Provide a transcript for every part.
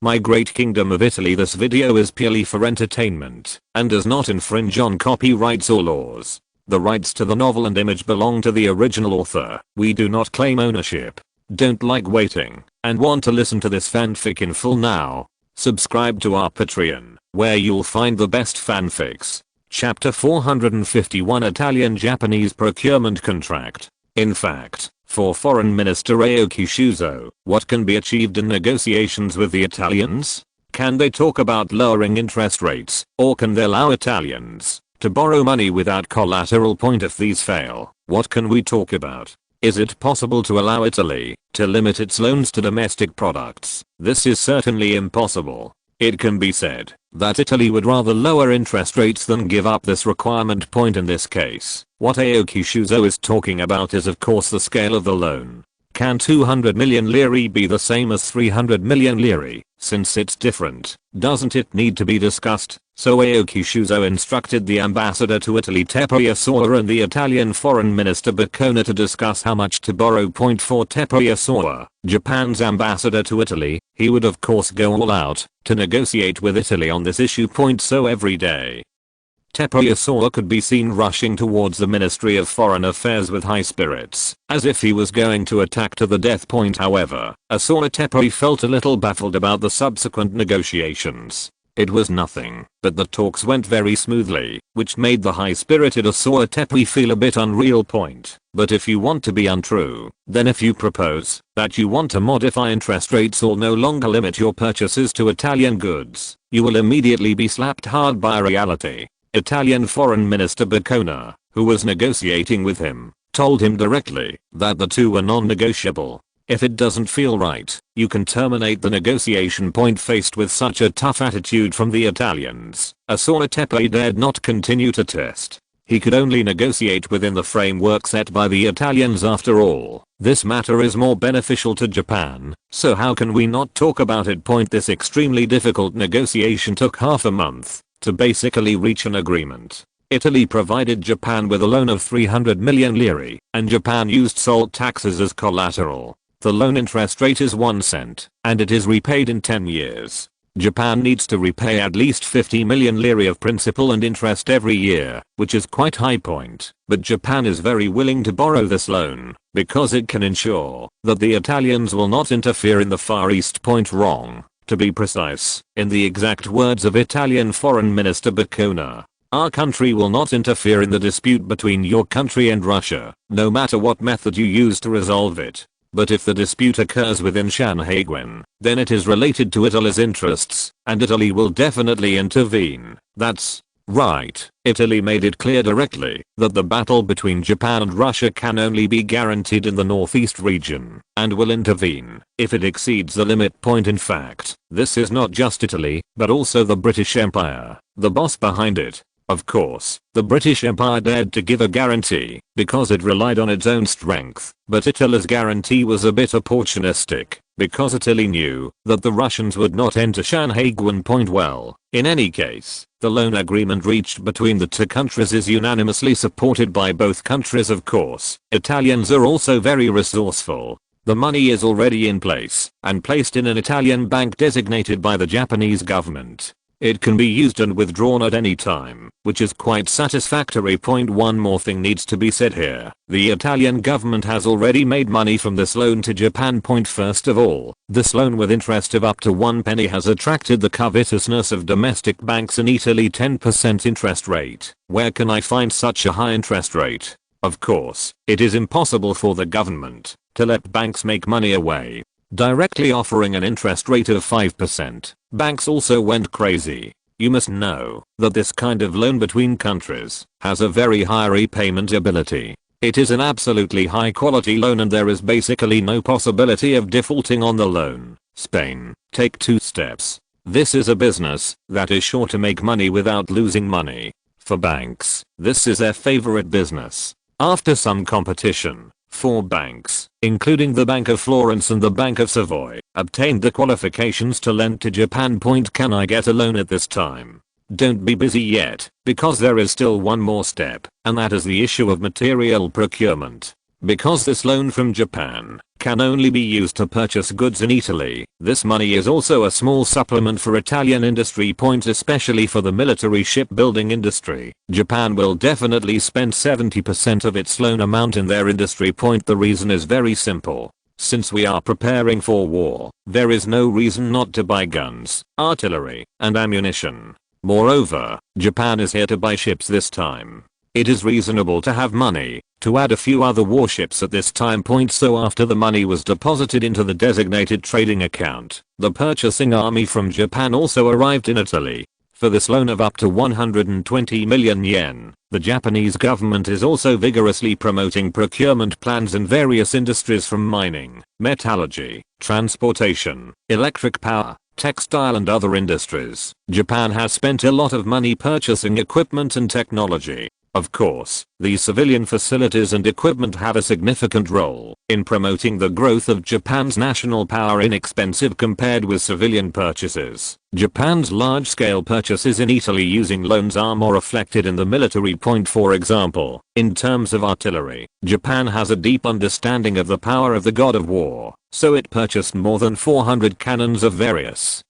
My great kingdom of Italy. This video is purely for entertainment and does not infringe on copyrights or laws. The rights to the novel and image belong to the original author. We do not claim ownership. Don't like waiting and want to listen to this fanfic in full now? Subscribe to our Patreon, where you'll find the best fanfics. Chapter 451, Italian-Japanese procurement contract. In fact, for Foreign Minister Aoki Shuzo, what can be achieved in negotiations with the Italians? Can they talk about lowering interest rates, or can they allow Italians to borrow money without collateral point? If these fail, what can we talk about? Is it possible to allow Italy to limit its loans to domestic products? This is certainly impossible. It can be said that Italy would rather lower interest rates than give up this requirement point in this case. What Aoki Shuzo is talking about is of course the scale of the loan. Can 200 million lire be the same as 300 million lire? Since it's different, doesn't it need to be discussed? So Aoki Shuzo instructed the ambassador to Italy Teppo Yasawa and the Italian foreign minister Boccona to discuss how much to borrow. For Teppo Yasawa, Japan's ambassador to Italy, he would of course go all out to negotiate with Italy on this issue. So every day, Teppo Yasawa could be seen rushing towards the Ministry of Foreign Affairs with high spirits, as if he was going to attack to the death point. However, Yasawa Teppo felt a little baffled about the subsequent negotiations. It was nothing, but the talks went very smoothly, which made the high-spirited Yasawa Teppo feel a bit unreal. But if you want to be untrue, then if you propose that you want to modify interest rates or no longer limit your purchases to Italian goods, you will immediately be slapped hard by reality. Italian Foreign Minister Boccona, who was negotiating with him, told him directly that the two were non-negotiable. If it doesn't feel right, you can terminate the negotiation. Faced with such a tough attitude from the Italians, Yasawa Teppo dared not continue to test. He could only negotiate within the framework set by the Italians. After all, this matter is more beneficial to Japan, so how can we not talk about it? This extremely difficult negotiation took half a month to basically reach an agreement. Italy provided Japan with a loan of 300 million lire, and Japan used salt taxes as collateral. The loan interest rate is 1 cent, and it is repaid in 10 years. Japan needs to repay at least 50 million lire of principal and interest every year, which is quite high. But Japan is very willing to borrow this loan, because it can ensure that the Italians will not interfere in the Far East. Wrong. To be precise, in the exact words of Italian Foreign Minister Boccona, our country will not interfere in the dispute between your country and Russia, no matter what method you use to resolve it. But if the dispute occurs within Sanhedrin, then it is related to Italy's interests, and Italy will definitely intervene. That's right. Italy made it clear directly that the battle between Japan and Russia can only be guaranteed in the northeast region, and will intervene if it exceeds the limit. In fact, this is not just Italy, but also the British Empire, the boss behind it. Of course, the British Empire dared to give a guarantee because it relied on its own strength, but Italy's guarantee was a bit opportunistic because Italy knew that the Russians would not enter Sanhedrin. Well, in any case, the loan agreement reached between the two countries is unanimously supported by both countries. Of course, Italians are also very resourceful. The money is already in place and placed in an Italian bank designated by the Japanese government. It can be used and withdrawn at any time, which is quite satisfactory. One more thing needs to be said here. The Italian government has already made money from this loan to Japan. First of all, this loan with interest of up to 1 penny has attracted the covetousness of domestic banks in Italy. 10% interest rate. Where can I find such a high interest rate? Of course, it is impossible for the government to let banks make money away directly offering an interest rate of 5%. Banks also went crazy. You must know that this kind of loan between countries has a very high repayment ability. It is an absolutely high quality loan and there is basically no possibility of defaulting on the loan. Spain, take 2 steps. This is a business that is sure to make money without losing money. For banks, this is their favorite business. After some competition, 4 banks, including the Bank of Florence and the Bank of Savoy, obtained the qualifications to lend to Japan. Can I get a loan at this time? Don't be busy yet, because there is still one more step, and that is the issue of material procurement. Because this loan from Japan can only be used to purchase goods in Italy, this money is also a small supplement for Italian industry, especially for the military shipbuilding industry. Japan will definitely spend 70% of its loan amount in their industry. The reason is very simple. Since we are preparing for war, there is no reason not to buy guns, artillery, and ammunition. Moreover, Japan is here to buy ships this time. It is reasonable to have money to add a few other warships at this time. So after the money was deposited into the designated trading account, the purchasing army from Japan also arrived in Italy. For this loan of up to 120 million yen, the Japanese government is also vigorously promoting procurement plans in various industries from mining, metallurgy, transportation, electric power, textile and other industries. Japan has spent a lot of money purchasing equipment and technology. Of course, these civilian facilities and equipment have a significant role in promoting the growth of Japan's national power, inexpensive compared with civilian purchases. Japan's large-scale purchases in Italy using loans are more reflected in the military. For example, in terms of artillery, Japan has a deep understanding of the power of the god of war, so it purchased more than 400 cannons of various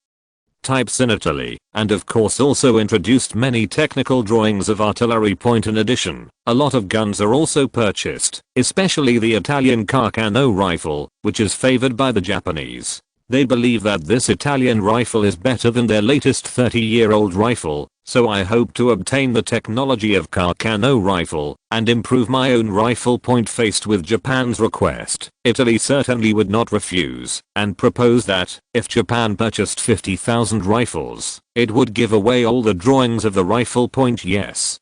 types in Italy, and of course also introduced many technical drawings of artillery. In addition, a lot of guns are also purchased, especially the Italian Carcano rifle, which is favored by the Japanese. They believe that this Italian rifle is better than their latest 30-year-old rifle, so I hope to obtain the technology of Carcano rifle and improve my own rifle. Faced with Japan's request, Italy certainly would not refuse and propose that if Japan purchased 50,000 rifles, it would give away all the drawings of the rifle. Yes.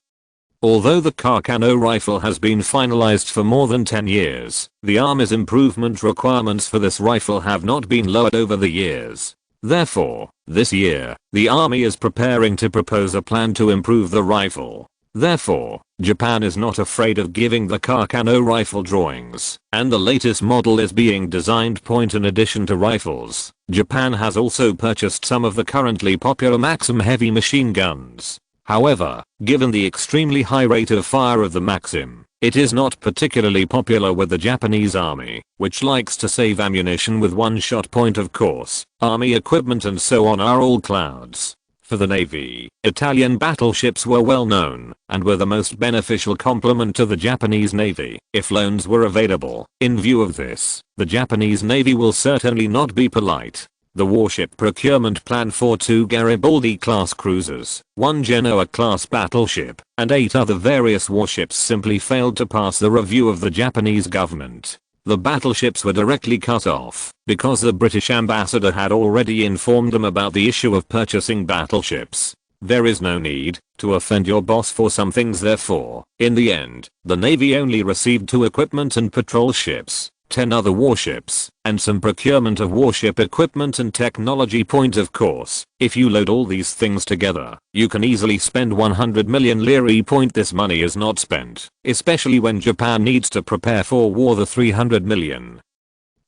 Although the Carcano rifle has been finalized for more than 10 years, the Army's improvement requirements for this rifle have not been lowered over the years. Therefore, this year, the Army is preparing to propose a plan to improve the rifle. Therefore, Japan is not afraid of giving the Carcano rifle drawings, and the latest model is being designed. In addition to rifles, Japan has also purchased some of the currently popular Maxim heavy machine guns. However, given the extremely high rate of fire of the Maxim, it is not particularly popular with the Japanese army, which likes to save ammunition with one shot. Of course, army equipment and so on are all clouds. For the navy, Italian battleships were well known and were the most beneficial complement to the Japanese navy if loans were available. In view of this, the Japanese navy will certainly not be polite. The warship procurement plan for 2 Garibaldi-class cruisers, 1 Genoa-class battleship, and 8 other various warships simply failed to pass the review of the Japanese government. The battleships were directly cut off because the British ambassador had already informed them about the issue of purchasing battleships. There is no need to offend your boss for some things. Therefore, in the end, the Navy only received 2 equipment and patrol ships, 10 other warships, and some procurement of warship equipment and technology. Of course, if you load all these things together, you can easily spend 100 million lire. This money is not spent, especially when Japan needs to prepare for war. The 300 million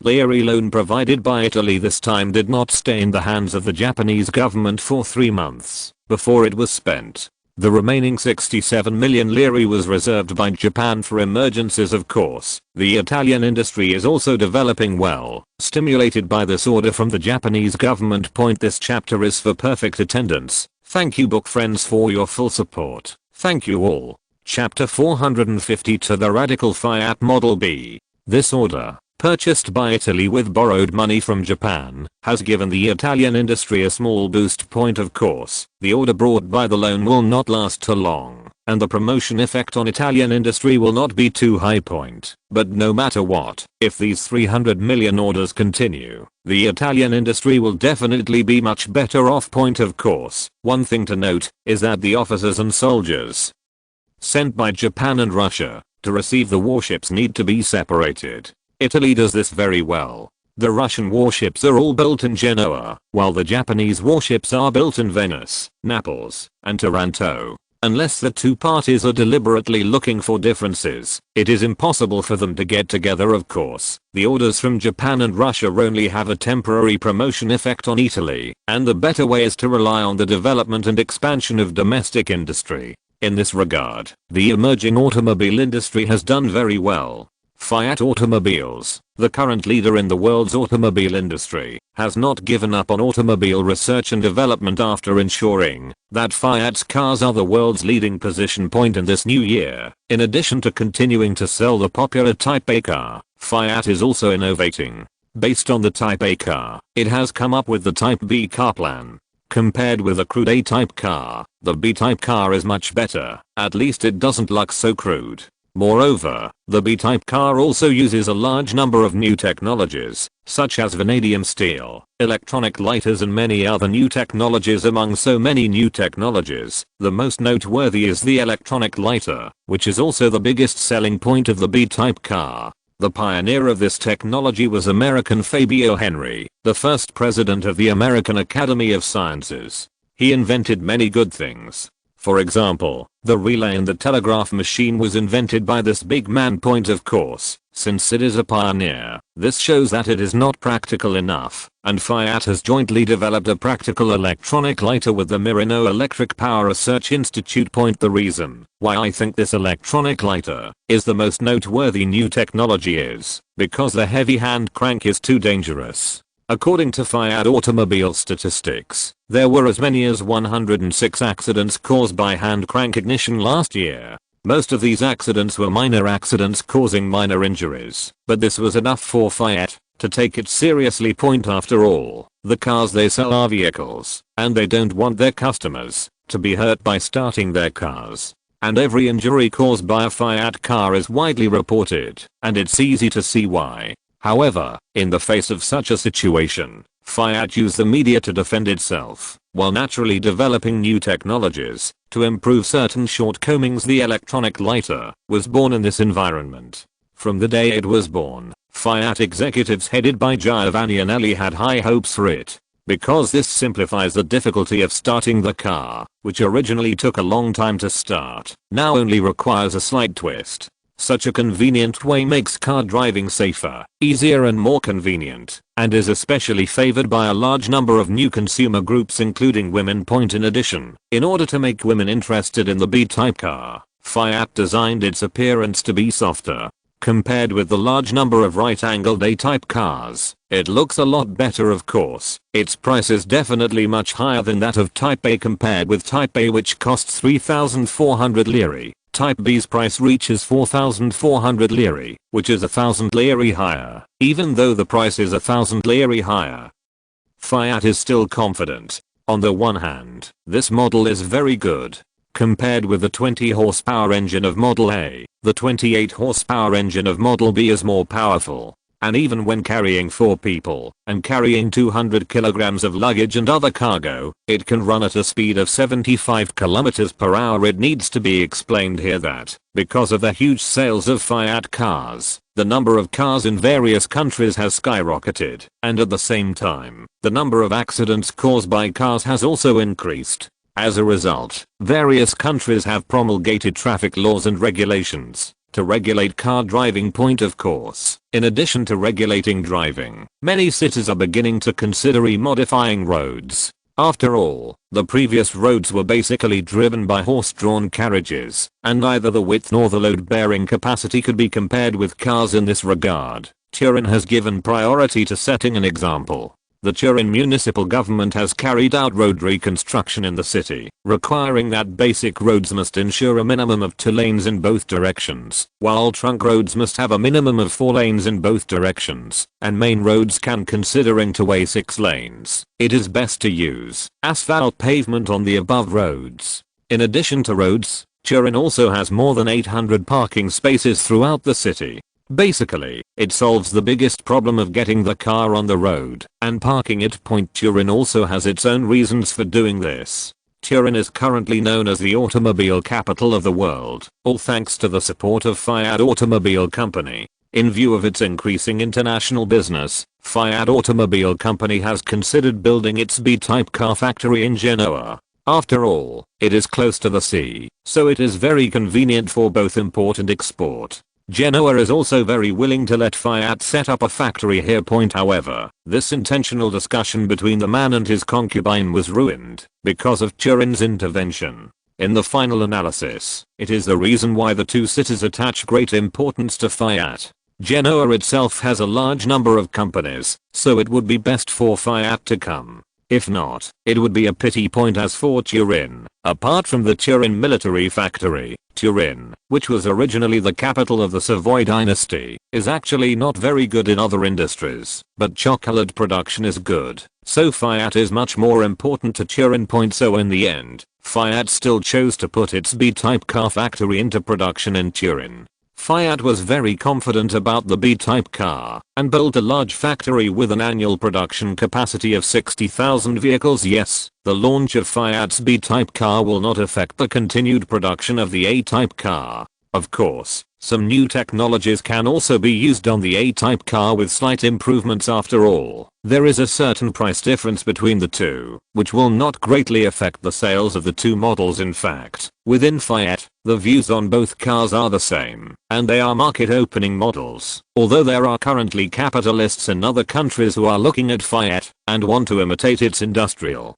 lire loan provided by Italy this time did not stay in the hands of the Japanese government for 3 months before it was spent. The remaining 67 million lire was reserved by Japan for emergencies. Of course, the Italian industry is also developing well, stimulated by this order from the Japanese government. This chapter is for perfect attendance. Thank you book friends for your full support. Thank you all. Chapter 450 to the Radical Fiat Model B. This order, purchased by Italy with borrowed money from Japan, has given the Italian industry a small boost. Of course, the order brought by the loan will not last too long, and the promotion effect on Italian industry will not be too high. But no matter what, if these 300 million orders continue, the Italian industry will definitely be much better off. Of course, one thing to note is that the officers and soldiers sent by Japan and Russia to receive the warships need to be separated. Italy does this very well. The Russian warships are all built in Genoa, while the Japanese warships are built in Venice, Naples, and Taranto. Unless the two parties are deliberately looking for differences, it is impossible for them to get together. Of course, the orders from Japan and Russia only have a temporary promotion effect on Italy, and the better way is to rely on the development and expansion of domestic industry. In this regard, the emerging automobile industry has done very well. Fiat Automobiles, the current leader in the world's automobile industry, has not given up on automobile research and development after ensuring that Fiat's cars are the world's leading position point in this new year. In addition to continuing to sell the popular Type A car, Fiat is also innovating. Based on the Type A car, it has come up with the Type B car plan. Compared with a crude A-type car, the B-type car is much better, at least it doesn't look so crude. Moreover, the B-type car also uses a large number of new technologies, such as vanadium steel, electronic lighters and many other new technologies. Among so many new technologies, the most noteworthy is the electronic lighter, which is also the biggest selling point of the B-type car. The pioneer of this technology was American Fabio Henry, the first president of the American Academy of Sciences. He invented many good things. For example, the relay and the telegraph machine was invented by this big man. Point of course, since it is a pioneer, this shows that it is not practical enough, and Fiat has jointly developed a practical electronic lighter with the Mirino Electric Power Research Institute. The reason why I think this electronic lighter is the most noteworthy new technology is because the heavy hand crank is too dangerous. According to Fiat automobile statistics, there were as many as 106 accidents caused by hand crank ignition last year. Most of these accidents were minor accidents causing minor injuries, but this was enough for Fiat to take it seriously. After all, the cars they sell are vehicles, and they don't want their customers to be hurt by starting their cars. And every injury caused by a Fiat car is widely reported, and it's easy to see why. However, in the face of such a situation, Fiat used the media to defend itself, while naturally developing new technologies to improve certain shortcomings. The electronic lighter was born in this environment. From the day it was born, Fiat executives headed by Giovanni Agnelli had high hopes for it, because this simplifies the difficulty of starting the car, which originally took a long time to start, now only requires a slight twist. Such a convenient way makes car driving safer, easier and more convenient, and is especially favored by a large number of new consumer groups including women. In addition, in order to make women interested in the B-type car, Fiat designed its appearance to be softer. Compared with the large number of right-angled A-type cars, it looks a lot better. Of course, its price is definitely much higher than that of Type A compared with Type A, which costs 3,400 lire. Type B's price reaches 4,400 lire, which is 1,000 lire higher, even though the price is 1,000 lire higher. Fiat is still confident. On the one hand, this model is very good. Compared with the 20 horsepower engine of Model A, the 28 horsepower engine of Model B is more powerful. And even when carrying 4 people and carrying 200 kilograms of luggage and other cargo, it can run at a speed of 75 kilometers per hour. It needs to be explained here that, because of the huge sales of Fiat cars, the number of cars in various countries has skyrocketed, and at the same time, the number of accidents caused by cars has also increased. As a result, various countries have promulgated traffic laws and regulations to regulate car driving. Of course, in addition to regulating driving, many cities are beginning to consider remodifying roads. After all, the previous roads were basically driven by horse-drawn carriages, and neither the width nor the load-bearing capacity could be compared with cars in this regard. Turin has given priority to setting an example. The Turin municipal government has carried out road reconstruction in the city, requiring that basic roads must ensure a minimum of 2 lanes in both directions, while trunk roads must have a minimum of 4 lanes in both directions, and main roads can considering to weigh 6 lanes. It is best to use asphalt pavement on the above roads. In addition to roads, Turin also has more than 800 parking spaces throughout the city. Basically, it solves the biggest problem of getting the car on the road and parking it. Turin also has its own reasons for doing this. Turin is currently known as the automobile capital of the world, all thanks to the support of Fiat Automobile Company. In view of its increasing international business, Fiat Automobile Company has considered building its B-type car factory in Genoa. After all, it is close to the sea, so it is very convenient for both import and export. Genoa is also very willing to let Fiat set up a factory here. However, this intentional discussion between the man and his concubine was ruined because of Turin's intervention. In the final analysis, it is the reason why the two cities attach great importance to Fiat. Genoa itself has a large number of companies, so it would be best for Fiat to come. If not, it would be a pity point as for Turin. Apart from the Turin military factory, Turin, which was originally the capital of the Savoy dynasty, is actually not very good in other industries, but chocolate production is good, so Fiat is much more important to Turin. So in the end, Fiat still chose to put its B-type car factory into production in Turin. Fiat was very confident about the B-type car and built a large factory with an annual production capacity of 60,000 vehicles. Yes, the launch of Fiat's B-type car will not affect the continued production of the A-type car. Of course, some new technologies can also be used on the A-type car with slight improvements. After all, there is a certain price difference between the two, which will not greatly affect the sales of the two models. In fact, within Fiat, the views on both cars are the same, and they are market opening models, although there are currently capitalists in other countries who are looking at Fiat and want to imitate its industrial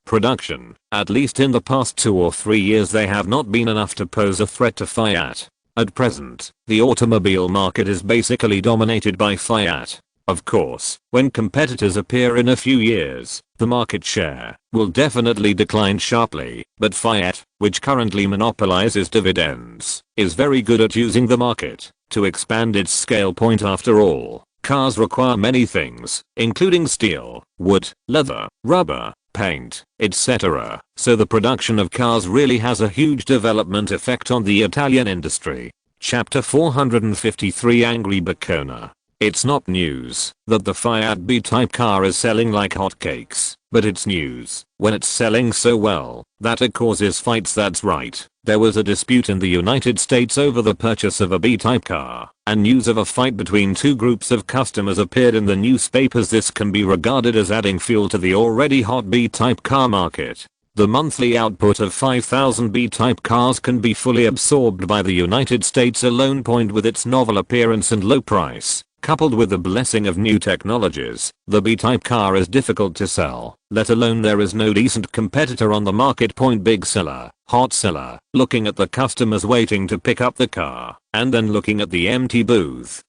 production. At least in the past 2 or 3 years they have not been enough to pose a threat to Fiat. At present, the automobile market is basically dominated by Fiat. Of course, when competitors appear in a few years, the market share will definitely decline sharply, but Fiat, which currently monopolizes dividends, is very good at using the market to expand its scale. After all, cars require many things, including steel, wood, leather, rubber, paint, etc. So the production of cars really has a huge development effect on the Italian industry. Chapter 453 Angry Boccona. It's not news that the Fiat B-type car is selling like hotcakes, but it's news when it's selling so well that it causes fights. That's right. There was a dispute in the United States over the purchase of a B-type car, and news of a fight between two groups of customers appeared in the newspapers. This can be regarded as adding fuel to the already hot B-type car market. The monthly output of 5,000 B-type cars can be fully absorbed by the United States alone. With its novel appearance and low price, coupled with the blessing of new technologies, the B-type car is difficult to sell, let alone there is no decent competitor on the market. Big seller, hot seller, looking at the customers waiting to pick up the car, and then looking at the empty booth.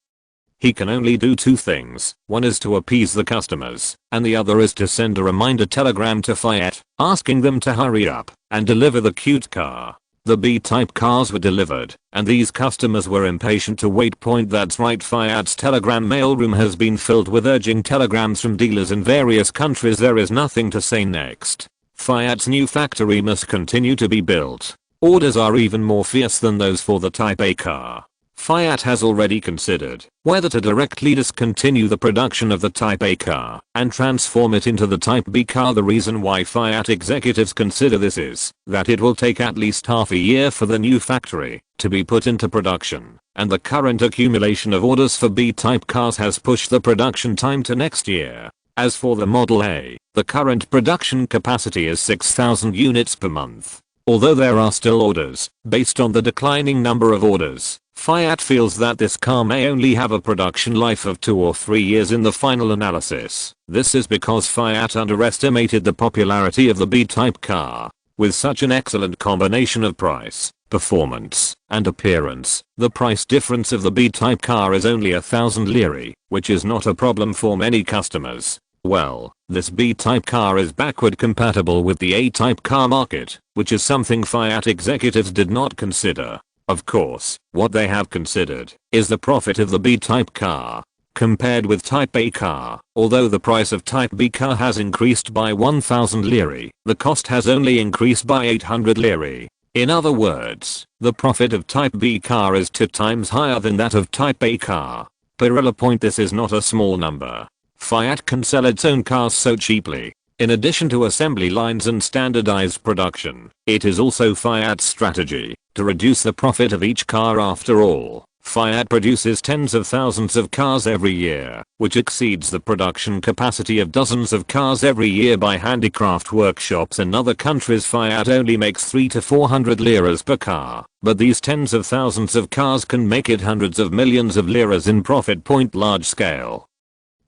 He can only do two things. One is to appease the customers, and the other is to send a reminder telegram to Fiat, asking them to hurry up and deliver the cute car. The B-type cars were delivered, and these customers were impatient to wait. That's right, Fiat's telegram mailroom has been filled with urging telegrams from dealers in various countries. There is nothing to say next. Fiat's new factory must continue to be built. Orders are even more fierce than those for the Type A car. Fiat has already considered whether to directly discontinue the production of the Type A car and transform it into the Type B car. The reason why Fiat executives consider this is that it will take at least half a year for the new factory to be put into production, and the current accumulation of orders for B-type cars has pushed the production time to next year. As for the Model A, the current production capacity is 6,000 units per month. Although there are still orders, based on the declining number of orders, Fiat feels that this car may only have a production life of 2 or 3 years in the final analysis. This is because Fiat underestimated the popularity of the B-type car. With such an excellent combination of price, performance, and appearance, the price difference of the B-type car is only 1,000 lire, which is not a problem for many customers. Well, this B-type car is backward compatible with the A-type car market, which is something Fiat executives did not consider. Of course, what they have considered is the profit of the B-type car compared with Type A car. Although the price of Type B car has increased by 1,000 lire, the cost has only increased by 800 lire. In other words, the profit of Type B car is 2 times higher than that of Type A car. This is not a small number. Fiat can sell its own cars so cheaply. In addition to assembly lines and standardized production, it is also Fiat's strategy to reduce the profit of each car. After all, Fiat produces tens of thousands of cars every year, which exceeds the production capacity of dozens of cars every year by handicraft workshops in other countries. Fiat only makes 300 to 400 liras per car, but these tens of thousands of cars can make it hundreds of millions of liras in profit. Large scale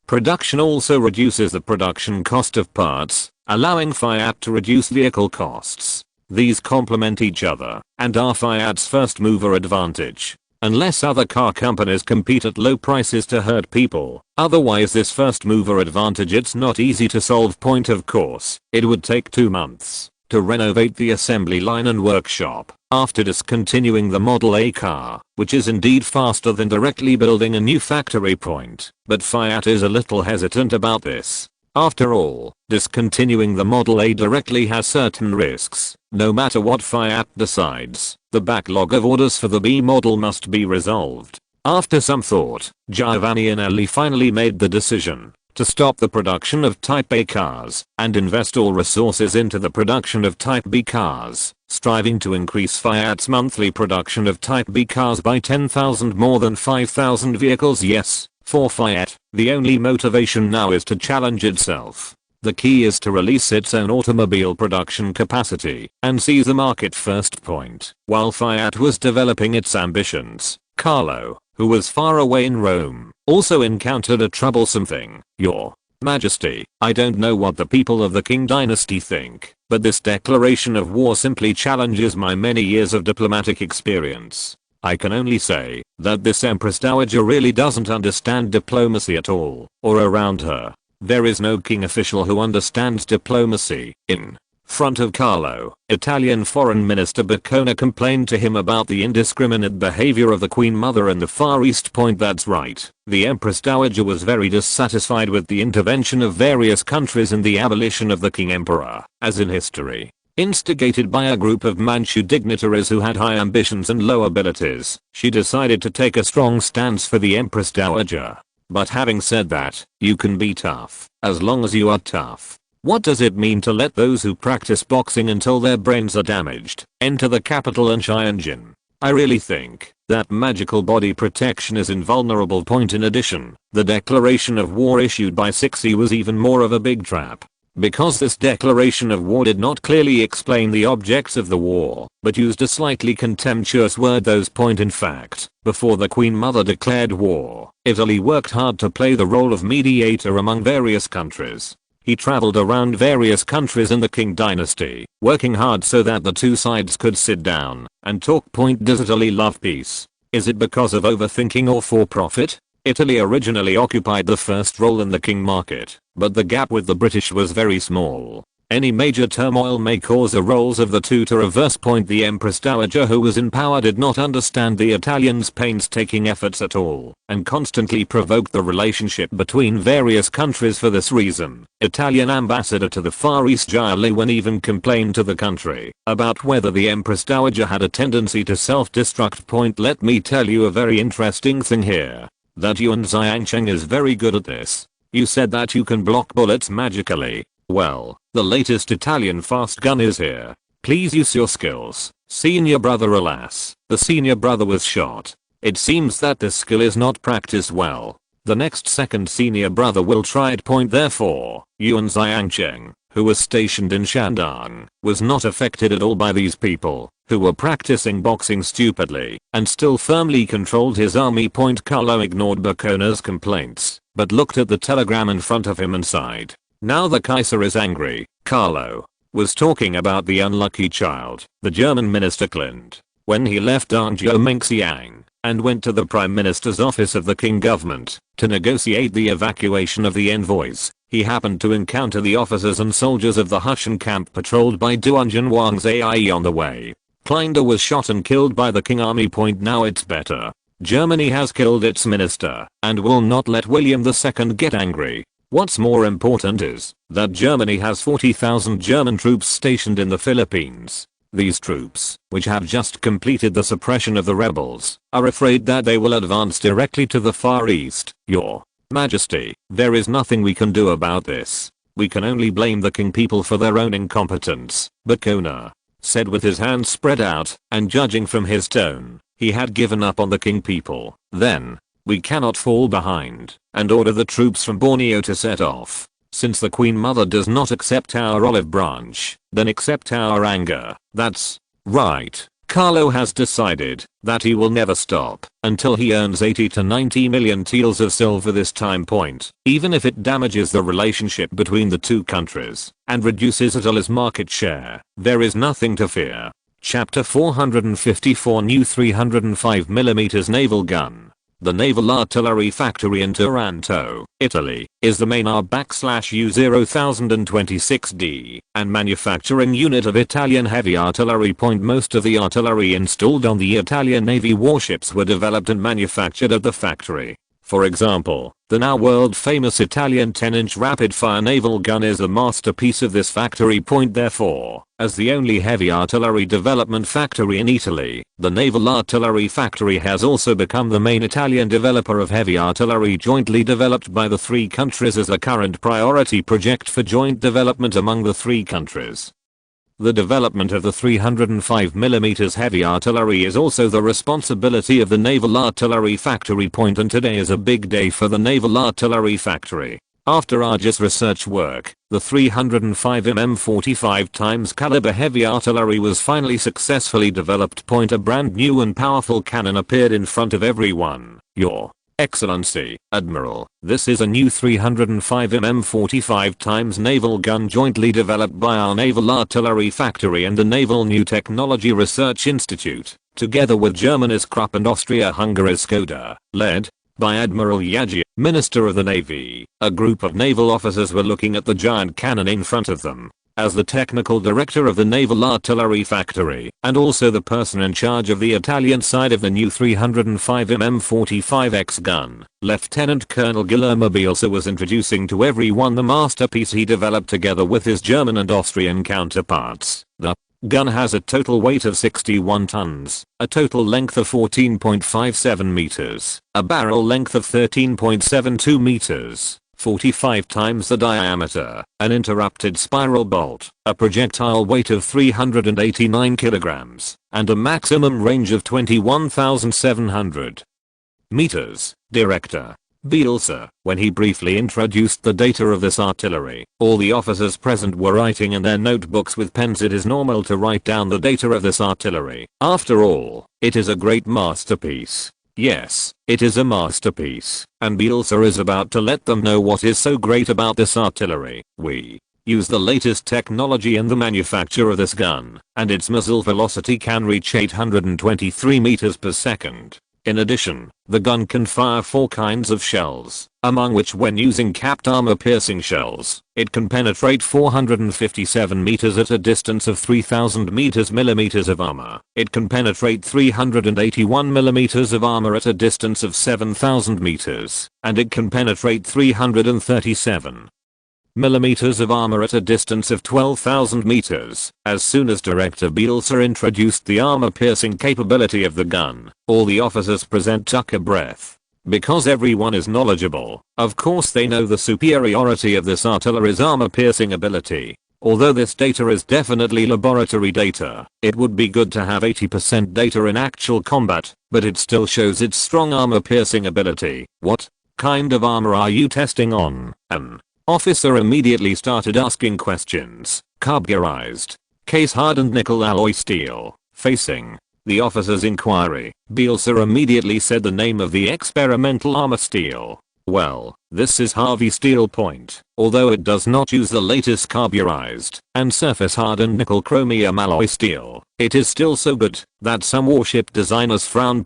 production also reduces the production cost of parts, allowing Fiat to reduce vehicle costs. These complement each other and are Fiat's first mover advantage. unless other car companies compete at low prices to hurt people. Otherwise this first mover advantage it's not easy to solve. Point of course, it would take 2 months to renovate the assembly line and workshop after discontinuing the Model A car, which is indeed faster than directly building a new factory point. But Fiat is a little hesitant about this. After all, discontinuing the Model A directly has certain risks. No matter what Fiat decides, the backlog of orders for the B model must be resolved. After some thought, Giovanni Agnelli finally made the decision to stop the production of Type A cars and invest all resources into the production of Type B cars, striving to increase Fiat's monthly production of Type B cars by 10,000 more than 5,000 vehicles. Yes, for Fiat, the only motivation now is to challenge itself. The key is to release its own automobile production capacity and seize the market first. Point. While Fiat was developing its ambitions, Carlo, who was far away in Rome, also encountered a troublesome thing. Your Majesty, I don't know what the people of the King dynasty think, but this declaration of war simply challenges my many years of diplomatic experience. I can only say that this Empress Dowager really doesn't understand diplomacy at all, or around her. There is no king official who understands diplomacy. In front of Carlo, Italian Foreign Minister Boccona complained to him about the indiscriminate behavior of the Queen Mother in the Far East. Point. That's right. The Empress Dowager was very dissatisfied with the intervention of various countries in the abolition of the King Emperor, as in history. Instigated by a group of Manchu dignitaries who had high ambitions and low abilities, she decided to take a strong stance for the Empress Dowager. But having said that, you can be tough, as long as you are tough. What does it mean to let those who practice boxing until their brains are damaged enter the capital and Shenzhen? I really think that magical body protection is invulnerable. Point. In addition, the declaration of war issued by Sixi was even more of a big trap. Because this declaration of war did not clearly explain the objects of the war, but used a slightly contemptuous word. In fact, before the Queen Mother declared war, Italy worked hard to play the role of mediator among various countries. He traveled around various countries in the King dynasty, working hard so that the two sides could sit down and talk. Does Italy love peace? Is it because of overthinking or for profit? Italy originally occupied the first role in the king market, but the gap with the British was very small. Any major turmoil may cause the roles of the two to reverse. The Empress Dowager who was in power did not understand the Italians' painstaking efforts at all, and constantly provoked the relationship between various countries. For this reason, Italian ambassador to the Far East Jia Liwen even complained to the country about whether the Empress Dowager had a tendency to self-destruct. Let me tell you a very interesting thing here. That Yuan Xiangcheng is very good at this. You said that you can block bullets magically. Well, the latest Italian fast gun is here. Please use your skills. Senior brother. Alas, the senior brother was shot. It seems that this skill is not practiced well. The next second senior brother will try it. Therefore, Yuan Xiangcheng, who was stationed in Shandong, was not affected at all by these people, who were practicing boxing stupidly, and still firmly controlled his army. Carlo ignored Boccona's complaints, but looked at the telegram in front of him and sighed. Now the Kaiser is angry. Carlo was talking about the unlucky child, the German minister Clint, when he left Anzhou Mengxiang and went to the Prime Minister's office of the King government to negotiate the evacuation of the envoys. He happened to encounter the officers and soldiers of the Hushan camp patrolled by Duanjin Wang's AIE on the way. Klinder was shot and killed by the King army. Now it's better. Germany has killed its minister and will not let William II get angry. What's more important is that Germany has 40,000 German troops stationed in the Philippines. These troops, which have just completed the suppression of the rebels, are afraid that they will advance directly to the Far East. Your Majesty, there is nothing we can do about this. We can only blame the King people for their own incompetence, Boccona said with his hands spread out, and judging from his tone, he had given up on the King people. Then, we cannot fall behind and order the troops from Borneo to set off. Since the Queen Mother does not accept our olive branch, then accept our anger. That's right. Carlo has decided that he will never stop until he earns 80 to 90 million taels of silver this time. Even if it damages the relationship between the two countries and reduces Italy's market share, there is nothing to fear. Chapter 454 New 305mm Naval Gun. The Naval Artillery Factory in Taranto, Italy, is the main R/U0026D and manufacturing unit of Italian heavy artillery. Most of the artillery installed on the Italian Navy warships were developed and manufactured at the factory. For example, the now world-famous Italian 10-inch rapid-fire naval gun is a masterpiece of this factory. Therefore, as the only heavy artillery development factory in Italy, the Naval Artillery Factory has also become the main Italian developer of heavy artillery jointly developed by the three countries as a current priority project for joint development among the three countries. The development of the 305mm heavy artillery is also the responsibility of the Naval Artillery Factory. And today is a big day for the Naval Artillery Factory. After arduous research work, the 305mm 45x caliber heavy artillery was finally successfully developed. A brand new and powerful cannon appeared in front of everyone. Your Excellency, Admiral, this is a new 305mm 45x naval gun jointly developed by our Naval Artillery Factory and the Naval New Technology Research Institute, together with Germany's Krupp and Austria-Hungary's Skoda, led by Admiral Yaji, Minister of the Navy. A group of naval officers were looking at the giant cannon in front of them. As the technical director of the Naval Artillery Factory, and also the person in charge of the Italian side of the new 305mm 45x gun, Lieutenant Colonel Guillermo Bielsa was introducing to everyone the masterpiece he developed together with his German and Austrian counterparts. The gun has a total weight of 61 tons, a total length of 14.57 meters, a barrel length of 13.72 meters. 45 times the diameter, an interrupted spiral bolt, a projectile weight of 389 kilograms, and a maximum range of 21,700 meters. Director Bielsa, when he briefly introduced the data of this artillery, all the officers present were writing in their notebooks with pens. It is normal to write down the data of this artillery. After all, it is a great masterpiece. Yes, it is a masterpiece, and Bielsa is about to let them know what is so great about this artillery. We use the latest technology in the manufacture of this gun, and its muzzle velocity can reach 823 meters per second. In addition, the gun can fire 4 kinds of shells, among which when using capped armor-piercing shells, it can penetrate 457 meters at a distance of 3000 millimeters of armor. It can penetrate 381 millimeters of armor at a distance of 7000 meters, and it can penetrate 337 millimeters of armor at a distance of 12,000 meters. As soon as Director Bielsa introduced the armor-piercing capability of the gun, all the officers present took a breath. Because everyone is knowledgeable, of course they know the superiority of this artillery's armor-piercing ability. Although this data is definitely laboratory data, it would be good to have 80% data in actual combat, but it still shows its strong armor-piercing ability. What kind of armor are you testing on? An officer immediately started asking questions. Carburized, case-hardened nickel alloy steel. Facing the officer's inquiry, Bielsa immediately said the name of the experimental armor steel. Well, this is Harvey Steel Point. Although it does not use the latest carburized and surface-hardened nickel chromium alloy steel, it is still so good that some warship designers frown.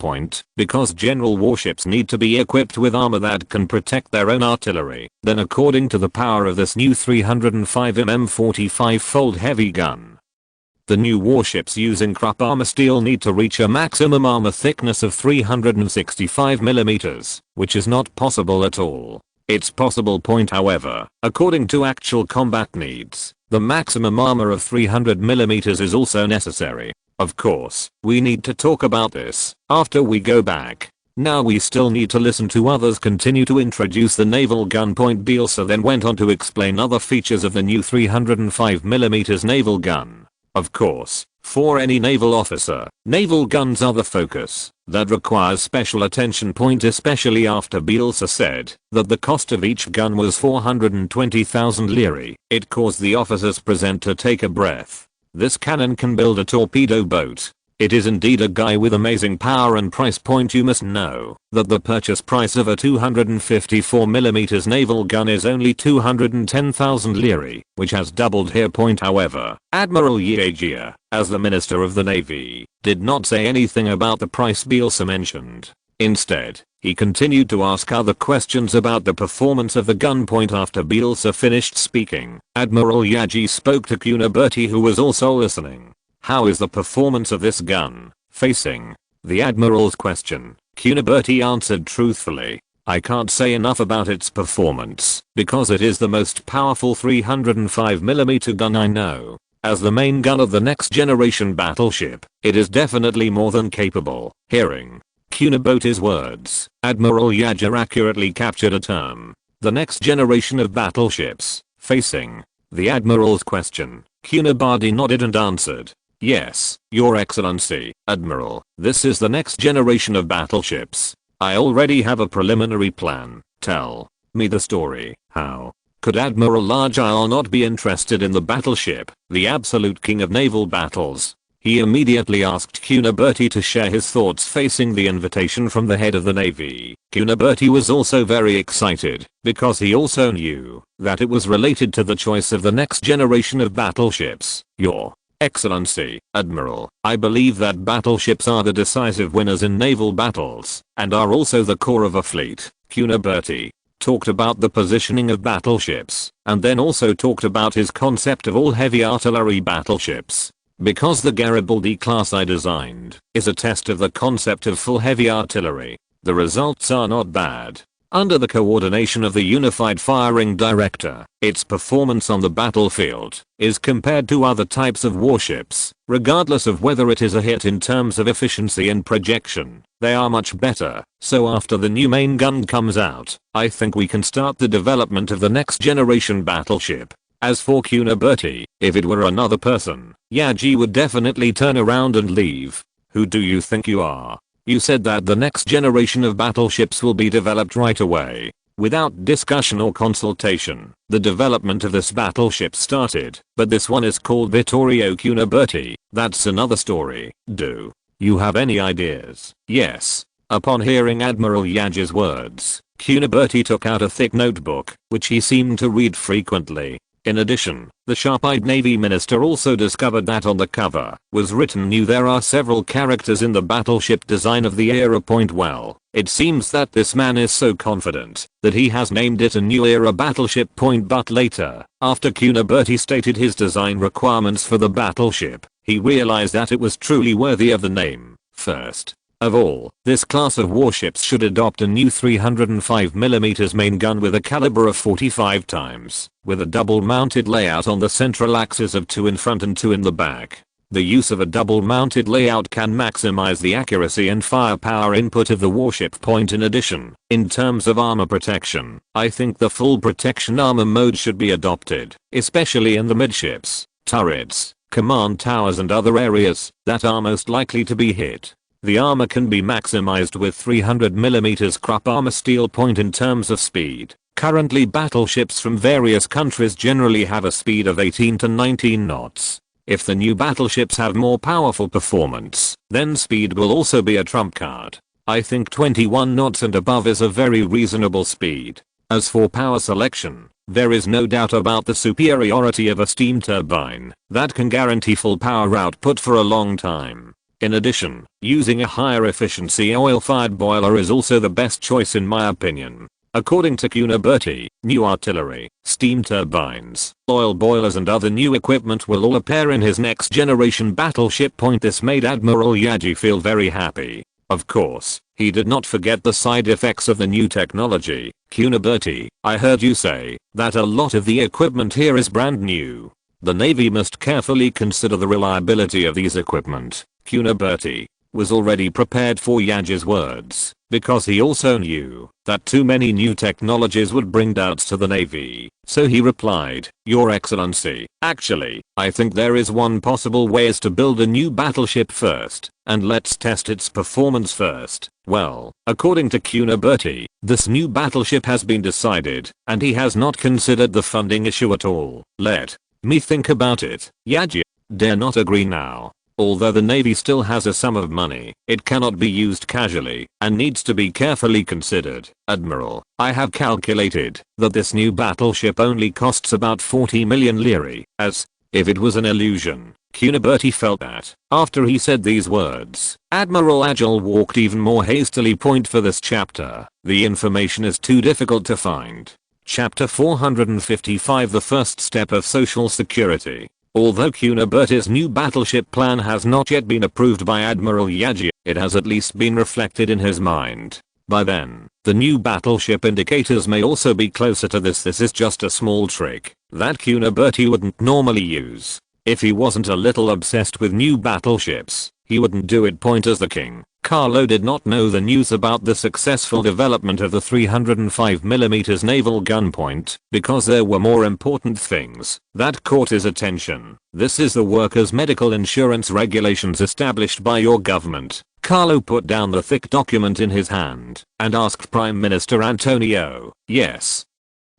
Because general warships need to be equipped with armor that can protect their own artillery. Then according to the power of this new 305mm 45-fold heavy gun, the new warships using Krupp armor steel need to reach a maximum armor thickness of 365 millimeters, which is not possible at all. It's possible. However, according to actual combat needs, the maximum armor of 300 millimeters is also necessary. Of course, we need to talk about this after we go back. Now we still need to listen to others continue to introduce the naval gun. Bielsa then went on to explain other features of the new 305mm naval gun. Of course, for any naval officer, naval guns are the focus that requires special attention. Especially after Bielsa said that the cost of each gun was 420,000 lire, it caused the officers present to take a breath. This cannon can build a torpedo boat, It is indeed a guy with amazing power and price point. You must know that the purchase price of a 254mm naval gun is only 210,000 lire, which has doubled here. However, Admiral Yeagia, as the Minister of the Navy, did not say anything about the price Bielsa mentioned. Instead, he continued to ask other questions about the performance of the gun. After Bielsa finished speaking, Admiral Yaji spoke to Cuniberti, who was also listening. How is the performance of this gun? Facing the Admiral's question, Cuniberti answered truthfully, I can't say enough about its performance, because it is the most powerful 305mm gun I know. As the main gun of the next generation battleship, it is definitely more than capable. Hearing Cuniberti's words, Admiral Yaja accurately captured a term. The next generation of battleships. Facing the Admiral's question, Cuniberti nodded and answered, Yes, Your Excellency, Admiral, this is the next generation of battleships. I already have a preliminary plan. Tell me the story. How could Admiral Largile not be interested in the battleship, the absolute king of naval battles? He immediately asked Cuniberti to share his thoughts facing the invitation from the head of the Navy. Cuniberti was also very excited, because he also knew that it was related to the choice of the next generation of battleships. Your Excellency, Admiral, I believe that battleships are the decisive winners in naval battles, and are also the core of a fleet. Cuniberti talked about the positioning of battleships, and then also talked about his concept of all heavy artillery battleships. Because the Garibaldi class I designed is a test of the concept of full heavy artillery, the results are not bad. Under the coordination of the Unified Firing Director, its performance on the battlefield is compared to other types of warships, regardless of whether it is a hit in terms of efficiency and projection. They are much better. So after the new main gun comes out, I think we can start the development of the next generation battleship. As for Cuniberti, if it were another person, Yaji would definitely turn around and leave. Who do you think you are? You said that the next generation of battleships will be developed right away. Without discussion or consultation, the development of this battleship started, but this one is called Vittorio Cuniberti. That's another story. Do you have any ideas? Yes. Upon hearing Admiral Yaja's words, Cuniberti took out a thick notebook, which he seemed to read frequently. In addition, the sharp-eyed Navy Minister also discovered that on the cover was written new. There are several characters in the battleship design of the era. Well, it seems that this man is so confident that he has named it a new era battleship. But later, after Cuniberti stated his design requirements for the battleship, he realized that it was truly worthy of the name. First of all, this class of warships should adopt a new 305mm main gun with a caliber of 45 times, with a double-mounted layout on the central axis of 2 in front and 2 in the back. The use of a double-mounted layout can maximize the accuracy and firepower input of the warship. In addition, in terms of armor protection, I think the full protection armor mode should be adopted, especially in the midships, turrets, command towers and other areas that are most likely to be hit. The armor can be maximized with 300mm Krupp armor steel. In terms of speed, currently battleships from various countries generally have a speed of 18 to 19 knots. If the new battleships have more powerful performance, then speed will also be a trump card. I think 21 knots and above is a very reasonable speed. As for power selection, there is no doubt about the superiority of a steam turbine that can guarantee full power output for a long time. In addition, using a higher efficiency oil-fired boiler is also the best choice in my opinion. According to Cuniberti, new artillery, steam turbines, oil boilers and other new equipment will all appear in his next generation battleship. This made Admiral Yaji feel very happy. Of course, he did not forget the side effects of the new technology. Cuniberti, I heard you say that a lot of the equipment here is brand new. The Navy must carefully consider the reliability of these equipment. Cuniberti was already prepared for Yaja's words, because he also knew that too many new technologies would bring doubts to the Navy. So he replied, Your Excellency, actually, I think there is one possible way is to build a new battleship first, and let's test its performance first. Well, according to Cuniberti, this new battleship has been decided, and he has not considered the funding issue at all. Let me think about it. Yaji dare not agree now. Although the Navy still has a sum of money, it cannot be used casually and needs to be carefully considered. Admiral, I have calculated that this new battleship only costs about 40 million lire, as if it was an illusion. Cuniberti felt that, after he said these words, Admiral Agile walked even more hastily. Point for this chapter: the information is too difficult to find. Chapter 455, the first step of social security. Although Cuniberti's new battleship plan has not yet been approved by Admiral Yaggi, it has at least been reflected in his mind. By then, the new battleship indicators may also be closer to this. This is just a small trick that Cuniberti wouldn't normally use. If he wasn't a little obsessed with new battleships, he wouldn't do it. Point: as the king, Carlo did not know the news about the successful development of the 305mm naval gun. Point: because there were more important things that caught his attention. This is the workers' medical insurance regulations established by your government. Carlo put down the thick document in his hand and asked Prime Minister Antonio, "Yes,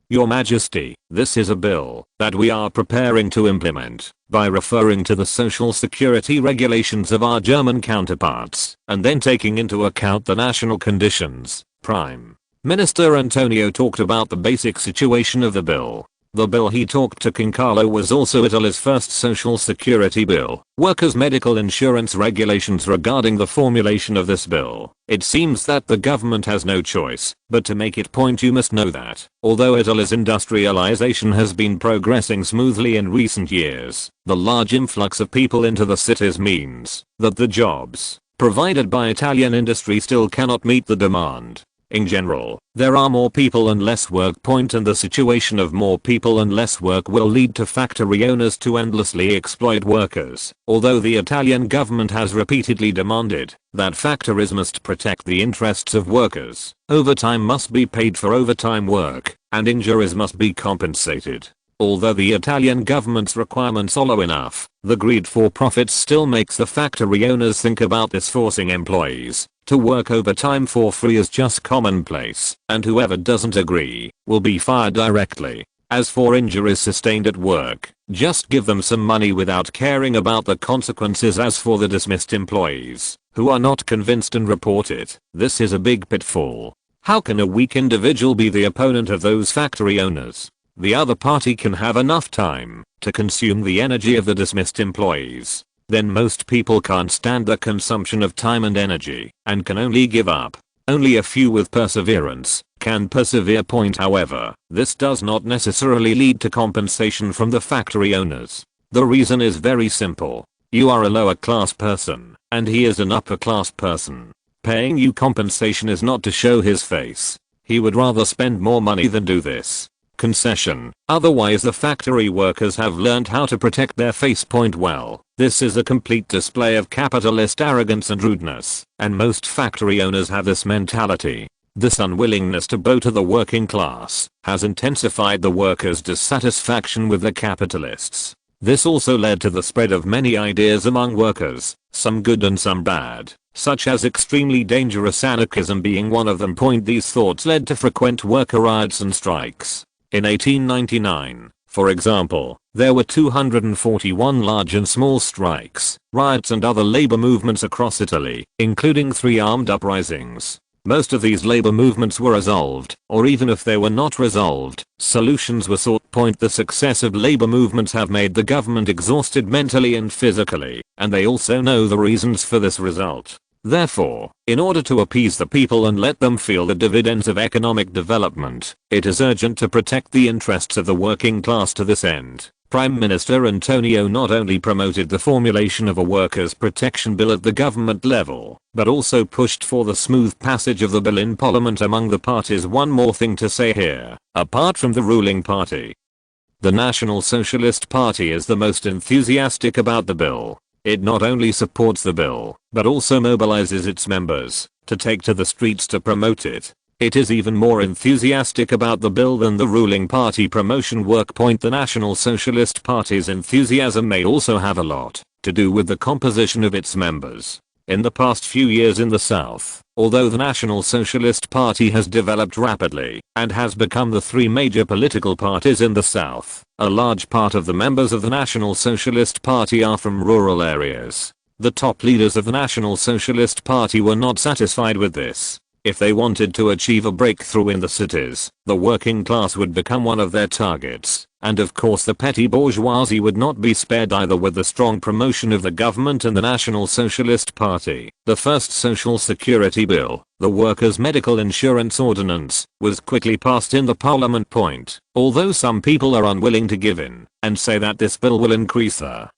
Your Majesty, this is a bill that we are preparing to implement by referring to the social security regulations of our German counterparts and then taking into account the national conditions." Prime Minister Antonio talked about the basic situation of the bill. The bill he talked to King Carlo was also Italy's first social security bill. Workers' medical insurance regulations. Regarding the formulation of this bill, it seems that the government has no choice but to make it. Point: you must know that, although Italy's industrialization has been progressing smoothly in recent years, the large influx of people into the cities means that the jobs provided by Italian industry still cannot meet the demand. In general, there are more people and less work. Point: and the situation of more people and less work will lead to factory owners to endlessly exploit workers. Although the Italian government has repeatedly demanded that factories must protect the interests of workers, overtime must be paid for overtime work, and injuries must be compensated. Although the Italian government's requirements are low enough, the greed for profits still makes the factory owners think about this. Forcing employees to work overtime for free is just commonplace, and whoever doesn't agree will be fired directly. As for injuries sustained at work, just give them some money without caring about the consequences. As for the dismissed employees who are not convinced and report it, this is a big pitfall. How can a weak individual be the opponent of those factory owners? The other party can have enough time to consume the energy of the dismissed employees. Then most people can't stand the consumption of time and energy and can only give up. Only a few with perseverance can persevere. Point: however, this does not necessarily lead to compensation from the factory owners. The reason is very simple. You are a lower class person and he is an upper class person. Paying you compensation is not to show his face. He would rather spend more money than do this concession. Otherwise the factory workers have learned how to protect their face. Point: well, this is a complete display of capitalist arrogance and rudeness, and most factory owners have this mentality. This unwillingness to bow to the working class has intensified the workers' dissatisfaction with the capitalists. This also led to the spread of many ideas among workers, some good and some bad, such as extremely dangerous anarchism being one of them. Point: these thoughts led to frequent worker riots and strikes. In 1899, for example, there were 241 large and small strikes, riots and other labor movements across Italy, including 3 armed uprisings. Most of these labor movements were resolved, or even if they were not resolved, solutions were sought. Point: the successive labor movements have made the government exhausted mentally and physically, and they also know the reasons for this result. Therefore, in order to appease the people and let them feel the dividends of economic development, it is urgent to protect the interests of the working class. To this end, Prime Minister Antonio not only promoted the formulation of a workers' protection bill at the government level, but also pushed for the smooth passage of the bill in Parliament among the parties. One more thing to say here. Apart from the ruling party, the National Socialist Party is the most enthusiastic about the bill. It not only supports the bill, but also mobilizes its members to take to the streets to promote it. It is even more enthusiastic about the bill than the ruling party promotion work. Point: the National Socialist Party's enthusiasm may also have a lot to do with the composition of its members. In the past few years in the South, although the National Socialist Party has developed rapidly and has become the 3 major political parties in the South, a large part of the members of the National Socialist Party are from rural areas. The top leaders of the National Socialist Party were not satisfied with this. If they wanted to achieve a breakthrough in the cities, the working class would become one of their targets, and of course the petty bourgeoisie would not be spared either. With the strong promotion of the government and the National Socialist Party, the first Social Security Bill, the Workers' Medical Insurance Ordinance, was quickly passed in the Parliament. Although some people are unwilling to give in, and say that this bill will increase the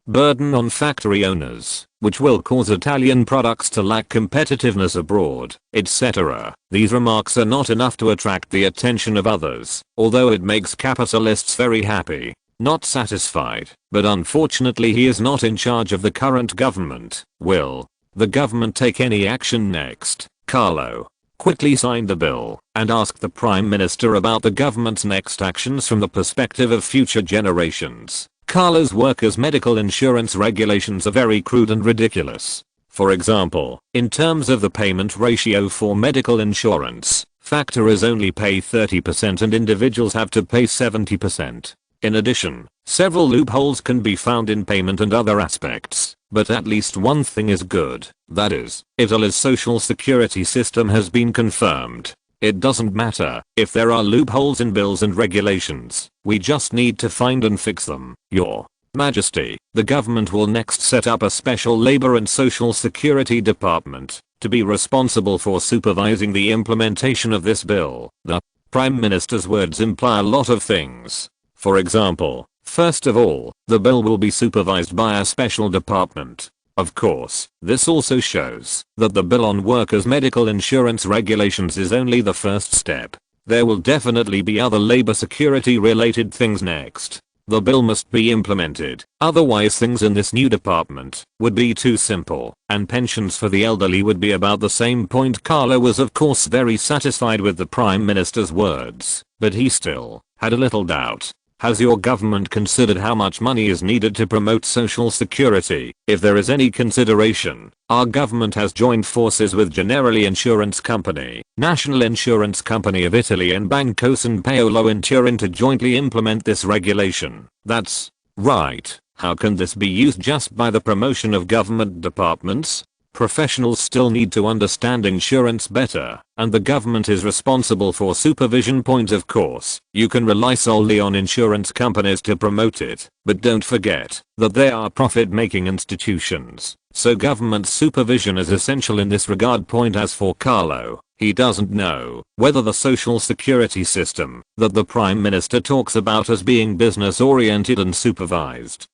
burden on factory owners, which will cause Italian products to lack competitiveness abroad, etc. These remarks are not enough to attract the attention of others, although it makes capitalists very happy. Not satisfied, but unfortunately he is not in charge of the current government. Will the government take any action next? Carlo quickly signed the bill and asked the Prime Minister about the government's next actions from the perspective of future generations. Carlo's workers' medical insurance regulations are very crude and ridiculous. For example, in terms of the payment ratio for medical insurance, factories only pay 30% and individuals have to pay 70%. In addition, several loopholes can be found in payment and other aspects, but at least one thing is good, that is, Italy's social security system has been confirmed. It doesn't matter if there are loopholes in bills and regulations, we just need to find and fix them. Your Majesty, the government will next set up a special labor and social security department to be responsible for supervising the implementation of this bill. The Prime Minister's words imply a lot of things. For example, first of all, the bill will be supervised by a special department. Of course, this also shows that the bill on workers' medical insurance regulations is only the first step. There will definitely be other labor security related things next. The bill must be implemented, otherwise things in this new department would be too simple, and pensions for the elderly would be about the same. Carlo was of course very satisfied with the Prime Minister's words, but he still had a little doubt. Has your government considered how much money is needed to promote social security? If there is any consideration, our government has joined forces with Generali Insurance Company, National Insurance Company of Italy and Banco San Paolo in Turin to jointly implement this regulation. That's right. How can this be used just by the promotion of government departments? Professionals still need to understand insurance better, and the government is responsible for supervision. Of course, you can rely solely on insurance companies to promote it, but don't forget that they are profit-making institutions, so government supervision is essential in this regard. As for Carlo, he doesn't know whether the social security system that the Prime Minister talks about as being business-oriented and supervised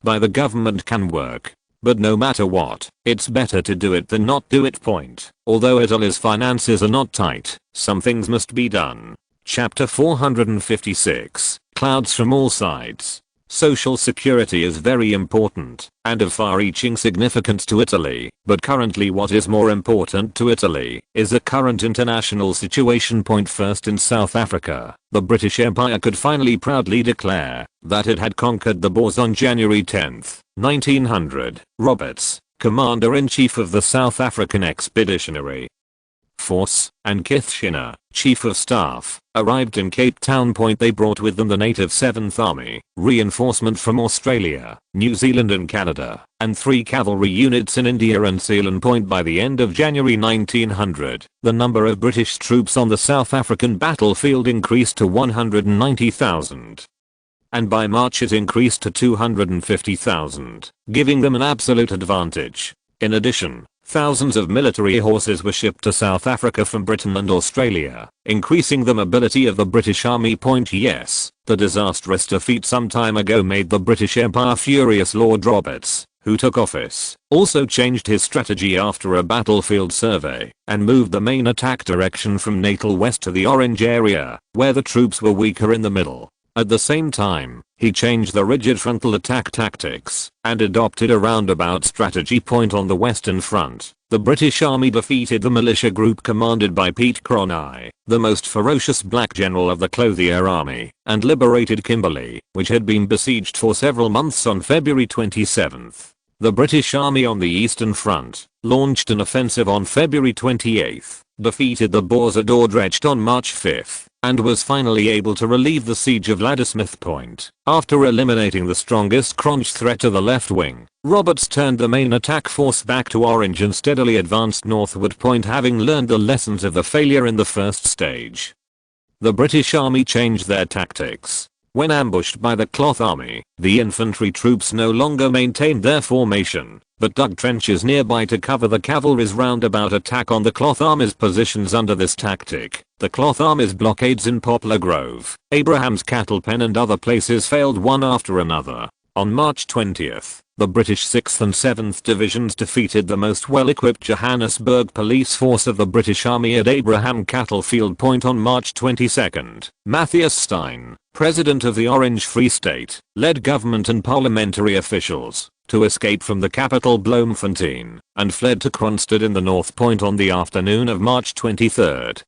by the government can work. But no matter what, it's better to do it than not do it. Although Italy's finances are not tight, some things must be done. Chapter 456, Clouds from all sides. Social security is very important and of far-reaching significance to Italy, but currently what is more important to Italy is the current international situation. First, in South Africa, the British Empire could finally proudly declare that it had conquered the Boers on January 10, 1900. Roberts, Commander-in-Chief of the South African Expeditionary Force, and Kitchener, Chief of Staff, arrived in Cape Town. They brought with them the native 7th Army, reinforcement from Australia, New Zealand and Canada, and 3 cavalry units in India and Ceylon. By the end of January 1900, the number of British troops on the South African battlefield increased to 190,000. And by March it increased to 250,000, giving them an absolute advantage. In addition, thousands of military horses were shipped to South Africa from Britain and Australia, increasing the mobility of the British Army. Yes, the disastrous defeat some time ago made the British Empire furious. Lord Roberts, who took office, also changed his strategy after a battlefield survey, and moved the main attack direction from Natal West to the Orange area, where the troops were weaker in the middle. At the same time, he changed the rigid frontal attack tactics and adopted a roundabout strategy. On the Western Front, the British Army defeated the militia group commanded by Pete Croney, the most ferocious black general of the Clothier Army, and liberated Kimberley, which had been besieged for several months. On February 27, the British Army on the Eastern Front launched an offensive on February 28, defeated the Boers at Dordrecht on March 5, and was finally able to relieve the siege of Ladysmith Point. After eliminating the strongest Cronch threat to the left wing, Roberts turned the main attack force back to Orange and steadily advanced northward Point, having learned the lessons of the failure in the first stage. The British Army changed their tactics. When ambushed by the Cloth Army, the infantry troops no longer maintained their formation, but dug trenches nearby to cover the cavalry's roundabout attack on the Cloth Army's positions. Under this tactic, the Cloth Army's blockades in Poplar Grove, Abraham's Cattle Pen and other places failed one after another. On March 20th, the British 6th and 7th Divisions defeated the most well-equipped Johannesburg police force of the British Army at Abraham Cattlefield Point on March 22nd. Matthias Stein, President of the Orange Free State, led government and parliamentary officials to escape from the capital Bloemfontein and fled to Kronstadt in the North Point on the afternoon of March 23rd.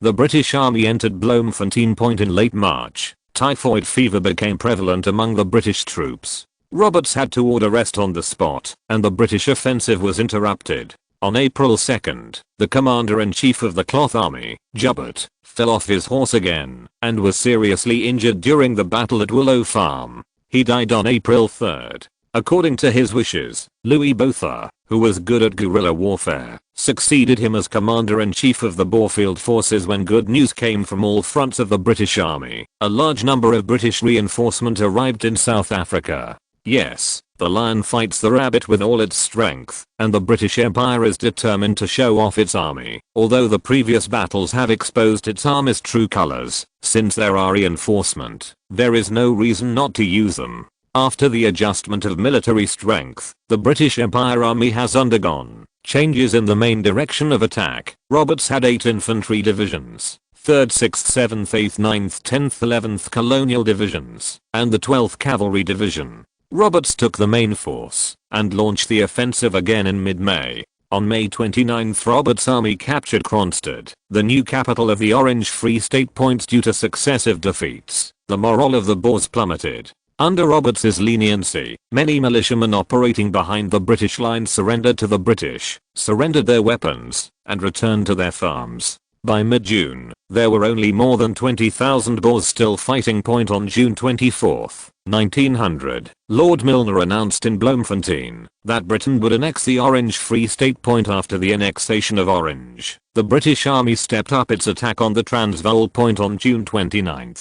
The British Army entered Bloemfontein Point in late March. Typhoid fever became prevalent among the British troops. Roberts had to order rest on the spot, and the British offensive was interrupted. On April 2nd, the commander-in-chief of the Cloth Army, Joubert, fell off his horse again and was seriously injured during the battle at Willow Farm. He died on April 3rd. According to his wishes, Louis Botha, who was good at guerrilla warfare, succeeded him as commander-in-chief of the Boerfield forces when good news came from all fronts of the British Army. A large number of British reinforcement arrived in South Africa. Yes, the lion fights the rabbit with all its strength, and the British Empire is determined to show off its army. Although the previous battles have exposed its army's true colors, since there are reinforcement, there is no reason not to use them. After the adjustment of military strength, the British Empire Army has undergone changes in the main direction of attack. Roberts had 8 infantry divisions, 3rd, 6th, 7th, 8th, 9th, 10th, 11th Colonial Divisions, and the 12th Cavalry Division. Roberts took the main force and launched the offensive again in mid-May. On May 29, Roberts' army captured Kronstadt, the new capital of the Orange Free State. Points due to successive defeats, the morale of the Boers plummeted. Under Roberts' leniency, many militiamen operating behind the British lines surrendered to the British, surrendered their weapons, and returned to their farms. By mid-June, there were only more than 20,000 Boers still fighting. On June 24, 1900, Lord Milner announced in Bloemfontein that Britain would annex the Orange Free State. After the annexation of Orange, the British Army stepped up its attack on the Transvaal. On June 29.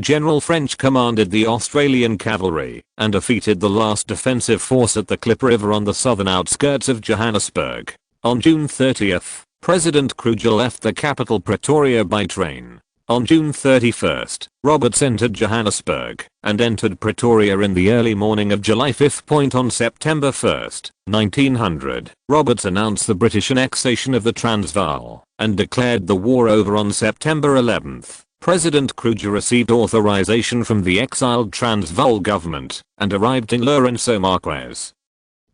General French commanded the Australian cavalry and defeated the last defensive force at the Klip River on the southern outskirts of Johannesburg. On June 30th, President Kruger left the capital Pretoria by train. On June 31st, Roberts entered Johannesburg and entered Pretoria in the early morning of July 5. On September 1st, 1900, Roberts announced the British annexation of the Transvaal and declared the war over. On September 11th, President Kruger received authorization from the exiled Transvaal government and arrived in Lourenço Marques,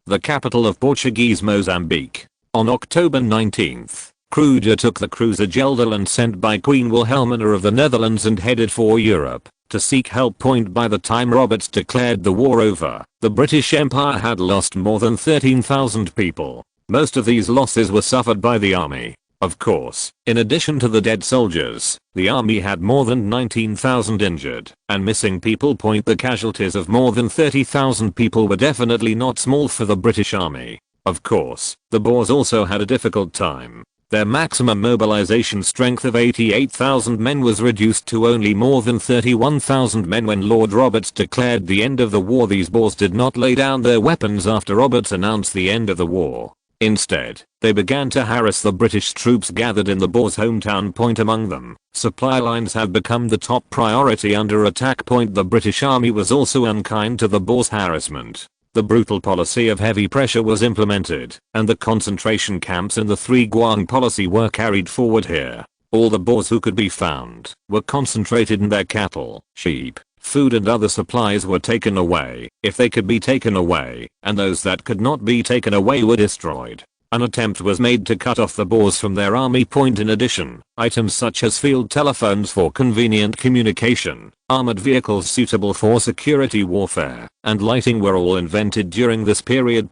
the capital of Portuguese Mozambique. On October 19th, Kruger took the cruiser Gelderland sent by Queen Wilhelmina of the Netherlands and headed for Europe to seek help. By the time Roberts declared the war over, the British Empire had lost more than 13,000 people. Most of these losses were suffered by the army. Of course, in addition to the dead soldiers, the army had more than 19,000 injured and missing people. The casualties of more than 30,000 people were definitely not small for the British army. Of course, the Boers also had a difficult time. Their maximum mobilization strength of 88,000 men was reduced to only more than 31,000 men when Lord Roberts declared the end of the war. These Boers did not lay down their weapons after Roberts announced the end of the war. Instead, they began to harass the British troops gathered in the Boers' hometown. Among them, supply lines had become the top priority under attack. The British army was also unkind to the Boers' harassment. The brutal policy of heavy pressure was implemented, and the concentration camps in the Three Gwang policy were carried forward here. All the Boers who could be found were concentrated in their cattle, sheep, food and other supplies were taken away, if they could be taken away, and those that could not be taken away were destroyed. An attempt was made to cut off the Boers from their army. In addition, items such as field telephones for convenient communication, armored vehicles suitable for security warfare, and lighting were all invented during this period.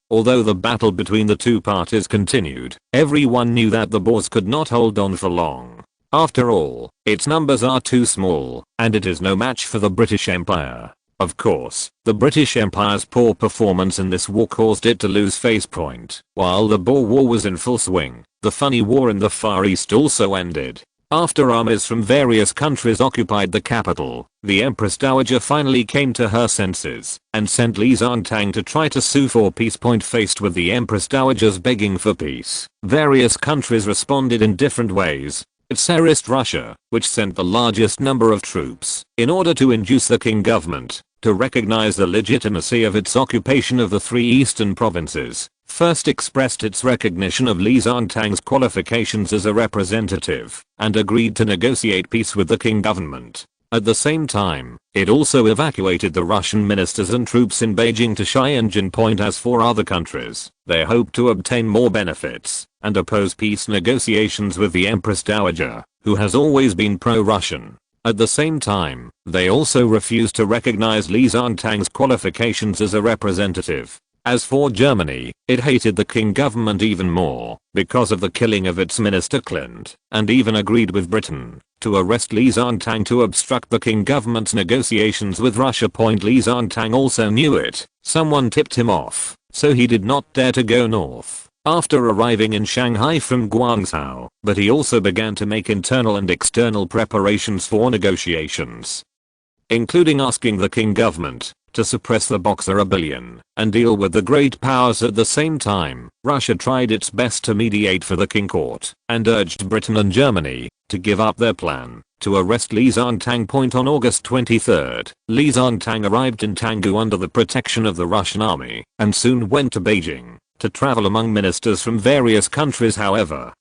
Although the battle between the two parties continued, everyone knew that the Boers could not hold on for long. After all, its numbers are too small, and it is no match for the British Empire. Of course, the British Empire's poor performance in this war caused it to lose face point. While the Boer War was in full swing, the funny war in the Far East also ended. After armies from various countries occupied the capital, the Empress Dowager finally came to her senses and sent Li Zhangtang to try to sue for peace. Faced with the Empress Dowagers begging for peace, various countries responded in different ways. Tsarist Russia, which sent the largest number of troops in order to induce the Qing government to recognize the legitimacy of its occupation of the three eastern provinces, first expressed its recognition of Li Zhangtang's qualifications as a representative and agreed to negotiate peace with the Qing government. At the same time, it also evacuated the Russian ministers and troops in Beijing to Shianjin. As for other countries, they hoped to obtain more benefits and oppose peace negotiations with the Empress Dowager, who has always been pro-Russian. At the same time, they also refused to recognize Li Zhangtang's qualifications as a representative. As for Germany, it hated the Qing government even more because of the killing of its minister Clint, and even agreed with Britain to arrest Li Zhangtang to obstruct the Qing government's negotiations with Russia. Li Zhangtang also knew it. Someone tipped him off, so he did not dare to go north after arriving in Shanghai from Guangzhou, but he also began to make internal and external preparations for negotiations, including asking the Qing government to suppress the Boxer Rebellion and deal with the great powers. At the same time, Russia tried its best to mediate for the Qing court and urged Britain and Germany to give up their plan to arrest Li Zhangtang. On August 23, Li Zhangtang arrived in Tanggu under the protection of the Russian army and soon went to Beijing to travel among ministers from various countries. However,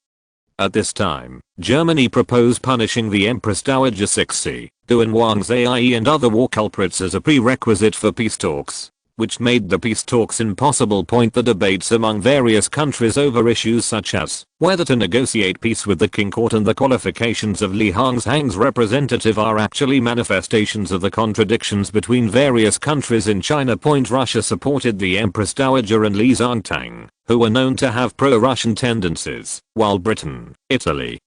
at this time, Germany proposed punishing the Empress Dowager Cixi, Duan Wangzai and other war culprits as a prerequisite for peace talks, which made the peace talks impossible. The debates among various countries over issues such as whether to negotiate peace with the Qing court and the qualifications of Li Zhangtang's representative are actually manifestations of the contradictions between various countries in China. Russia supported the Empress Dowager and Li Zhangtang, who were known to have pro-Russian tendencies, while Britain, Italy,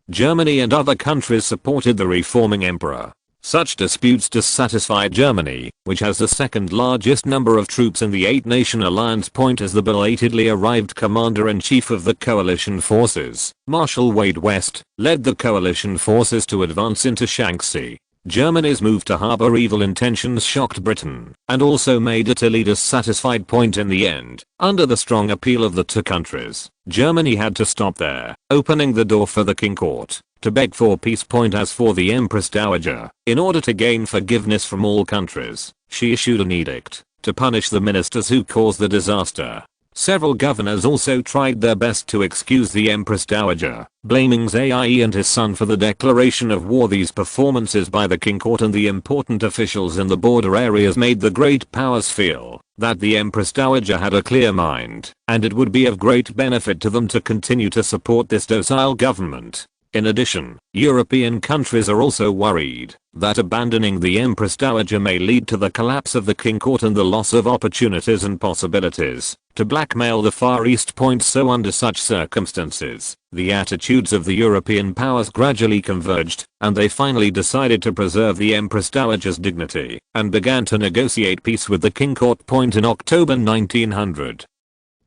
Germany and other countries supported the reforming emperor. Such disputes dissatisfied Germany, which has the second largest number of troops in the 8-nation alliance. As the belatedly arrived commander-in-chief of the coalition forces, Marshal Wade West, led the coalition forces to advance into Shanxi. Germany's move to harbor evil intentions shocked Britain, and also made Italy dissatisfied. In the end, under the strong appeal of the two countries, Germany had to stop there, opening the door for the Qing court to beg for peace. As for the Empress Dowager, in order to gain forgiveness from all countries, she issued an edict to punish the ministers who caused the disaster. Several governors also tried their best to excuse the Empress Dowager, blaming Zai and his son for the declaration of war. These performances by the Qing court and the important officials in the border areas made the great powers feel that the Empress Dowager had a clear mind, and it would be of great benefit to them to continue to support this docile government. In addition, European countries are also worried that abandoning the Empress Dowager may lead to the collapse of the Qing court and the loss of opportunities and possibilities to blackmail the Far East. So under such circumstances, the attitudes of the European powers gradually converged, and they finally decided to preserve the Empress Dowager's dignity and began to negotiate peace with the Qing court. In October 1900,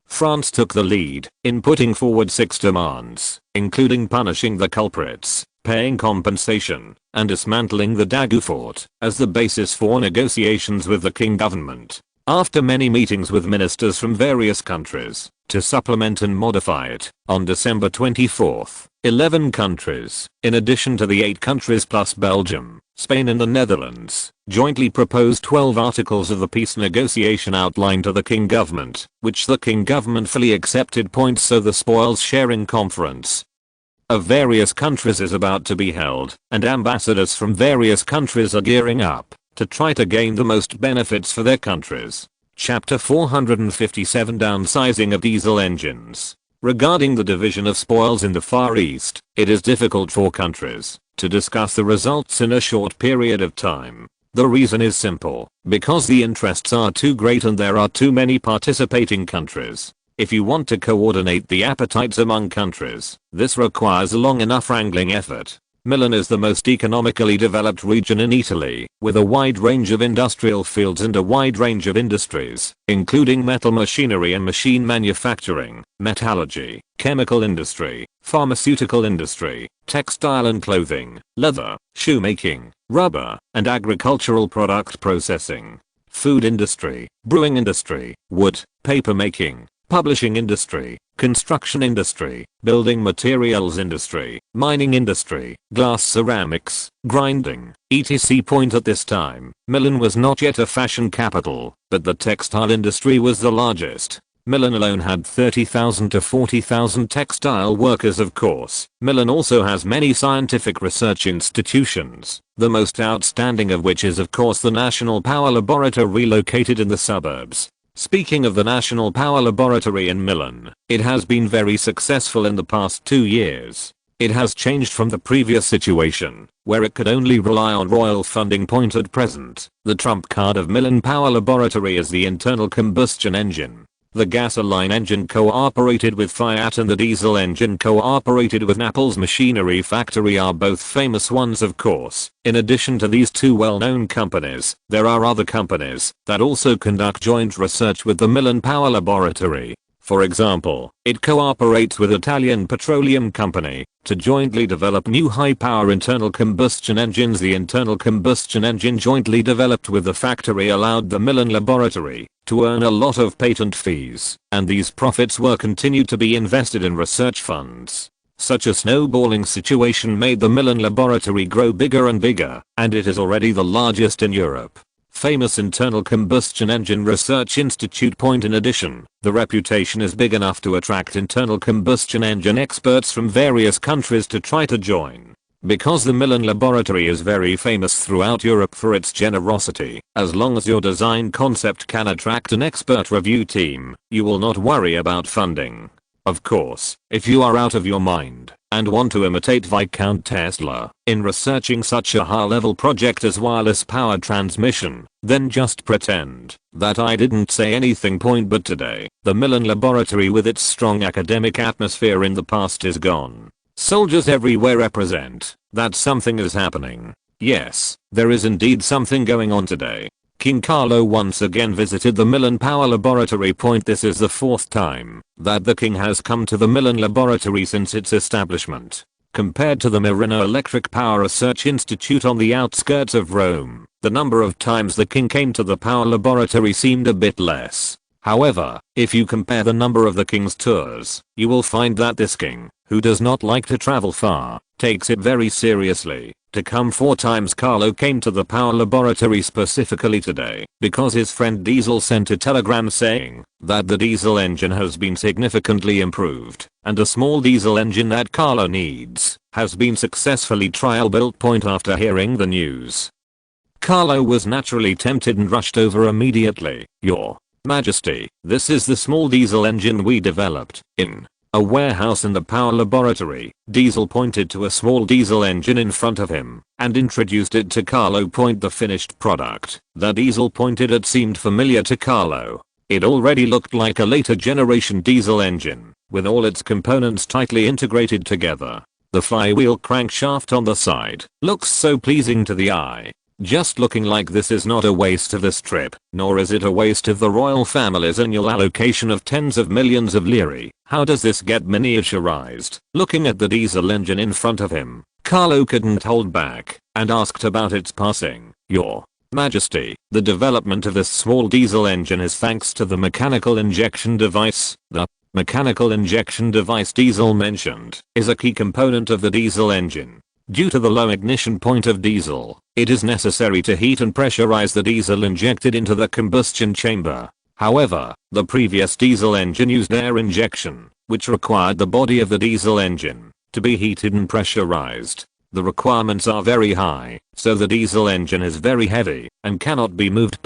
France took the lead in putting forward 6 demands, including punishing the culprits, paying compensation, and dismantling the Dagu fort as the basis for negotiations with the Qing government. After many meetings with ministers from various countries to supplement and modify it, on December 24, 11 countries, in addition to the 8 countries plus Belgium, Spain and the Netherlands, jointly proposed 12 articles of the peace negotiation outline to the Qing government, which the Qing government fully accepted. So the spoils sharing conference of various countries is about to be held, and ambassadors from various countries are gearing up to try to gain the most benefits for their countries. Chapter 457 Downsizing of diesel engines. Regarding the division of spoils in the Far East, it is difficult for countries to discuss the results in a short period of time. The reason is simple, because the interests are too great and there are too many participating countries. If you want to coordinate the appetites among countries, this requires a long enough wrangling effort. Milan is the most economically developed region in Italy, with a wide range of industrial fields and a wide range of industries, including metal machinery and machine manufacturing, metallurgy, chemical industry, pharmaceutical industry, textile and clothing, leather, shoemaking, rubber, and agricultural product processing, food industry, brewing industry, wood, paper making, publishing industry, construction industry, building materials industry, mining industry, glass ceramics, grinding, etc. Point at this time, Milan was not yet a fashion capital, but the textile industry was the largest. Milan alone had 30,000 to 40,000 textile workers of course. Milan also has many scientific research institutions, the most outstanding of which is of course the National Power Laboratory located in the suburbs. Speaking of the National Power Laboratory in Milan, it has been very successful in the past 2 years. It has changed from the previous situation, where it could only rely on royal funding. Point at present, the trump card of Milan Power Laboratory is the internal combustion engine. The gasoline engine cooperated with Fiat and the diesel engine cooperated with Naples Machinery Factory are both famous ones of course. In addition to these two well-known companies, there are other companies that also conduct joint research with the Milan Power Laboratory. For example, it cooperates with Italian Petroleum Company to jointly develop new high-power internal combustion engines. The internal combustion engine jointly developed with the factory allowed the Milan laboratory to earn a lot of patent fees, and these profits were continued to be invested in research funds. Such a snowballing situation made the Milan laboratory grow bigger and bigger, and it is already the largest in Europe. Famous internal combustion engine research institute. Point in addition, the reputation is big enough to attract internal combustion engine experts from various countries to try to join. Because the Milan laboratory is very famous throughout Europe for its generosity, as long as your design concept can attract an expert review team, you will not worry about funding. Of course, if you are out of your mind and want to imitate Viscount Tesla in researching such a high-level project as wireless power transmission, then just pretend that I didn't say anything. But today, the Milan laboratory with its strong academic atmosphere in the past is gone. Soldiers everywhere represent that something is happening. Yes, there is indeed something going on today. King Carlo once again visited the Milan Power Laboratory. This is the 4th time that the king has come to the Milan laboratory since its establishment. Compared to the Marino Electric Power Research Institute on the outskirts of Rome, the number of times the king came to the power laboratory seemed a bit less. However, if you compare the number of the king's tours, you will find that this king, who does not like to travel far, takes it very seriously. To come 4 times, Carlo came to the power laboratory specifically today because his friend Diesel sent a telegram saying that the diesel engine has been significantly improved and a small diesel engine that Carlo needs has been successfully trial built. After hearing the news, Carlo was naturally tempted and rushed over immediately. Your Majesty, this is the small diesel engine we developed in a warehouse in the power laboratory. Diesel pointed to a small diesel engine in front of him and introduced it to Carlo. The finished product that Diesel pointed at seemed familiar to Carlo. It already looked like a later generation diesel engine, with all its components tightly integrated together. The flywheel crankshaft on the side looks so pleasing to the eye. Just looking like this is not a waste of this trip, nor is it a waste of the royal family's annual allocation of tens of millions of lire. How does this get miniaturized? Looking at the diesel engine in front of him, Carlo couldn't hold back and asked about its passing. Your Majesty, the development of this small diesel engine is thanks to the mechanical injection device. The mechanical injection device Diesel mentioned is a key component of the diesel engine. Due to the low ignition point of diesel, it is necessary to heat and pressurize the diesel injected into the combustion chamber. However, the previous diesel engine used air injection, which required the body of the diesel engine to be heated and pressurized. The requirements are very high, so the diesel engine is very heavy and cannot be moved.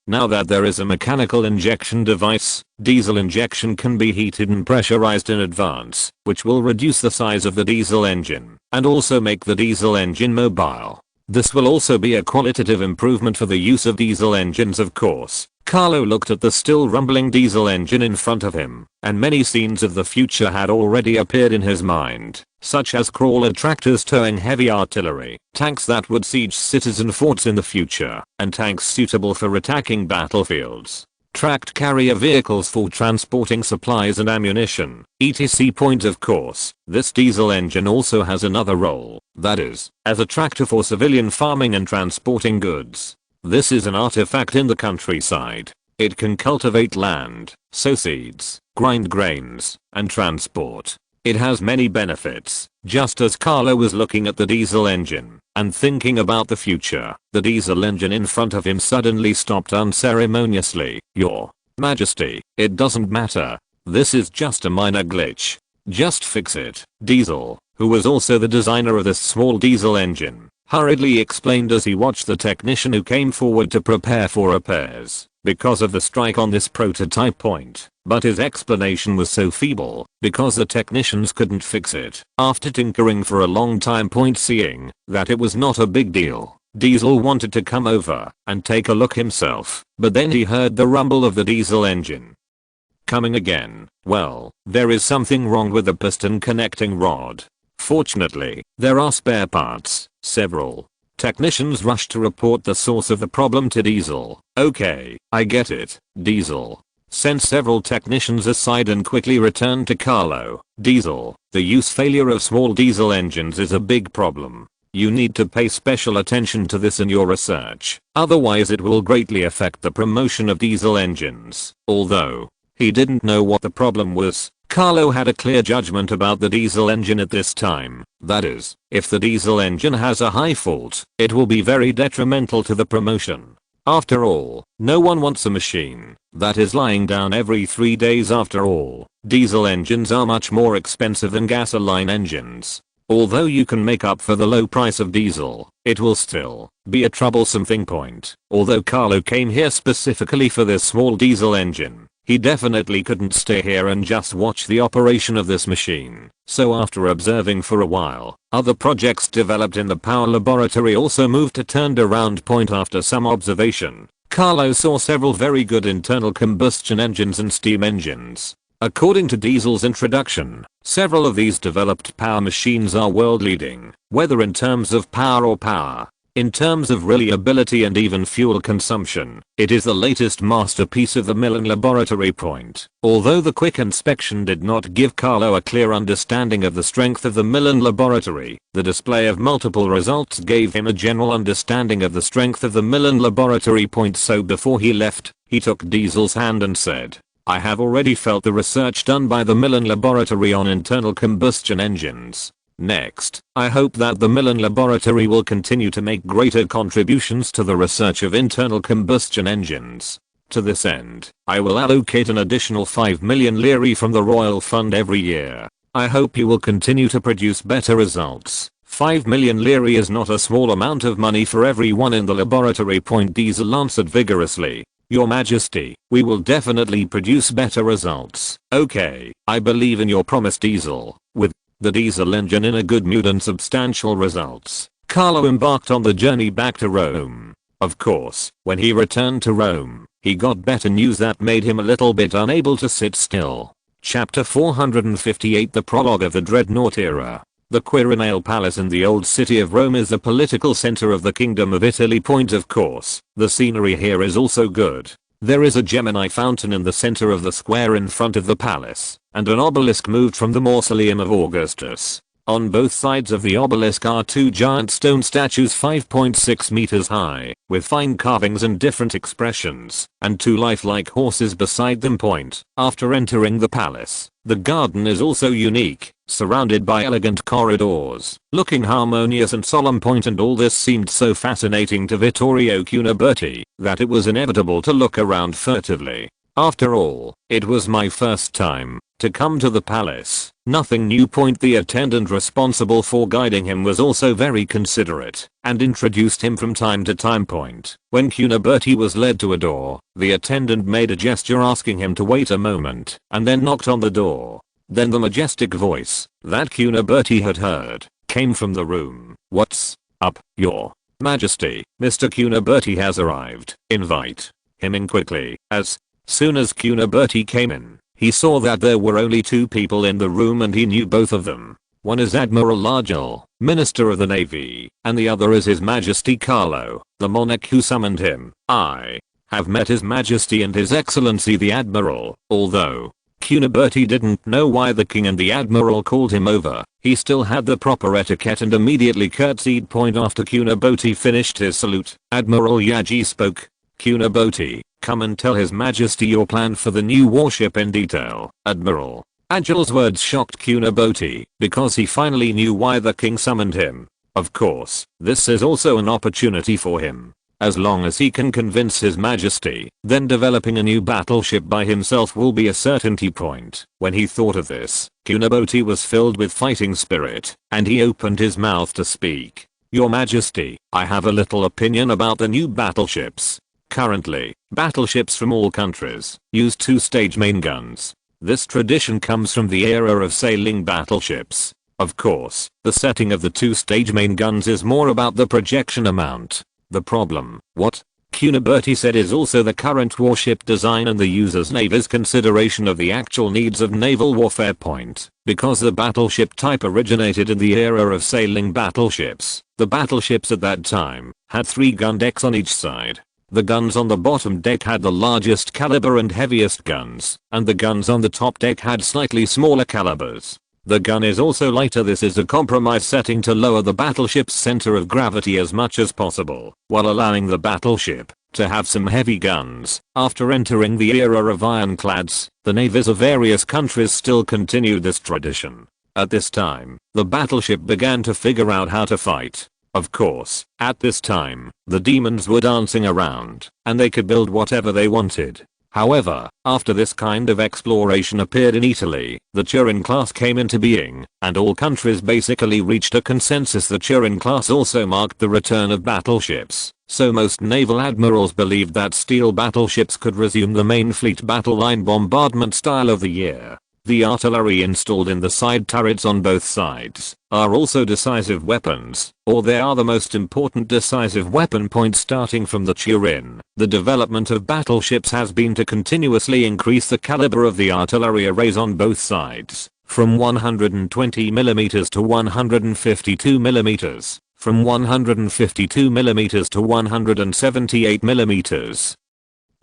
Now that there is a mechanical injection device, diesel injection can be heated and pressurized in advance, which will reduce the size of the diesel engine and also make the diesel engine mobile. This will also be a qualitative improvement for the use of diesel engines of course. Carlo looked at the still rumbling diesel engine in front of him, and many scenes of the future had already appeared in his mind, such as crawler tractors towing heavy artillery, tanks that would siege citizen forts in the future, and tanks suitable for attacking battlefields, tracked carrier vehicles for transporting supplies and ammunition, etc. Point of course, this diesel engine also has another role, that is, as a tractor for civilian farming and transporting goods. This is an artifact in the countryside. It can cultivate land, sow seeds, grind grains, and transport. It has many benefits. Just as Carlo was looking at the diesel engine and thinking about the future, the diesel engine in front of him suddenly stopped unceremoniously. "Your Majesty, it doesn't matter. This is just a minor glitch. Just fix it." Diesel, who was also the designer of this small diesel engine, hurriedly explained as he watched the technician who came forward to prepare for repairs because of the strike on this prototype point. But his explanation was so feeble because the technicians couldn't fix it. After tinkering for a long time, seeing that it was not a big deal, Diesel wanted to come over and take a look himself, but then he heard the rumble of the diesel engine coming again. Well, there is something wrong with the piston connecting rod. Fortunately, there are spare parts. Several technicians rushed to report the source of the problem to Diesel. "Okay, I get it." Diesel sent several technicians aside and quickly returned to Carlo. "Diesel, the use failure of small diesel engines is a big problem. You need to pay special attention to this in your research, otherwise it will greatly affect the promotion of diesel engines." Although he didn't know what the problem was, Carlo had a clear judgment about the diesel engine at this time. That is, if the diesel engine has a high fault, it will be very detrimental to the promotion. After all, no one wants a machine that is lying down every 3 days. After all, diesel engines are much more expensive than gasoline engines. Although you can make up for the low price of diesel, it will still be a troublesome thing. Although Carlo came here specifically for this small diesel engine, he definitely couldn't stay here and just watch the operation of this machine. So after observing for a while, other projects developed in the power laboratory also moved to turned around point. After some observation, Carlo saw several very good internal combustion engines and steam engines. According to Diesel's introduction, several of these developed power machines are world leading, whether in terms of power or power, in terms of reliability and even fuel consumption. It is the latest masterpiece of the Milan laboratory. Although the quick inspection did not give Carlo a clear understanding of the strength of the Milan laboratory, the display of multiple results gave him a general understanding of the strength of the Milan laboratory. So before he left, he took Diesel's hand and said, "I have already felt the research done by the Milan laboratory on internal combustion engines. Next, I hope that the Milan laboratory will continue to make greater contributions to the research of internal combustion engines. To this end, I will allocate an additional 5 million lire from the Royal Fund every year. I hope you will continue to produce better results." 5 million lire is not a small amount of money for everyone in the laboratory. Diesel answered vigorously, "Your Majesty, we will definitely produce better results." "Okay, I believe in your promise, Diesel." With the diesel engine in a good mood and substantial results, Carlo embarked on the journey back to Rome. Of course, when he returned to Rome, he got better news that made him a little bit unable to sit still. Chapter 458, the prologue of the Dreadnought era. The Quirinal Palace in the old city of Rome is the political center of the Kingdom of Italy. Of course, the scenery here is also good. There is a Gemini fountain in the center of the square in front of the palace, and an obelisk moved from the mausoleum of Augustus. On both sides of the obelisk are two giant stone statues 5.6 meters high, with fine carvings and different expressions, and two lifelike horses beside them. After entering the palace, the garden is also unique, surrounded by elegant corridors, looking harmonious and solemn. And all this seemed so fascinating to Vittorio Cuniberti that it was inevitable to look around furtively. After all, it was my first time to come to the palace. Nothing new. The attendant responsible for guiding him was also very considerate and introduced him from time to time. When Cuniberti was led to a door, the attendant made a gesture asking him to wait a moment and then knocked on the door. Then the majestic voice that Cuniberti had heard came from the room. "What's up, Your Majesty? Mr. Cuniberti has arrived. Invite." him in quickly. As soon as Cuniberti came in, he saw that there were only two people in the room and he knew both of them. One is Admiral Largel, Minister of the Navy, and the other is His Majesty Carlo, the monarch who summoned him. I have met His Majesty and His Excellency the Admiral. Although Cuniberti didn't know why the king and the admiral called him over, he still had the proper etiquette and immediately curtsied point after Cuniberti finished his salute. Admiral Yaji spoke. Cuniberti, come and tell His Majesty your plan for the new warship in detail. Admiral Agil's words shocked Cuniberti, because he finally knew why the king summoned him. Of course, this is also an opportunity for him. As long as he can convince His Majesty, then developing a new battleship by himself will be a certainty point. When he thought of this, Cuniberti was filled with fighting spirit, and he opened his mouth to speak. Your Majesty, I have a little opinion about the new battleships. Currently, battleships from all countries use two-stage main guns. This tradition comes from the era of sailing battleships. Of course, the setting of the two-stage main guns is more about the projection amount. The problem, what Cuniberti said, is also the current warship design and the user's Navy's consideration of the actual needs of naval warfare point. Because the battleship type originated in the era of sailing battleships, the battleships at that time had 3 gun decks on each side. The guns on the bottom deck had the largest caliber and heaviest guns, and the guns on the top deck had slightly smaller calibers. The gun is also lighter. This is a compromise setting to lower the battleship's center of gravity as much as possible, while allowing the battleship to have some heavy guns. After entering the era of ironclads, the navies of various countries still continued this tradition. At this time, the battleship began to figure out how to fight. Of course, at this time, the demons were dancing around, and they could build whatever they wanted. However, after this kind of exploration appeared in Italy, the Turin class came into being, and all countries basically reached a consensus. The Turin class also marked the return of battleships, so most naval admirals believed that steel battleships could resume the main fleet battle line bombardment style of the year. The artillery installed in the side turrets on both sides are also decisive weapons, or they are the most important decisive weapon points. Starting from the Turin, the development of battleships has been to continuously increase the caliber of the artillery arrays on both sides, from 120mm to 152mm, from 152mm to 178mm.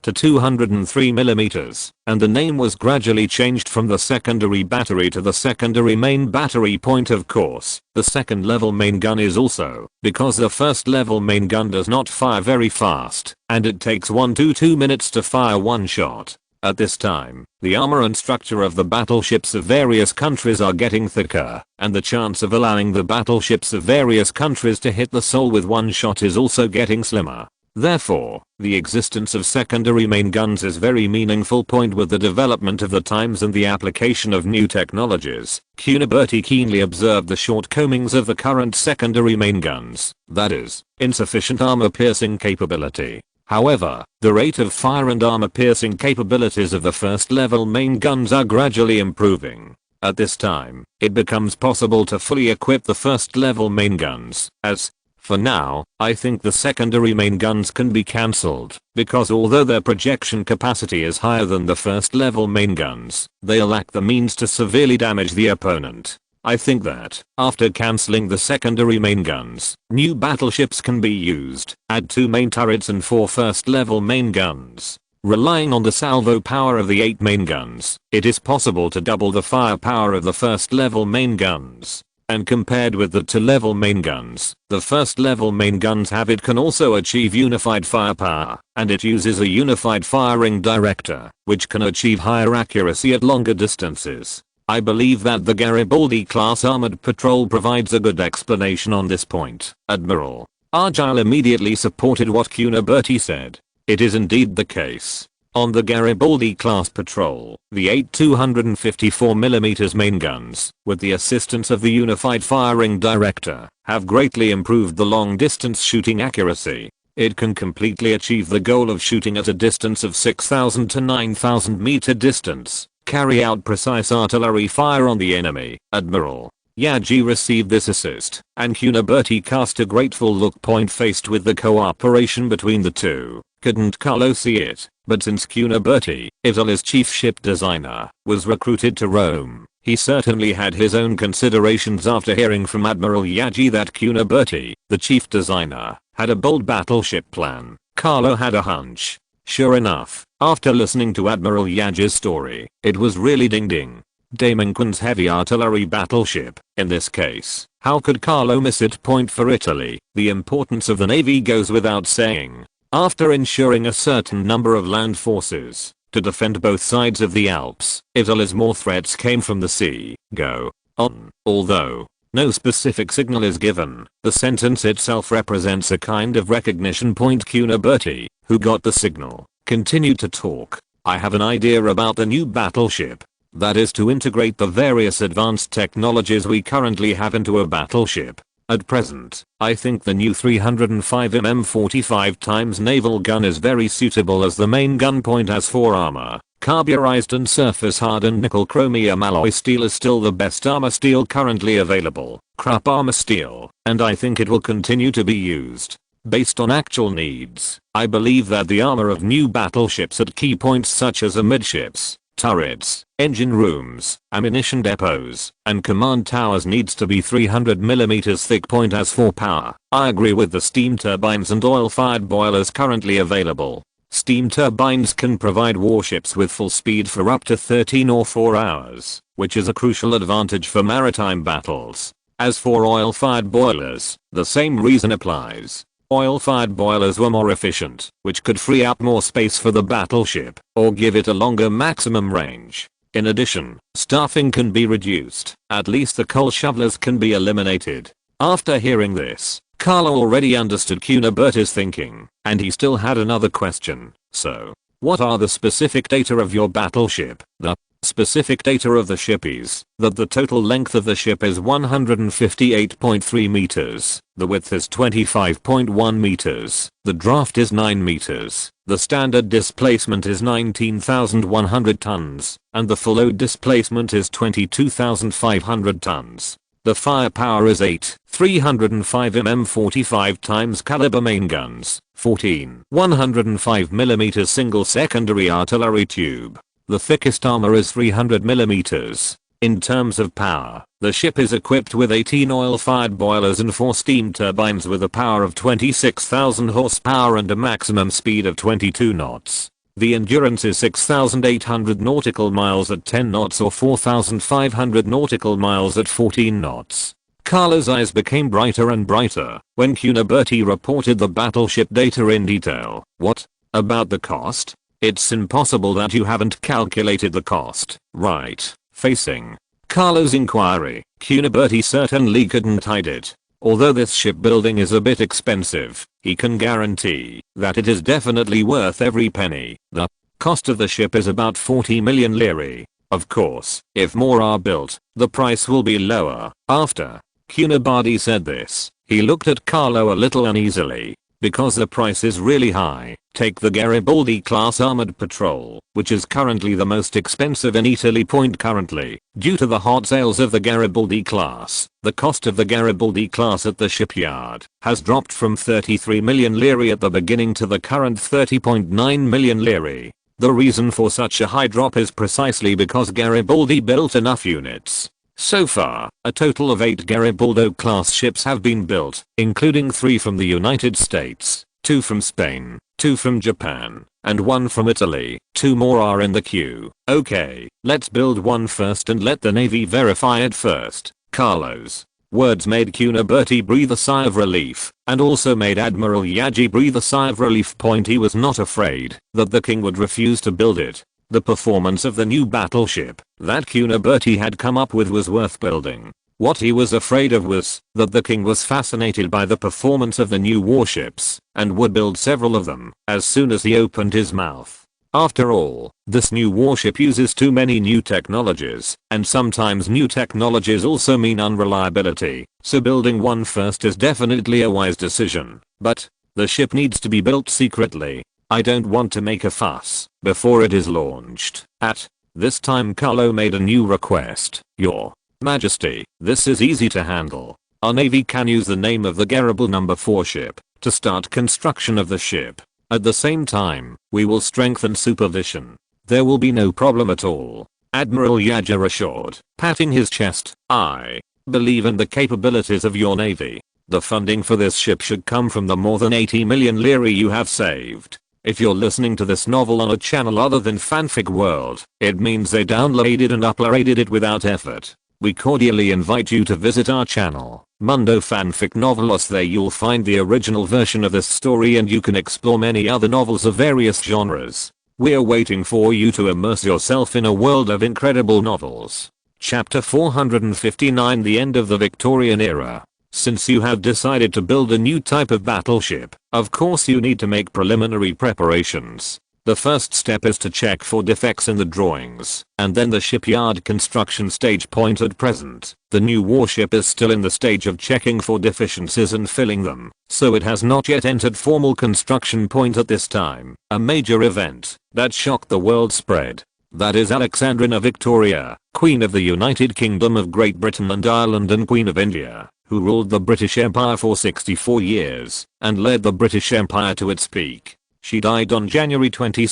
To 203mm, and the name was gradually changed from the secondary battery to the secondary main battery point. Of course, the second level main gun is also, because the first level main gun does not fire very fast, and it takes 1 to 2 minutes to fire one shot. At this time, the armor and structure of the battleships of various countries are getting thicker, and the chance of allowing the battleships of various countries to hit the soul with one shot is also getting slimmer. Therefore, the existence of secondary main guns is very meaningful point with the development of the times and the application of new technologies. Cuniberti keenly observed the shortcomings of the current secondary main guns, that is, insufficient armor-piercing capability. However, the rate of fire and armor-piercing capabilities of the first-level main guns are gradually improving. At this time, it becomes possible to fully equip the first-level main guns, as for now, I think the secondary main guns can be cancelled, because although their projection capacity is higher than the first level main guns, they lack the means to severely damage the opponent. I think that, after cancelling the secondary main guns, new battleships can be used. Add 2 main turrets and 4 first level main guns. Relying on the salvo power of the 8 main guns, it is possible to double the firepower of the first level main guns. And compared with the 2-level main guns, the first level main guns can also achieve unified firepower, and it uses a unified firing director, which can achieve higher accuracy at longer distances. I believe that the Garibaldi class armored patrol provides a good explanation on this point. Admiral Agile immediately supported what Cuniberti said. It is indeed the case. On the Garibaldi class patrol, the 8 254mm main guns, with the assistance of the unified firing director, have greatly improved the long distance shooting accuracy. It can completely achieve the goal of shooting at a distance of 6,000 to 9,000 meter distance, carry out precise artillery fire on the enemy. Admiral Yaji received this assist, and Cuniberti cast a grateful look faced with the cooperation between the two. Couldn't Carlo see it? But since Cuniberti, Italy's chief ship designer, was recruited to Rome, he certainly had his own considerations after hearing from Admiral Yaji that Cuniberti, the chief designer, had a bold battleship plan. Carlo had a hunch. Sure enough, after listening to Admiral Yaji's story, it was really ding-ding. Damonquin's heavy artillery battleship, in this case. How could Carlo miss it? Point for Italy. The importance of the navy goes without saying. After ensuring a certain number of land forces to defend both sides of the Alps, Italy's more threats came from the sea. Go on. Although no specific signal is given, the sentence itself represents a kind of recognition. Cuniberti, who got the signal, continued to talk. I have an idea about the new battleship. That is to integrate the various advanced technologies we currently have into a battleship. At present, I think the new 305mm 45x naval gun is very suitable as the main gun point has armor. Carburized and surface hardened nickel chromium alloy steel is still the best armor steel currently available. Crap armor steel, and I think it will continue to be used. Based on actual needs, I believe that the armor of new battleships at key points such as amidships, turrets, engine rooms, ammunition depots, and command towers needs to be 300mm thick. As for power, I agree with the steam turbines and oil-fired boilers currently available. Steam turbines can provide warships with full speed for up to 13 or 4 hours, which is a crucial advantage for maritime battles. As for oil-fired boilers, the same reason applies. Oil-fired boilers were more efficient, which could free up more space for the battleship, or give it a longer maximum range. In addition, staffing can be reduced, at least the coal shovelers can be eliminated. After hearing this, Carlo already understood Cuniberti's thinking, and he still had another question. So, what are the specific data of your battleship? The specific data of the ship is that the total length of the ship is 158.3 meters, the width is 25.1 meters, the draft is 9 meters, the standard displacement is 19,100 tons, and the full load displacement is 22,500 tons. The firepower is 8 305mm 45x caliber main guns, 14 105mm single secondary artillery tube. The thickest armor is 300mm. In terms of power, the ship is equipped with 18 oil-fired boilers and 4 steam turbines with a power of 26,000 horsepower and a maximum speed of 22 knots. The endurance is 6,800 nautical miles at 10 knots or 4,500 nautical miles at 14 knots. Carlo's eyes became brighter and brighter when Cuniberti reported the battleship data in detail. What? About the cost? It's impossible that you haven't calculated the cost, right? Facing Carlo's inquiry, Cuniberti certainly couldn't hide it. Although this shipbuilding is a bit expensive, he can guarantee that it is definitely worth every penny. The cost of the ship is about 40 million lire. Of course, if more are built, the price will be lower. After Cuniberti said this, he looked at Carlo a little uneasily. Because the price is really high, take the Garibaldi class armored patrol, which is currently the most expensive in Italy. Currently, due to the hot sales of the Garibaldi class, the cost of the Garibaldi class at the shipyard has dropped from 33 million lire at the beginning to the current 30.9 million lire. The reason for such a high drop is precisely because Garibaldi built enough units. So far, a total of 8 Garibaldi-class ships have been built, including 3 from the United States, 2 from Spain, 2 from Japan, and 1 from Italy. 2 more are in the queue. Okay, let's build one first and let the Navy verify it first. Carlo's words made Cuniberti breathe a sigh of relief, and also made Admiral Yaji breathe a sigh of relief. He was not afraid that the king would refuse to build it. The performance of the new battleship that Cuniberti had come up with was worth building. What he was afraid of was that the king was fascinated by the performance of the new warships and would build several of them as soon as he opened his mouth. After all, this new warship uses too many new technologies, and sometimes new technologies also mean unreliability, so building one first is definitely a wise decision. But the ship needs to be built secretly. I don't want to make a fuss before it is launched. At this time Carlo made a new request. Your Majesty, this is easy to handle. Our navy can use the name of the Gerbil number 4 ship to start construction of the ship. At the same time, we will strengthen supervision. There will be no problem at all. Admiral Yager assured, patting his chest. I believe in the capabilities of your navy. The funding for this ship should come from the more than 80 million lire you have saved. If you're listening to this novel on a channel other than Fanfic World, it means they downloaded and uploaded it without effort. We cordially invite you to visit our channel, Mundo Fanfic Novelos. There you'll find the original version of this story and you can explore many other novels of various genres. We're waiting for you to immerse yourself in a world of incredible novels. Chapter 459, The End of the Victorian Era. Since you have decided to build a new type of battleship, of course you need to make preliminary preparations. The first step is to check for defects in the drawings, and then the shipyard construction stage point. At present, the new warship is still in the stage of checking for deficiencies and filling them, so it has not yet entered formal construction point at this time. A major event that shocked the world spread. That is Alexandrina Victoria, Queen of the United Kingdom of Great Britain and Ireland and Queen of India, who ruled the British Empire for 64 years and led the British Empire to its peak. She died on January 22,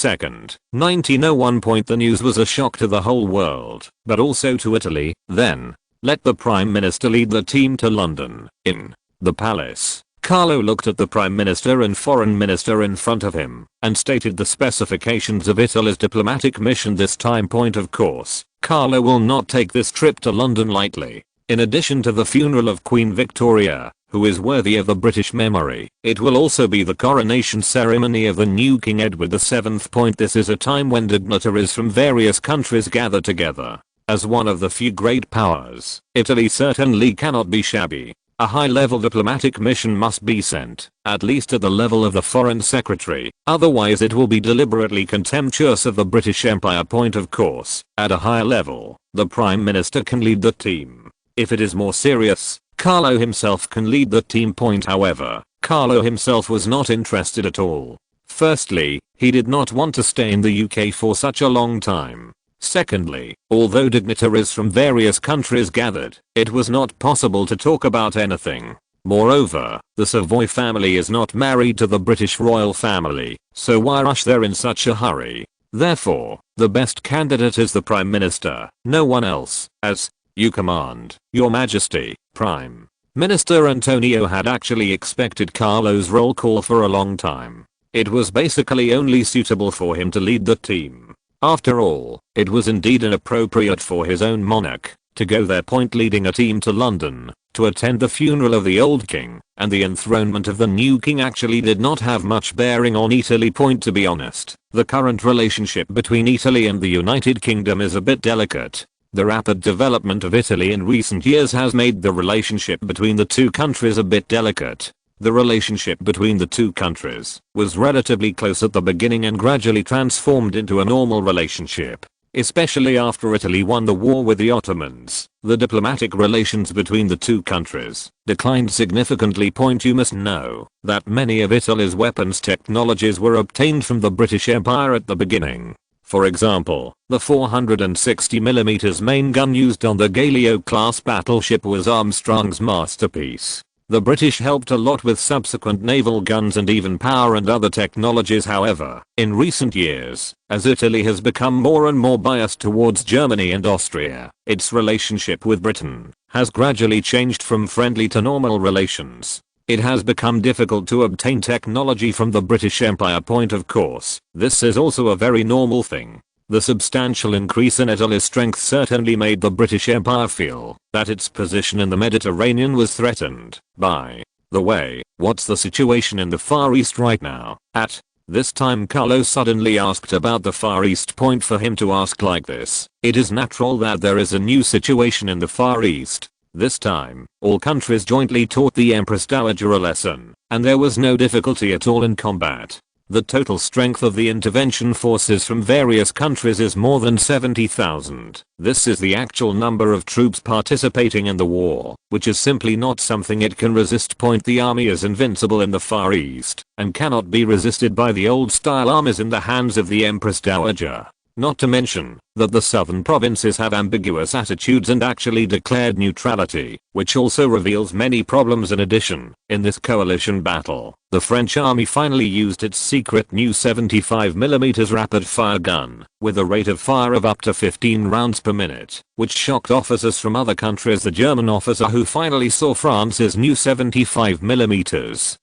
1901. The news was a shock to the whole world, but also to Italy. Then, let the Prime Minister lead the team to London. In the palace, Carlo looked at the Prime Minister and Foreign Minister in front of him and stated the specifications of Italy's diplomatic mission this time. Of course, Carlo will not take this trip to London lightly. In addition to the funeral of Queen Victoria, who is worthy of the British memory, it will also be the coronation ceremony of the new King Edward VII. This is a time when dignitaries from various countries gather together. As one of the few great powers, Italy certainly cannot be shabby. A high-level diplomatic mission must be sent, at least at the level of the Foreign Secretary, otherwise it will be deliberately contemptuous of the British Empire. Of course, at a higher level, the Prime Minister can lead the team. If it is more serious, Carlo himself can lead the team. However, Carlo himself was not interested at all. Firstly, he did not want to stay in the UK for such a long time. Secondly, although dignitaries from various countries gathered, it was not possible to talk about anything. Moreover, the Savoy family is not married to the British royal family, so why rush there in such a hurry? Therefore, the best candidate is the Prime Minister, no one else. As you command, Your Majesty. Prime Minister Antonio had actually expected Carlo's roll call for a long time. It was basically only suitable for him to lead the team. After all, it was indeed inappropriate for his own monarch to go there. Leading a team to London to attend the funeral of the old king and the enthronement of the new king actually did not have much bearing on Italy. To be honest, the current relationship between Italy and the United Kingdom is a bit delicate. The rapid development of Italy in recent years has made the relationship between the two countries a bit delicate. The relationship between the two countries was relatively close at the beginning and gradually transformed into a normal relationship, especially after Italy won the war with the Ottomans. The diplomatic relations between the two countries declined significantly. You must know that many of Italy's weapons technologies were obtained from the British Empire at the beginning. For example, the 460mm main gun used on the Galileo-class battleship was Armstrong's masterpiece. The British helped a lot with subsequent naval guns and even power and other technologies. However, in recent years, as Italy has become more and more biased towards Germany and Austria, its relationship with Britain has gradually changed from friendly to normal relations. It has become difficult to obtain technology from the British Empire. Of course, this is also a very normal thing. The substantial increase in Italy's strength certainly made the British Empire feel that its position in the Mediterranean was threatened. By the way, what's the situation in the Far East right now? At this time Carlo suddenly asked about the Far East. For him to ask like this, it is natural that there is a new situation in the Far East. This time, all countries jointly taught the Empress Dowager a lesson, and there was no difficulty at all in combat. The total strength of the intervention forces from various countries is more than 70,000. This is the actual number of troops participating in the war, which is simply not something it can resist. The army is invincible in the Far East, and cannot be resisted by the old style armies in the hands of the Empress Dowager. Not to mention that the southern provinces have ambiguous attitudes and actually declared neutrality, which also reveals many problems. In addition, in this coalition battle, the French army finally used its secret new 75mm rapid fire gun, with a rate of fire of up to 15 rounds per minute, which shocked officers from other countries. The German officer who finally saw France's new 75mm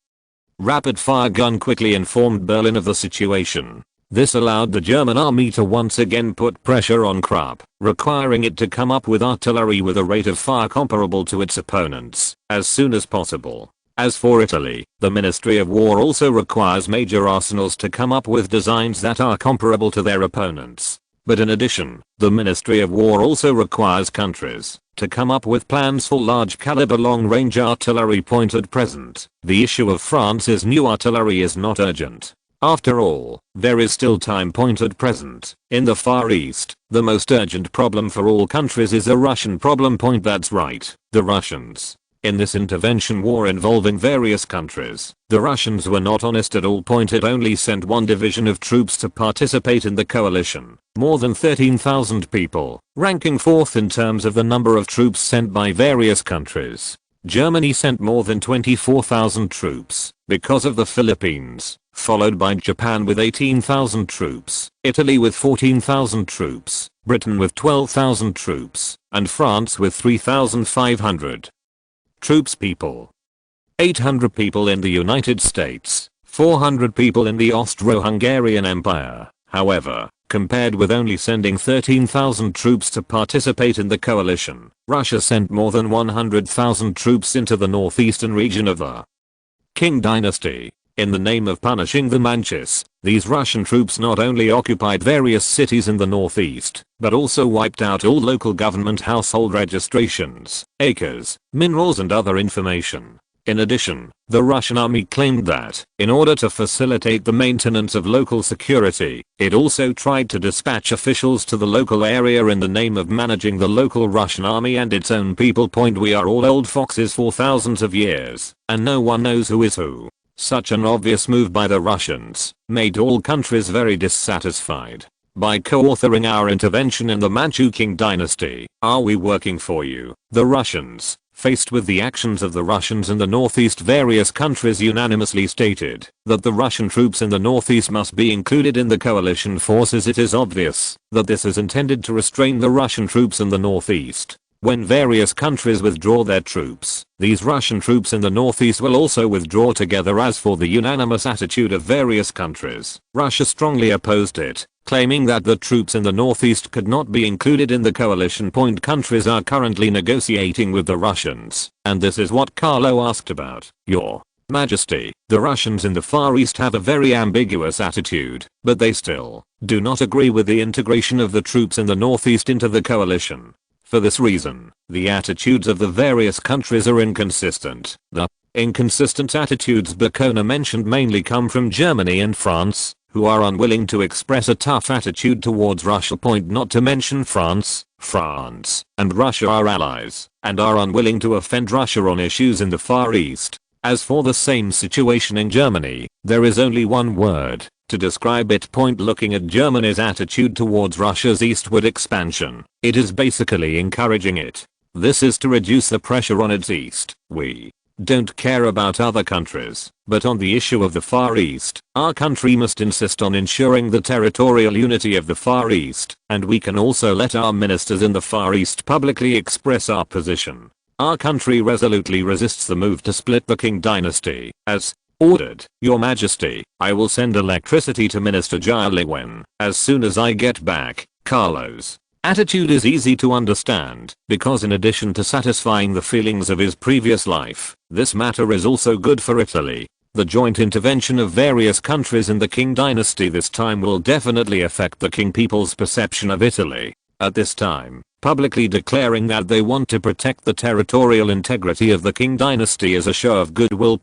rapid fire gun quickly informed Berlin of the situation. This allowed the German army to once again put pressure on Krupp, requiring it to come up with artillery with a rate of fire comparable to its opponents as soon as possible. As for Italy, the Ministry of War also requires major arsenals to come up with designs that are comparable to their opponents. But in addition, the Ministry of War also requires countries to come up with plans for large caliber long-range artillery. At present, the issue of France's new artillery is not urgent. After all, there is still time. At present, in the Far East, the most urgent problem for all countries is a Russian problem. That's right, the Russians. In this intervention war involving various countries, the Russians were not honest at all. It only sent one division of troops to participate in the coalition, more than 13,000 people, ranking fourth in terms of the number of troops sent by various countries. Germany sent more than 24,000 troops, because of the Philippines, followed by Japan with 18,000 troops, Italy with 14,000 troops, Britain with 12,000 troops, and France with 3,500 troops. 800 people in the United States, 400 people in the Austro-Hungarian Empire. However, compared with only sending 13,000 troops to participate in the coalition, Russia sent more than 100,000 troops into the northeastern region of the Qing dynasty. In the name of punishing the Manchus, these Russian troops not only occupied various cities in the northeast, but also wiped out all local government household registrations, acres, minerals and other information. In addition, the Russian army claimed that, in order to facilitate the maintenance of local security, it also tried to dispatch officials to the local area in the name of managing the local Russian army and its own people. We are all old foxes for thousands of years, and no one knows who is who. Such an obvious move by the Russians made all countries very dissatisfied. By co-authoring our intervention in the Manchu Qing dynasty, are we working for you, the Russians? Faced with the actions of the Russians in the northeast, various countries unanimously stated that the Russian troops in the northeast must be included in the coalition forces. It is obvious that this is intended to restrain the Russian troops in the northeast. When various countries withdraw their troops, these Russian troops in the northeast will also withdraw together. As for the unanimous attitude of various countries, Russia strongly opposed it, claiming that the troops in the northeast could not be included in the coalition. Countries are currently negotiating with the Russians, and this is what Carlo asked about. Your Majesty, the Russians in the Far East have a very ambiguous attitude, but they still do not agree with the integration of the troops in the northeast into the coalition. For this reason, the attitudes of the various countries are inconsistent. The inconsistent attitudes Bacona mentioned mainly come from Germany and France, who are unwilling to express a tough attitude towards Russia. Not to mention France and Russia are allies, and are unwilling to offend Russia on issues in the Far East. As for the same situation in Germany, there is only one word to describe it. Looking at Germany's attitude towards Russia's eastward expansion, it is basically encouraging it. This is to reduce the pressure on its east. We don't care about other countries, but on the issue of the Far East, our country must insist on ensuring the territorial unity of the Far East, and we can also let our ministers in the Far East publicly express our position. Our country resolutely resists the move to split the Qing dynasty. As ordered, Your Majesty, I will send electricity to Minister Jialiwen as soon as I get back. Carlo's attitude is easy to understand, because in addition to satisfying the feelings of his previous life, this matter is also good for Italy. The joint intervention of various countries in the Qing dynasty this time will definitely affect the Qing people's perception of Italy. At this time, publicly declaring that they want to protect the territorial integrity of the Qing dynasty is a show of goodwill.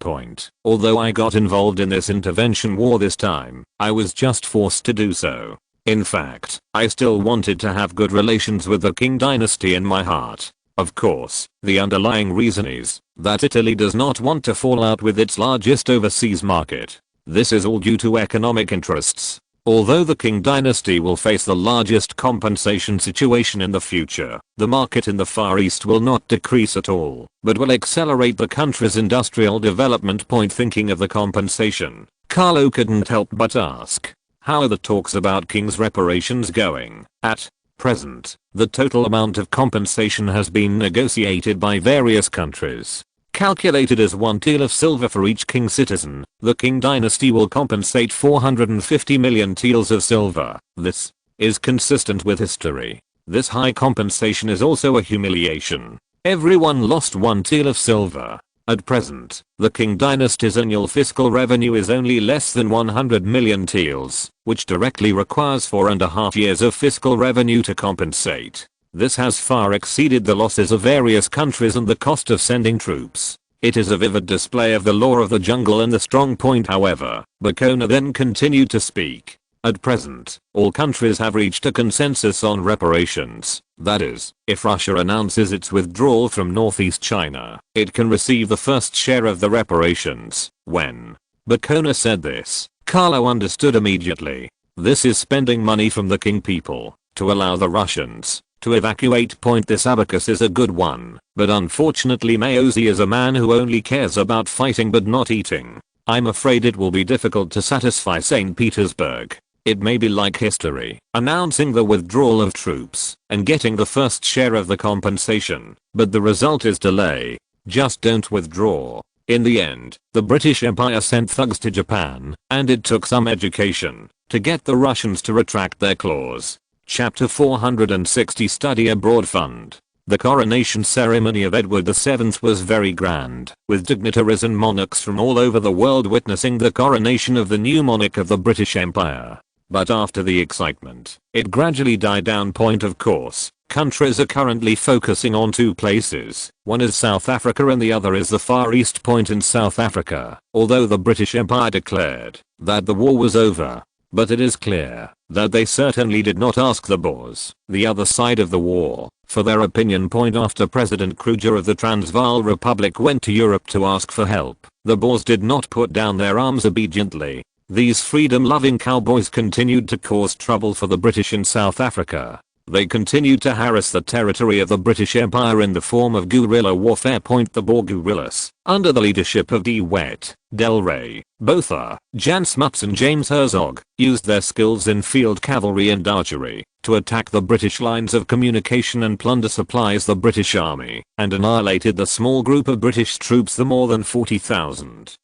Although I got involved in this intervention war this time, I was just forced to do so. In fact, I still wanted to have good relations with the Qing dynasty in my heart. Of course, the underlying reason is that Italy does not want to fall out with its largest overseas market. This is all due to economic interests. Although the Qing dynasty will face the largest compensation situation in the future, the market in the Far East will not decrease at all, but will accelerate the country's industrial development. Thinking of the compensation, Carlo couldn't help but ask, how are the talks about Qing's reparations going? At present, the total amount of compensation has been negotiated by various countries. Calculated as 1 tael of silver for each Qing citizen, the Qing dynasty will compensate 450 million taels of silver. This is consistent with history. This high compensation is also a humiliation. Everyone lost 1 tael of silver. At present, the Qing dynasty's annual fiscal revenue is only less than 100 million taels, which directly requires 4.5 years of fiscal revenue to compensate. This has far exceeded the losses of various countries and the cost of sending troops. It is a vivid display of the law of the jungle and the strong point. However, Bacona then continued to speak. At present, all countries have reached a consensus on reparations. That is, if Russia announces its withdrawal from northeast China, it can receive the first share of the reparations. When Bacona said this, Carlo understood immediately. This is spending money from the Qing people to allow the Russians to evacuate. This abacus is a good one, but unfortunately Maozi is a man who only cares about fighting but not eating. I'm afraid it will be difficult to satisfy St. Petersburg. It may be like history, announcing the withdrawal of troops and getting the first share of the compensation, but the result is delay. Just don't withdraw. In the end, the British Empire sent thugs to Japan, and it took some education to get the Russians to retract their clause. Chapter 460 Study Abroad Fund. The coronation ceremony of Edward VII was very grand, with dignitaries and monarchs from all over the world witnessing the coronation of the new monarch of the British Empire. But after the excitement, it gradually died down. Of course, countries are currently focusing on 2 places. One is South Africa and the other is the Far East. In South Africa, although the British Empire declared that the war was over, but it is clear that they certainly did not ask the Boers, the other side of the war, for their opinion. After President Kruger of the Transvaal Republic went to Europe to ask for help, the Boers did not put down their arms obediently. These freedom-loving cowboys continued to cause trouble for the British in South Africa. They continued to harass the territory of the British Empire in the form of guerrilla warfare. The Boer guerrillas, under the leadership of De Wet, Del Rey, Botha, Jan Smuts and James Herzog, used their skills in field cavalry and archery to attack the British lines of communication and plunder supplies the British Army, and annihilated the small group of British troops. The more than 40,000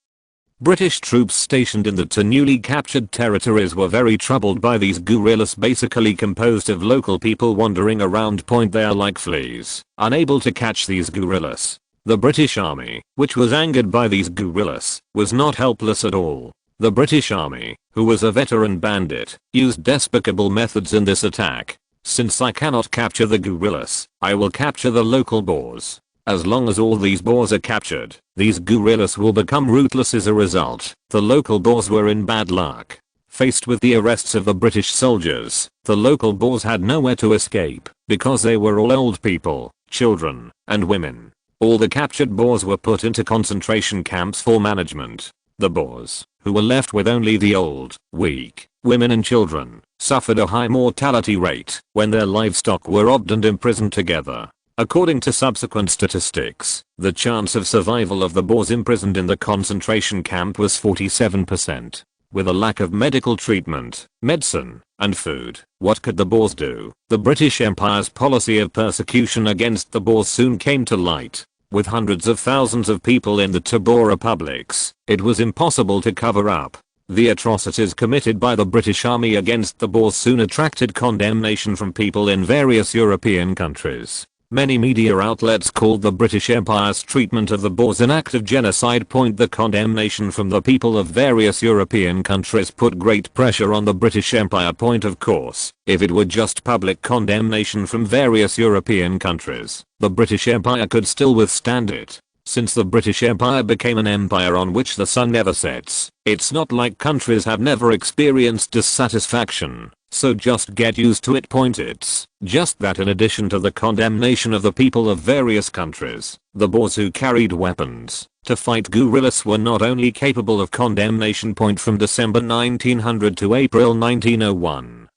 British troops stationed in the 2 newly captured territories were very troubled by these guerrillas, basically composed of local people wandering around. They are like fleas, unable to catch these guerrillas. The British Army, which was angered by these guerrillas, was not helpless at all. The British Army, who was a veteran bandit, used despicable methods in this attack. Since I cannot capture the guerrillas, I will capture the local Boers. As long as all these Boers are captured, these guerrillas will become ruthless. As a result, the local Boers were in bad luck. Faced with the arrests of the British soldiers, the local Boers had nowhere to escape, because they were all old people, children, and women. All the captured Boers were put into concentration camps for management. The Boers, who were left with only the old, weak, women and children, suffered a high mortality rate when their livestock were robbed and imprisoned together. According to subsequent statistics, the chance of survival of the Boers imprisoned in the concentration camp was 47%. With a lack of medical treatment, medicine, and food, what could the Boers do? The British Empire's policy of persecution against the Boers soon came to light. With hundreds of thousands of people in the 2 Boer republics, it was impossible to cover up. The atrocities committed by the British Army against the Boers soon attracted condemnation from people in various European countries. Many media outlets called the British Empire's treatment of the Boers an act of genocide. The condemnation from the people of various European countries put great pressure on the British Empire. Of course, if it were just public condemnation from various European countries, the British Empire could still withstand it. Since the British Empire became an empire on which the sun never sets, it's not like countries have never experienced dissatisfaction. So just get used to it. It's just that in addition to the condemnation of the people of various countries, the Boers who carried weapons to fight guerrillas were not only capable of condemnation. From December 1900 to April 1901.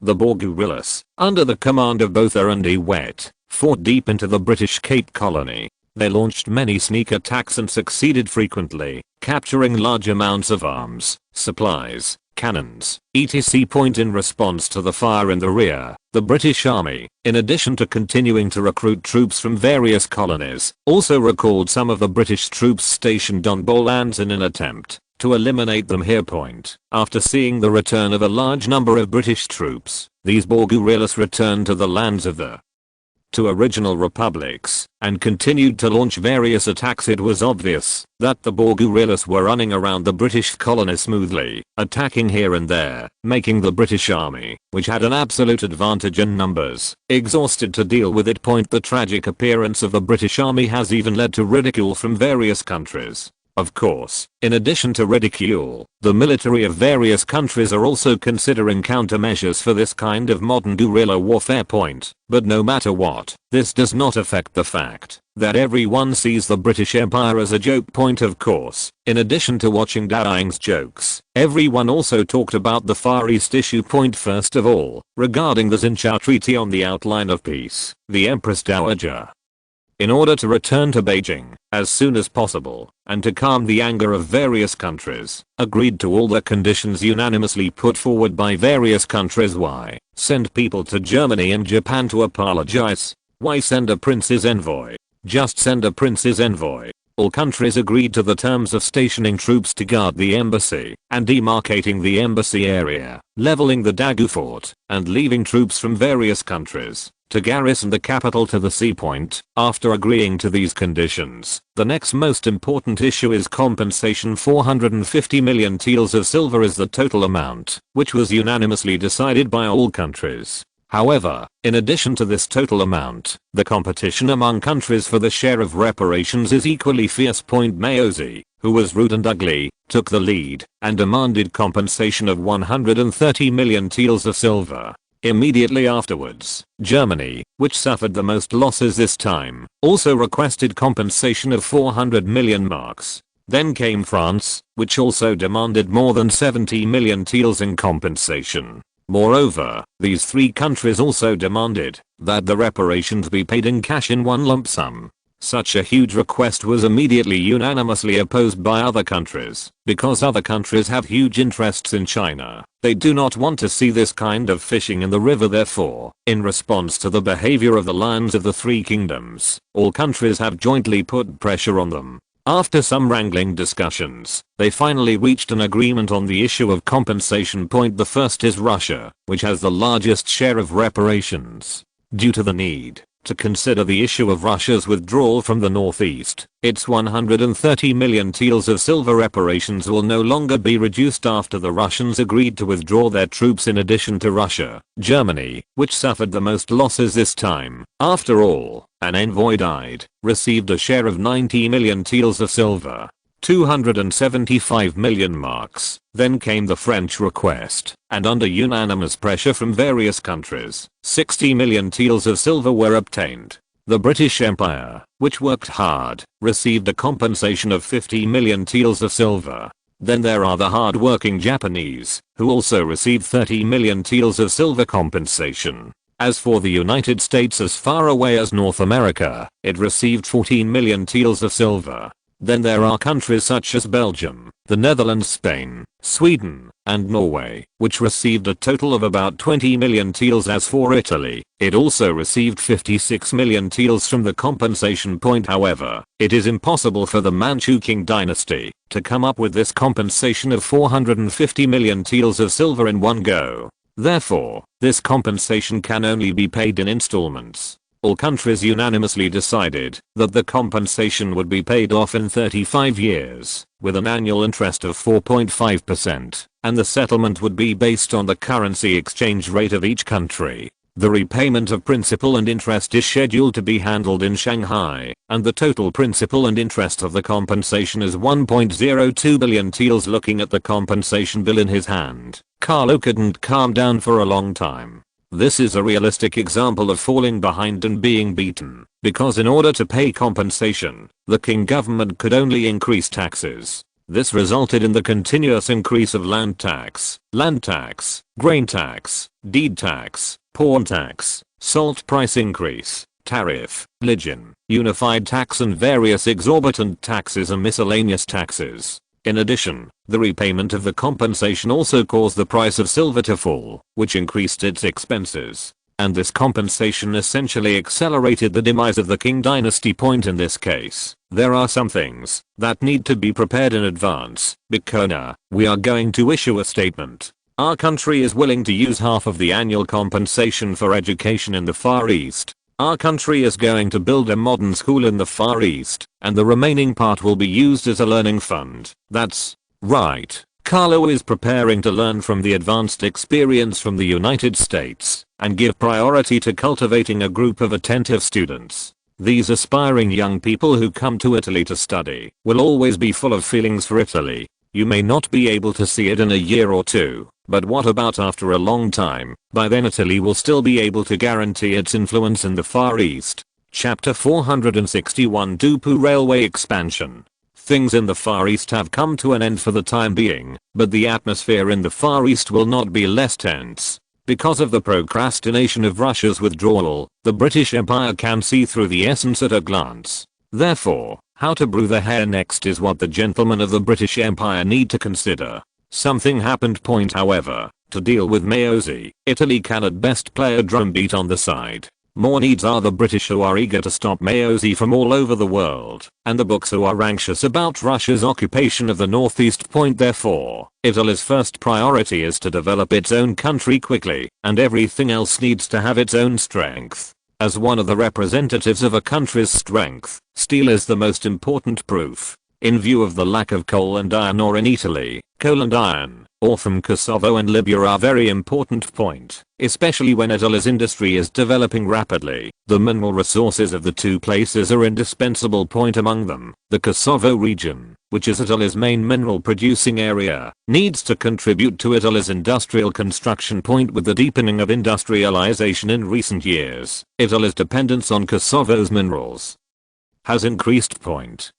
The Boer guerrillas, under the command of both Er and De Wet, fought deep into the British Cape Colony. They launched many sneak attacks and succeeded frequently, capturing large amounts of arms, supplies, cannons, etc. In response to the fire in the rear, the British Army, in addition to continuing to recruit troops from various colonies, also recalled some of the British troops stationed on Boer lands in an attempt to eliminate them here. After seeing the return of a large number of British troops, these Boer guerrillas returned to the lands of the two original republics and continued to launch various attacks. It was obvious that the Boer guerrillas were running around the British colony smoothly, attacking here and there, making the British Army, which had an absolute advantage in numbers, exhausted to deal with it. The tragic appearance of the British Army has even led to ridicule from various countries. Of course, in addition to ridicule, the military of various countries are also considering countermeasures for this kind of modern guerrilla warfare. But no matter what, this does not affect the fact that everyone sees the British Empire as a joke. Of course, in addition to watching Dowing's jokes, everyone also talked about the Far East issue. First of all, regarding the Zinchao Treaty on the outline of peace, the Empress Dowager, in order to return to Beijing as soon as possible and to calm the anger of various countries, agreed to all the conditions unanimously put forward by various countries. Why send people to Germany and Japan to apologize? Why send a prince's envoy? Just send a prince's envoy. All countries agreed to the terms of stationing troops to guard the embassy and demarcating the embassy area, leveling the Dagu fort, and leaving troops from various countries to garrison the capital to the sea. After agreeing to these conditions, the next most important issue is compensation. 450 million taels of silver is the total amount, which was unanimously decided by all countries. However, in addition to this total amount, the competition among countries for the share of reparations is equally fierce. Maozi, who was rude and ugly, took the lead and demanded compensation of 130 million taels of silver. Immediately afterwards, Germany, which suffered the most losses this time, also requested compensation of 400 million marks. Then came France, which also demanded more than 70 million taels in compensation. Moreover, these three countries also demanded that the reparations be paid in cash in one lump sum. Such a huge request was immediately unanimously opposed by other countries, because other countries have huge interests in China. They do not want to see this kind of fishing in the river. Therefore, in response to the behavior of the lions of the three kingdoms, all countries have jointly put pressure on them. After some wrangling discussions, they finally reached an agreement on the issue of compensation. The first is Russia, which has the largest share of reparations. Due to the need to consider the issue of Russia's withdrawal from the northeast, its 130 million taels of silver reparations will no longer be reduced after the Russians agreed to withdraw their troops. In addition to Russia, Germany, which suffered the most losses this time, after all, an envoy died, received a share of 90 million taels of silver. 275 million marks. Then came the French request, and under unanimous pressure from various countries, 60 million taels of silver were obtained. The British Empire, which worked hard, received a compensation of 50 million taels of silver. Then there are the hard-working Japanese, who also received 30 million taels of silver compensation. As for the United States, as far away as North America, it received 14 million taels of silver. Then there are countries such as Belgium, the Netherlands, Spain, Sweden, and Norway, which received a total of about 20 million taels. As for Italy, it also received 56 million taels from the compensation. However, it is impossible for the Manchu Qing dynasty to come up with this compensation of 450 million taels of silver in one go. Therefore, this compensation can only be paid in installments. All countries unanimously decided that the compensation would be paid off in 35 years, with an annual interest of 4.5%, and the settlement would be based on the currency exchange rate of each country. The repayment of principal and interest is scheduled to be handled in Shanghai, and the total principal and interest of the compensation is 1.02 billion taels. Looking at the compensation bill in his hand, Carlo couldn't calm down for a long time. This is a realistic example of falling behind and being beaten, because in order to pay compensation, the King government could only increase taxes. This resulted in the continuous increase of land tax, grain tax, deed tax, pawn tax, salt price increase, tariff, religion, unified tax and various exorbitant taxes and miscellaneous taxes. In addition, the repayment of the compensation also caused the price of silver to fall, which increased its expenses. And this compensation essentially accelerated the demise of the King dynasty. Point in this case, there are some things that need to be prepared in advance, because we are going to issue a statement. Our country is willing to use half of the annual compensation for education in the Far East. Our country is going to build a modern school in the Far East, and the remaining part will be used as a learning fund. That's right. Carlo is preparing to learn from the advanced experience from the United States and give priority to cultivating a group of attentive students. These aspiring young people who come to Italy to study will always be full of feelings for Italy. You may not be able to see it in a year or two, but what about after a long time? By then Italy will still be able to guarantee its influence in the Far East. Chapter 461 Dupu Railway Expansion. Things in the Far East have come to an end for the time being, but the atmosphere in the Far East will not be less tense. Because of the procrastination of Russia's withdrawal, the British Empire can see through the essence at a glance. Therefore, how to brew the hair next is what the gentlemen of the British Empire need to consider. Something happened. However, to deal with Mayosi, Italy can at best play a drumbeat on the side. More needs are the British who are eager to stop Mayosi from all over the world, and the books who are anxious about Russia's occupation of the northeast. Therefore, Italy's first priority is to develop its own country quickly, and everything else needs to have its own strength. As one of the representatives of a country's strength, steel is the most important proof. In view of the lack of coal and iron ore in Italy, coal and iron ore from Kosovo and Libya are very important point, especially when Italy's industry is developing rapidly. The mineral resources of the two places are indispensable. Among them, the Kosovo region, which is Italy's main mineral producing area, needs to contribute to Italy's industrial construction. With the deepening of industrialization in recent years, Italy's dependence on Kosovo's minerals has increased.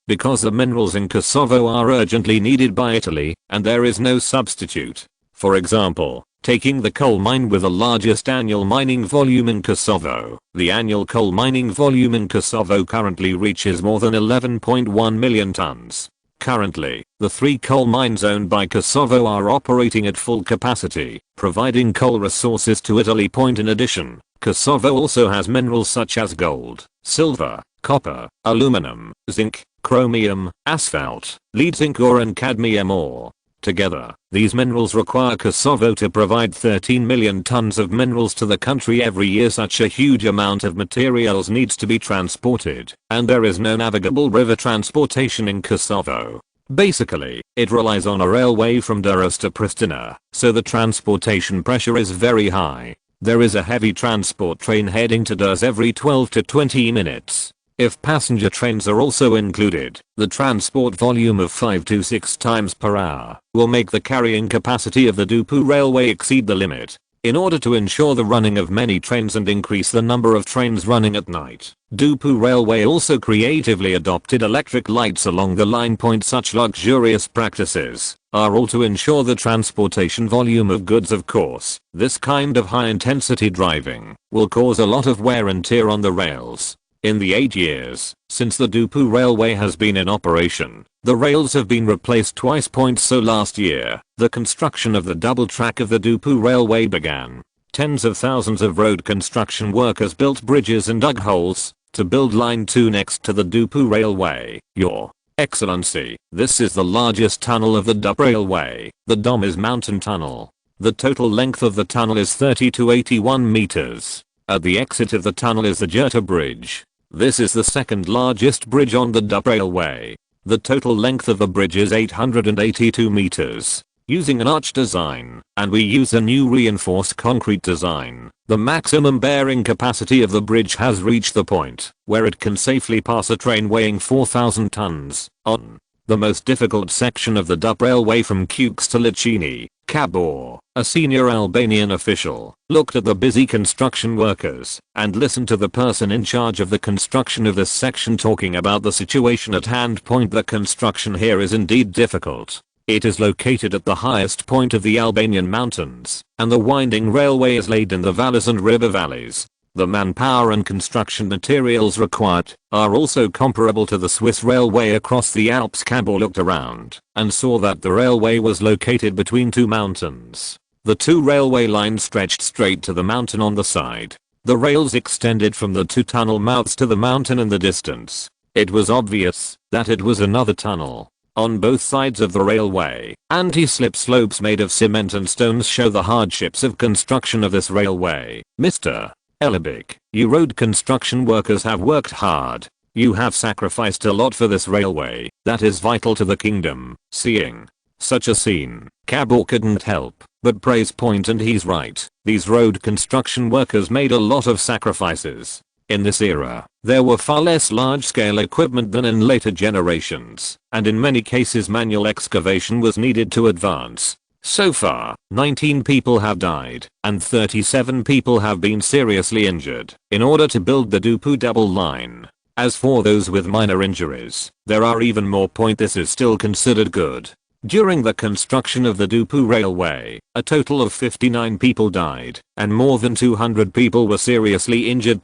Because the minerals in Kosovo are urgently needed by Italy, and there is no substitute. For example, taking the coal mine with the largest annual mining volume in Kosovo, the annual coal mining volume in Kosovo currently reaches more than 11.1 million tons. Currently, the 3 coal mines owned by Kosovo are operating at full capacity, providing coal resources to Italy. In addition, Kosovo also has minerals such as gold, silver, copper, aluminum, zinc, chromium, asphalt, lead zinc ore and cadmium ore. Together, these minerals require Kosovo to provide 13 million tons of minerals to the country every year. Such a huge amount of materials needs to be transported, and there is no navigable river transportation in Kosovo. Basically, it relies on a railway from Durrës to Pristina, so the transportation pressure is very high. There is a heavy transport train heading to Durrës every 12 to 20 minutes. If passenger trains are also included, the transport volume of 5 to 6 times per hour will make the carrying capacity of the Dupu railway exceed the limit. In order to ensure the running of many trains and increase the number of trains running at night, Dupu Railway also creatively adopted electric lights along the line. Such luxurious practices are all to ensure the transportation volume of goods. Of course, this kind of high intensity driving will cause a lot of wear and tear on the rails. In the 8 years since the Dupu Railway has been in operation, the rails have been replaced twice. So last year, the construction of the double track of the Dupu Railway began. Tens of thousands of road construction workers built bridges and dug holes to build line 2 next to the Dupu Railway. Your Excellency, this is the largest tunnel of the Dupu Railway. The Dom is mountain tunnel. The total length of the tunnel is 30 to 81 meters. At the exit of the tunnel is the Jirta Bridge. This is the second largest bridge on the Dupu Railway. The total length of the bridge is 882 meters. using an arch design, and we use a new reinforced concrete design. The maximum bearing capacity of the bridge has reached the point where it can safely pass a train weighing 4,000 tons on the most difficult section of the DUP railway from Kukes to Licini. Cabor, a senior Albanian official, looked at the busy construction workers and listened to the person in charge of the construction of this section talking about the situation at hand. The construction here is indeed difficult. It is located at the highest point of the Albanian mountains, and the winding railway is laid in the valleys and river valleys. The manpower and construction materials required are also comparable to the Swiss railway across the Alps. Cabor looked around and saw that the railway was located between two mountains. The two railway lines stretched straight to the mountain on the side. The rails extended from the two tunnel mouths to the mountain in the distance. It was obvious that it was another tunnel. On both sides of the railway, anti-slip slopes made of cement and stones show the hardships of construction of this railway. Mr. Elibik, you road construction workers have worked hard. You have sacrificed a lot for this railway that is vital to the kingdom. Seeing such a scene, Cabor couldn't help but praise point, and he's right. These road construction workers made a lot of sacrifices. In this era, there were far less large-scale equipment than in later generations, and in many cases manual excavation was needed to advance. So far, 19 people have died, and 37 people have been seriously injured in order to build the Dupu double line. As for those with minor injuries, there are even more. This is still considered good. During the construction of the Dupu railway, a total of 59 people died, and more than 200 people were seriously injured.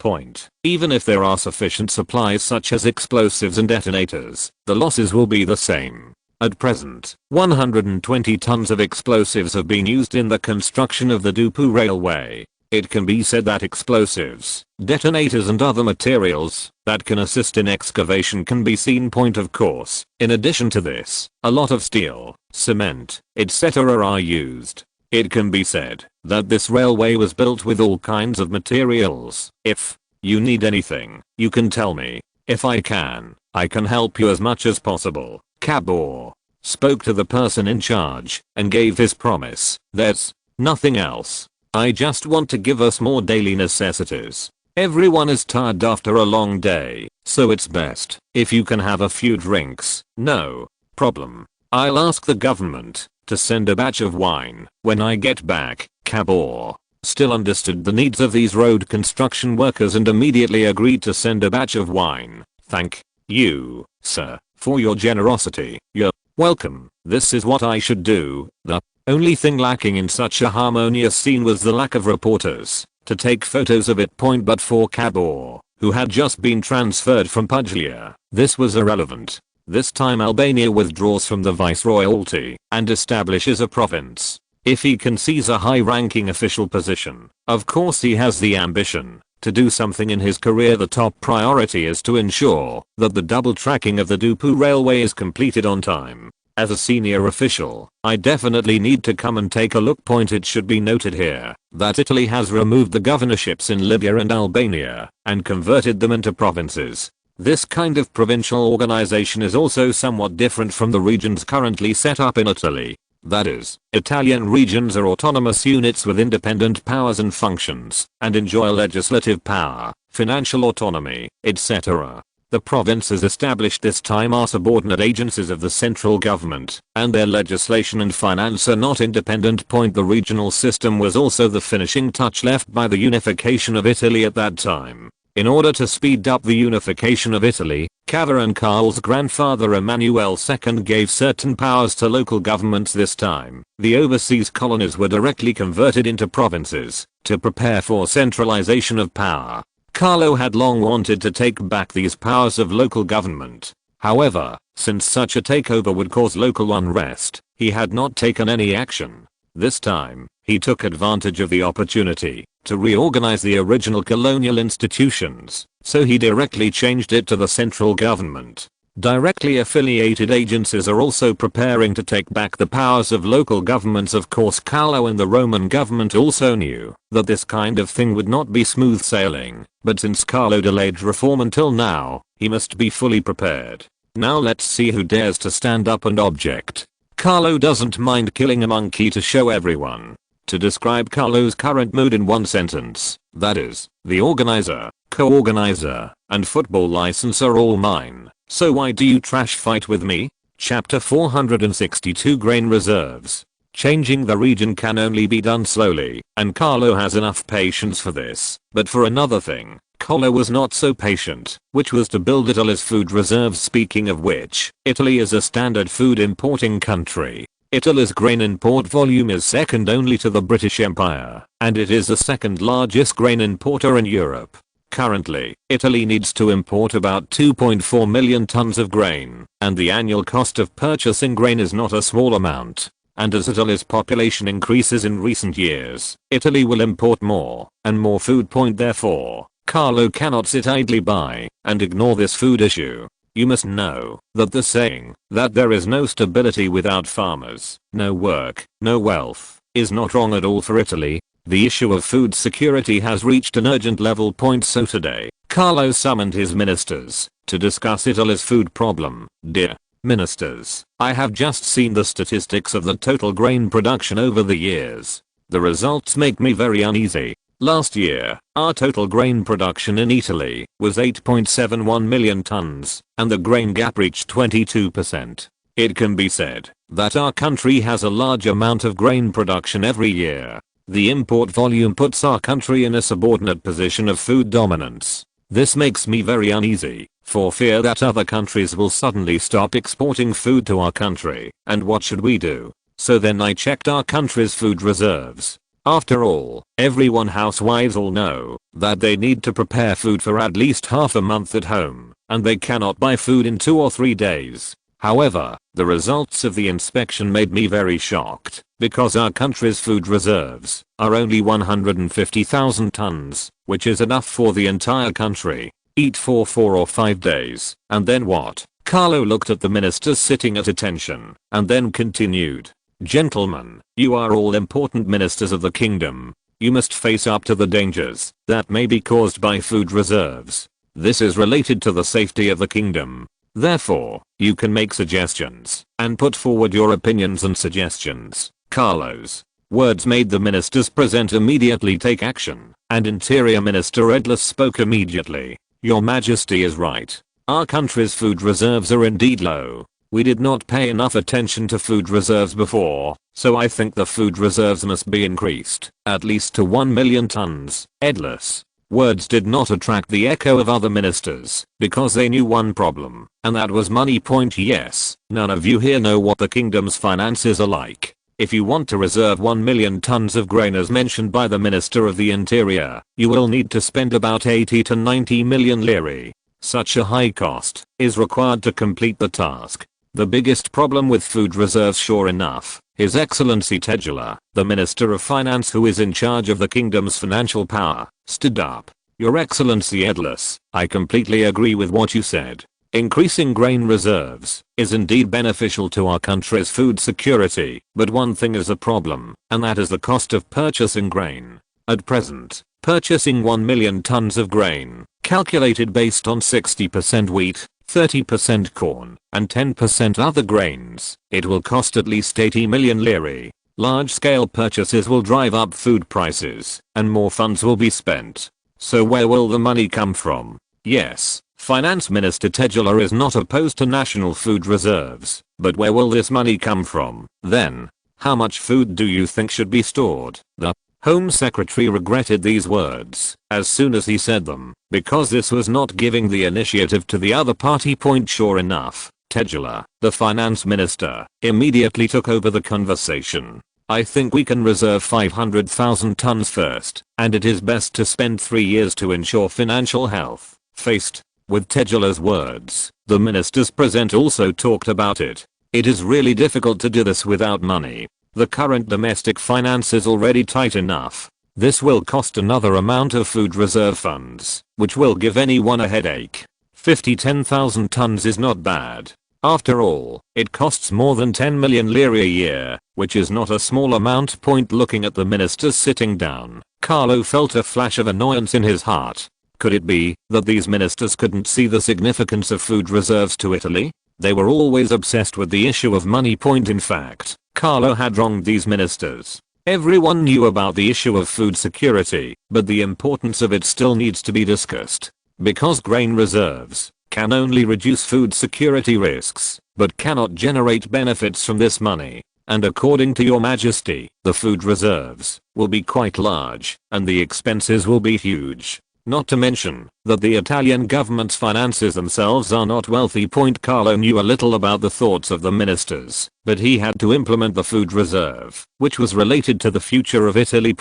Even if there are sufficient supplies such as explosives and detonators, the losses will be the same. At present, 120 tons of explosives have been used in the construction of the Dupu railway. It can be said that explosives, detonators and other materials that can assist in excavation can be seen. Of course, in addition to this, a lot of steel, cement, etc. are used. It can be said that this railway was built with all kinds of materials. If you need anything, you can tell me. If I can help you as much as possible. Cabor spoke to the person in charge and gave his promise. There's nothing else. I just want to give us more daily necessities. Everyone is tired after a long day, so it's best if you can have a few drinks. No problem. I'll ask the government to send a batch of wine when I get back. Cabor still understood the needs of these road construction workers and immediately agreed to send a batch of wine. Thank you, sir, for your generosity. You're welcome. This is what I should do. The only thing lacking in such a harmonious scene was the lack of reporters to take photos of it. But for Cabor, who had just been transferred from Puglia, this was irrelevant. This time Albania withdraws from the viceroyalty and establishes a province. If he can seize a high-ranking official position, of course he has the ambition to do something in his career. The top priority is to ensure that the double tracking of the Dupu railway is completed on time. As a senior official, I definitely need to come and take a look. It should be noted here that Italy has removed the governorships in Libya and Albania and converted them into provinces. This kind of provincial organization is also somewhat different from the regions currently set up in Italy. That is, Italian regions are autonomous units with independent powers and functions, and enjoy legislative power, financial autonomy, etc. The provinces established this time are subordinate agencies of the central government, and their legislation and finance are not independent. The regional system was also the finishing touch left by the unification of Italy at that time. In order to speed up the unification of Italy, Cavour Carl's grandfather Emmanuel II gave certain powers to local governments. This time, the overseas colonies were directly converted into provinces to prepare for centralization of power. Carlo had long wanted to take back these powers of local government. However, since such a takeover would cause local unrest, he had not taken any action. This time, he took advantage of the opportunity to reorganize the original colonial institutions, so he directly changed it to the central government. Directly affiliated agencies are also preparing to take back the powers of local governments. Of course, Carlo and the Roman government also knew that this kind of thing would not be smooth sailing, but since Carlo delayed reform until now, he must be fully prepared. Now let's see who dares to stand up and object. Carlo doesn't mind killing a monkey to show everyone. To describe Carlo's current mood in one sentence, that is, the organizer, co-organizer, and football license are all mine, so why do you trash fight with me? Chapter 462 Grain Reserves. Changing the region can only be done slowly, and Carlo has enough patience for this, but for another thing, Carlo was not so patient, which was to build Italy's food reserves. Speaking of which, Italy is a standard food importing country. Italy's grain import volume is second only to the British Empire, and it is the second largest grain importer in Europe. Currently, Italy needs to import about 2.4 million tons of grain, and the annual cost of purchasing grain is not a small amount. And as Italy's population increases in recent years, Italy will import more and more food. Therefore, Carlo cannot sit idly by and ignore this food issue. You must know that the saying that there is no stability without farmers, no work, no wealth, is not wrong at all for Italy. The issue of food security has reached an urgent level. So today, Carlo summoned his ministers to discuss Italy's food problem. Dear Ministers, I have just seen the statistics of the total grain production over the years. The results make me very uneasy. Last year, our total grain production in Italy was 8.71 million tons, and the grain gap reached 22%. It can be said that our country has a large amount of grain production every year. The import volume puts our country in a subordinate position of food dominance. This makes me very uneasy, for fear that other countries will suddenly stop exporting food to our country. And what should we do? So then I checked our country's food reserves. After all, everyone, housewives all know that they need to prepare food for at least half a month at home, and they cannot buy food in 2 or 3 days. However, the results of the inspection made me very shocked, because our country's food reserves are only 150,000 tons, which is enough for the entire country. Eat for 4 or 5 days, and then what? Carlo looked at the ministers sitting at attention, and then continued. Gentlemen, you are all important ministers of the kingdom. You must face up to the dangers that may be caused by food reserves. This is related to the safety of the kingdom. Therefore, you can make suggestions and put forward your opinions and suggestions. Carlo's words made the ministers present immediately take action, and Interior Minister Edlis spoke immediately. Your Majesty is right. Our country's food reserves are indeed low. We did not pay enough attention to food reserves before, so I think the food reserves must be increased, at least to 1 million tons. Edlis words did not attract the echo of other ministers, because they knew one problem, and that was money. Yes, none of you here know what the kingdom's finances are like. If you want to reserve 1 million tons of grain as mentioned by the Minister of the Interior, you will need to spend about 80 to 90 million lire. Such a high cost is required to complete the task. The biggest problem with food reserves, sure enough, His Excellency Tegela, the Minister of Finance who is in charge of the kingdom's financial power, stood up. Your Excellency Edlis, I completely agree with what you said. Increasing grain reserves is indeed beneficial to our country's food security, but one thing is a problem, and that is the cost of purchasing grain. At present, purchasing 1 million tons of grain, calculated based on 60% wheat, 30% corn, and 10% other grains, it will cost at least 80 million lire. Large-scale purchases will drive up food prices, and more funds will be spent. So where will the money come from? Yes, Finance Minister Tegela is not opposed to national food reserves, but where will this money come from? Then, how much food do you think should be stored? The Home Secretary regretted these words as soon as he said them, because this was not giving the initiative to the other party. Sure enough, Tegela, the Finance Minister, immediately took over the conversation. I think we can reserve 500,000 tons first, and it is best to spend 3 years to ensure financial health. Faced with Tegela's words, the ministers present also talked about it. It is really difficult to do this without money. The current domestic finance is already tight enough. This will cost another amount of food reserve funds, which will give anyone a headache. 10,000 tons is not bad. After all, it costs more than 10 million lire a year, which is not a small amount. Looking at the ministers sitting down, Carlo felt a flash of annoyance in his heart. Could it be that these ministers couldn't see the significance of food reserves to Italy? They were always obsessed with the issue of money. In fact, Carlo had wronged these ministers. Everyone knew about the issue of food security, but the importance of it still needs to be discussed. Because grain reserves can only reduce food security risks, but cannot generate benefits from this money. And according to your majesty, the food reserves will be quite large, and the expenses will be huge. Not to mention that the Italian government's finances themselves are not wealthy. Carlo knew a little about the thoughts of the ministers, but he had to implement the food reserve, which was related to the future of Italy.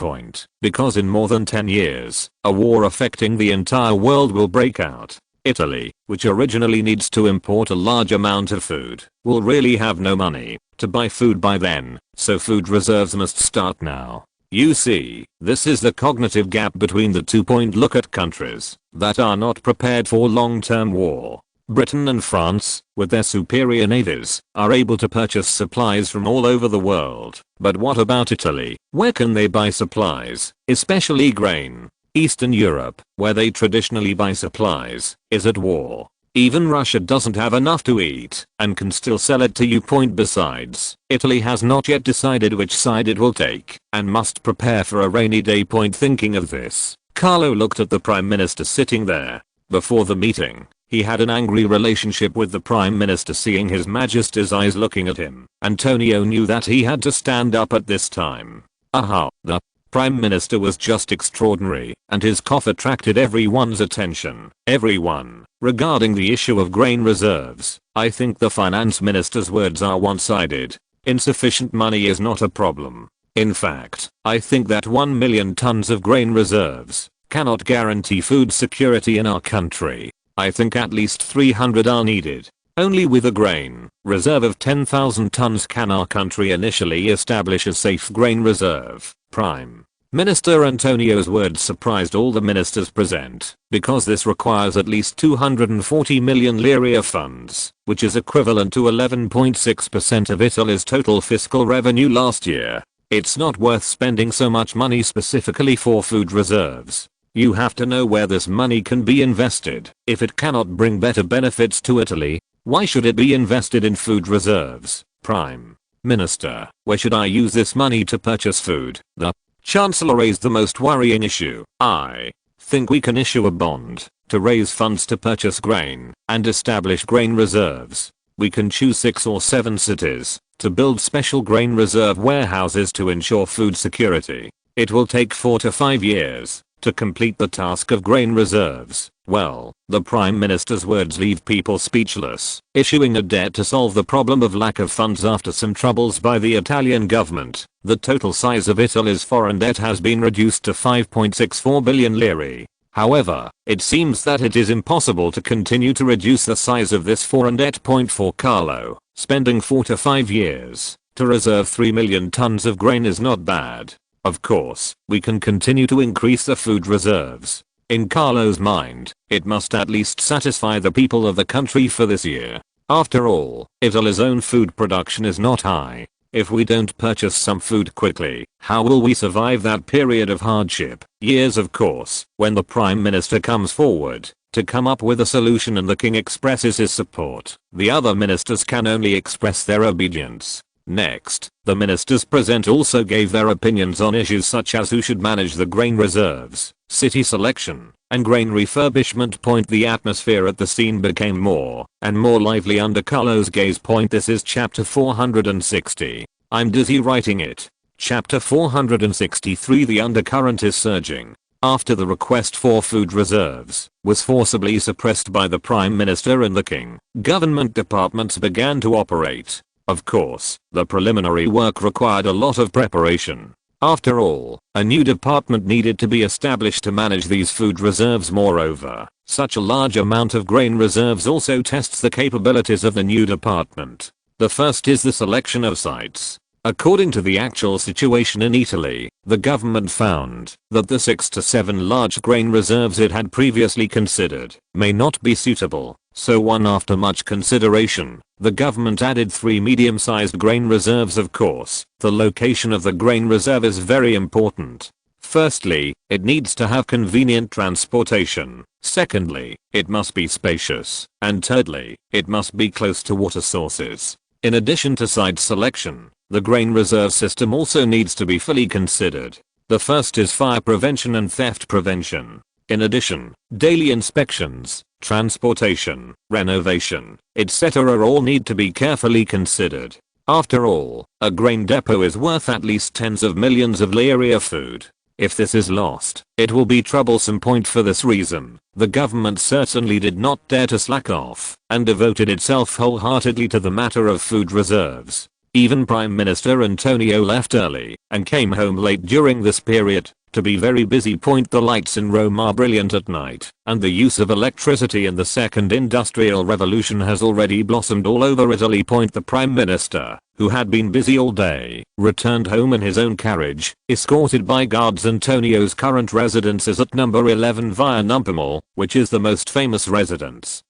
Because in more than 10 years, a war affecting the entire world will break out. Italy, which originally needs to import a large amount of food, will really have no money to buy food by then, so food reserves must start now. You see, this is the cognitive gap between the two. Look at countries that are not prepared for long-term war. Britain and France, with their superior navies, are able to purchase supplies from all over the world. But what about Italy? Where can they buy supplies, especially grain? Eastern Europe, where they traditionally buy supplies, is at war. Even Russia doesn't have enough to eat and can still sell it to you. Besides, Italy has not yet decided which side it will take and must prepare for a rainy day. Thinking of this, Carlo looked at the Prime Minister sitting there. Before the meeting, he had an angry relationship with the Prime Minister. Seeing His Majesty's eyes looking at him, Antonio knew that he had to stand up at this time. The Prime Minister was just extraordinary, and his cough attracted everyone's attention. Everyone. Regarding the issue of grain reserves, I think the finance minister's words are one-sided. Insufficient money is not a problem. In fact, I think that 1 million tons of grain reserves cannot guarantee food security in our country. I think at least 300 are needed. Only with a grain reserve of 10,000 tons can our country initially establish a safe grain reserve. Prime Minister Antonio's words surprised all the ministers present, because this requires at least 240 million lire of funds, which is equivalent to 11.6% of Italy's total fiscal revenue last year. It's not worth spending so much money specifically for food reserves. You have to know where this money can be invested. If it cannot bring better benefits to Italy, why should it be invested in food reserves? Prime Minister, where should I use this money to purchase food? The Chancellor raised the most worrying issue. I think we can issue a bond to raise funds to purchase grain and establish grain reserves. We can choose 6 or 7 cities to build special grain reserve warehouses to ensure food security. It will take 4 to 5 years to complete the task of grain reserves. Well, the Prime Minister's words leave people speechless. Issuing a debt to solve the problem of lack of funds after some troubles by the Italian government. The total size of Italy's foreign debt has been reduced to 5.64 billion lire. However, it seems that it is impossible to continue to reduce the size of this foreign debt. For Carlo, spending 4 to 5 years to reserve 3 million tons of grain is not bad. Of course, we can continue to increase the food reserves. In Carlo's mind, it must at least satisfy the people of the country for this year. After all, Italy's own food production is not high. If we don't purchase some food quickly, how will we survive that period of hardship? Years, of course. When the Prime Minister comes forward to come up with a solution and the King expresses his support, the other ministers can only express their obedience. Next, the ministers present also gave their opinions on issues such as who should manage the grain reserves, city selection, and grain refurbishment. The atmosphere at the scene became more and more lively under Carlo's gaze. This is chapter 460. I'm dizzy writing it. Chapter 463. The undercurrent is surging. After the request for food reserves was forcibly suppressed by the Prime Minister and the King, government departments began to operate. Of course, the preliminary work required a lot of preparation. After all, a new department needed to be established to manage these food reserves. Moreover, such a large amount of grain reserves also tests the capabilities of the new department. The first is the selection of sites. According to the actual situation in Italy, the government found that the 6 to 7 large grain reserves it had previously considered may not be suitable. So after much consideration, the government added 3 medium-sized grain reserves. Of course, the location of the grain reserve is very important. Firstly, it needs to have convenient transportation. Secondly, it must be spacious. And thirdly, it must be close to water sources. In addition to site selection, the grain reserve system also needs to be fully considered. The first is fire prevention and theft prevention. In addition, daily inspections, transportation, renovation, etc. all need to be carefully considered. After all, a grain depot is worth at least tens of millions of lire of food. If this is lost, it will be troublesome point. For this reason, the government certainly did not dare to slack off and devoted itself wholeheartedly to the matter of food reserves. Even Prime Minister Antonio left early and came home late during this period. To be very busy. The lights in Rome are brilliant at night, and the use of electricity in the second industrial revolution has already blossomed all over Italy. The Prime Minister, who had been busy all day, returned home in his own carriage, escorted by guards. Antonio's current residence is at number 11 Via Numpomall, which is the most famous residence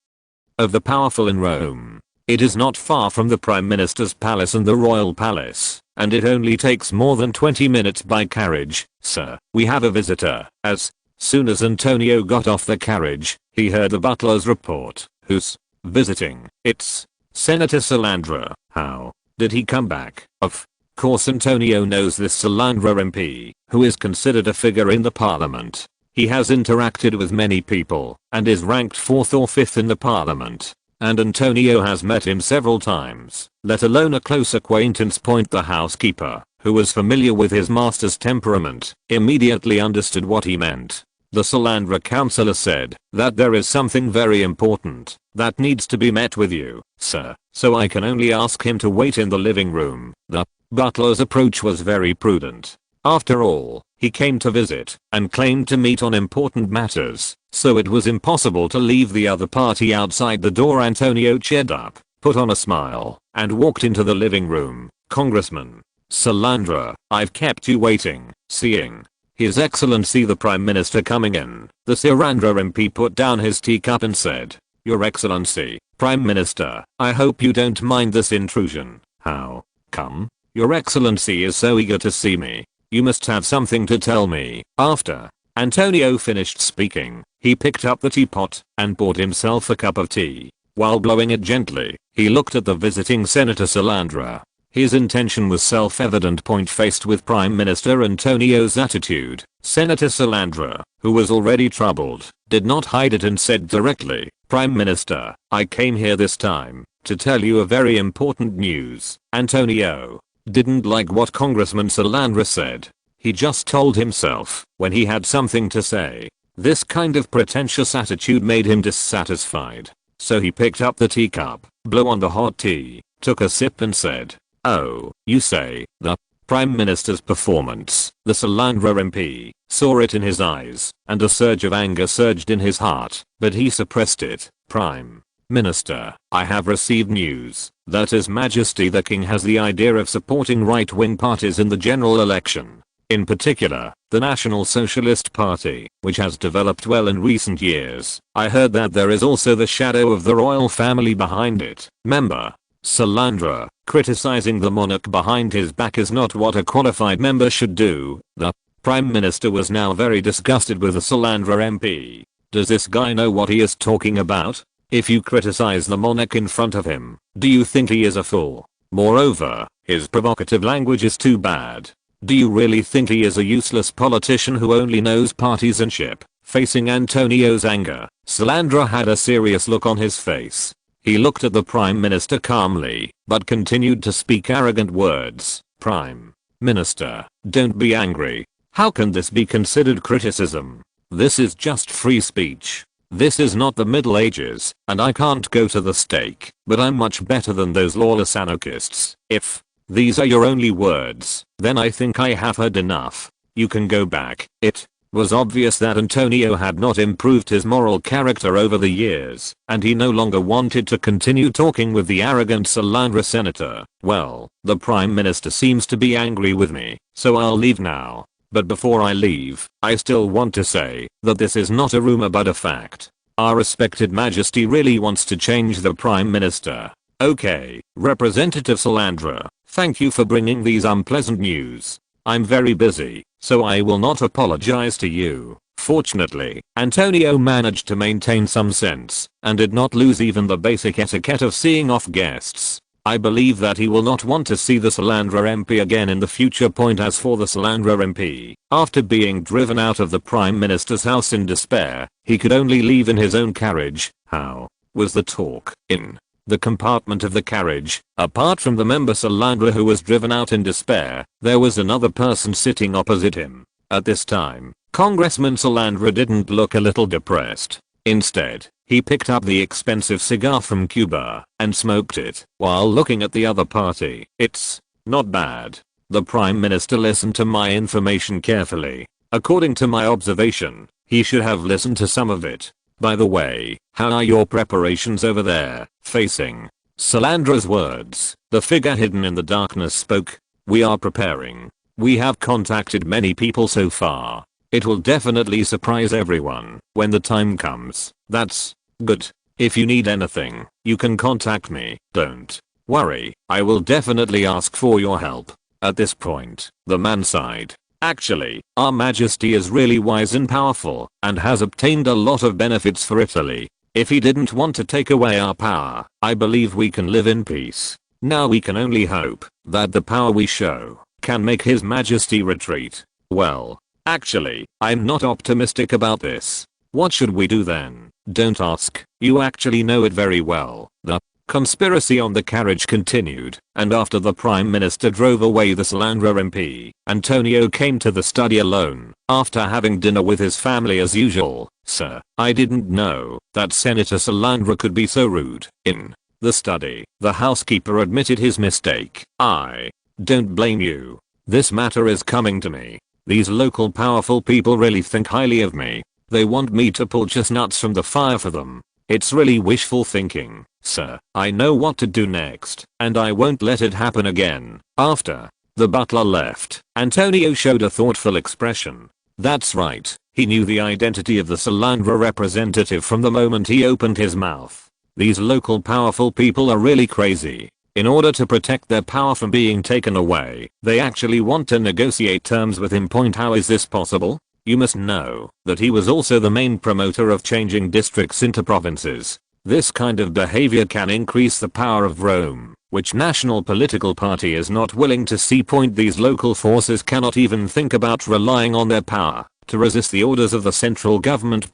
of the powerful in Rome. It is not far from the Prime Minister's palace and the Royal Palace, and it only takes more than 20 minutes by carriage. Sir, we have a visitor. As soon as Antonio got off the carriage, he heard the butler's report. Who's visiting? It's Senator Salandra. How did he come back? Of course Antonio knows this Salandra MP, who is considered a figure in the parliament. He has interacted with many people, and is ranked 4th or 5th in the parliament. And Antonio has met him several times, let alone a close acquaintance. The housekeeper, who was familiar with his master's temperament, immediately understood what he meant. The Salandra councillor said that there is something very important that needs to be met with you, sir, so I can only ask him to wait in the living room. The butler's approach was very prudent. After all, he came to visit and claimed to meet on important matters, so it was impossible to leave the other party outside the door. Antonio cheered up, put on a smile, and walked into the living room. Congressman Salandra, I've kept you waiting. Seeing His Excellency the Prime Minister coming in, the Salandra MP put down his teacup and said, Your Excellency, Prime Minister, I hope you don't mind this intrusion. How come? Your Excellency is so eager to see me. You must have something to tell me. After Antonio finished speaking, he picked up the teapot and poured himself a cup of tea. While blowing it gently, he looked at the visiting Senator Salandra. His intention was self-evident. Faced with Prime Minister Antonio's attitude, Senator Salandra, who was already troubled, did not hide it and said directly, Prime Minister, I came here this time to tell you a very important news. Antonio didn't like what Congressman Salandra said. He just told himself when he had something to say. This kind of pretentious attitude made him dissatisfied. So he picked up the teacup, blew on the hot tea, took a sip and said, Oh, you say, the Prime Minister's performance. The Salandra MP saw it in his eyes, and a surge of anger surged in his heart, but he suppressed it. Prime Minister, I have received news that His Majesty the King has the idea of supporting right-wing parties in the general election. In particular, the National Socialist Party, which has developed well in recent years. I heard that there is also the shadow of the royal family behind it. Member Salandra, criticizing the monarch behind his back is not what a qualified member should do. The Prime Minister was now very disgusted with the Salandra MP. Does this guy know what he is talking about? If you criticize the monarch in front of him, do you think he is a fool? Moreover, his provocative language is too bad. Do you really think he is a useless politician who only knows partisanship? Facing Antonio's anger, Salandra had a serious look on his face. He looked at the Prime Minister calmly, but continued to speak arrogant words. Prime Minister, don't be angry. How can this be considered criticism? This is just free speech. This is not the Middle Ages, and I can't go to the stake, but I'm much better than those lawless anarchists. If these are your only words, then I think I have heard enough. You can go back. It was obvious that Antonio had not improved his moral character over the years, and he no longer wanted to continue talking with the arrogant Salandra senator. Well, the Prime Minister seems to be angry with me, so I'll leave now. But before I leave, I still want to say that this is not a rumor but a fact. Our respected Majesty really wants to change the Prime Minister. Okay, Representative Salandra, thank you for bringing these unpleasant news. I'm very busy, so I will not apologize to you. Fortunately, Antonio managed to maintain some sense and did not lose even the basic etiquette of seeing off guests. I believe that he will not want to see the Salandra MP again in the future. As for the Salandra MP, after being driven out of the Prime Minister's house in despair, he could only leave in his own carriage. How was the talk? In the compartment of the carriage, apart from the member Salandra who was driven out in despair, there was another person sitting opposite him. At this time, Congressman Salandra didn't look a little depressed. Instead, he picked up the expensive cigar from Cuba and smoked it while looking at the other party. It's not bad. The Prime Minister listened to my information carefully. According to my observation, he should have listened to some of it. By the way, how are your preparations over there? Facing Salandra's words, the figure hidden in the darkness spoke. We are preparing. We have contacted many people so far. It will definitely surprise everyone when the time comes. That's good. If you need anything, you can contact me. Don't worry, I will definitely ask for your help. At this point, the man sighed. Actually, Our Majesty is really wise and powerful and has obtained a lot of benefits for Italy. If he didn't want to take away our power, I believe we can live in peace. Now we can only hope that the power we show can make His Majesty retreat. Well, actually, I'm not optimistic about this. What should we do then? Don't ask, you actually know it very well. The conspiracy on the carriage continued, and after the Prime Minister drove away the Salandra MP, Antonio came to the study alone, after having dinner with his family as usual. Sir, I didn't know that Senator Salandra could be so rude. In the study, the housekeeper admitted his mistake. I don't blame you. This matter is coming to me. These local powerful people really think highly of me. They want me to pull chestnuts from the fire for them. It's really wishful thinking, sir. I know what to do next, and I won't let it happen again. After the butler left, Antonio showed a thoughtful expression. That's right, he knew the identity of the Salandra representative from the moment he opened his mouth. These local powerful people are really crazy. In order to protect their power from being taken away, they actually want to negotiate terms with him. How is this possible? You must know that he was also the main promoter of changing districts into provinces. This kind of behavior can increase the power of Rome, which national political party is not willing to see. These local forces cannot even think about relying on their power to resist the orders of the central government.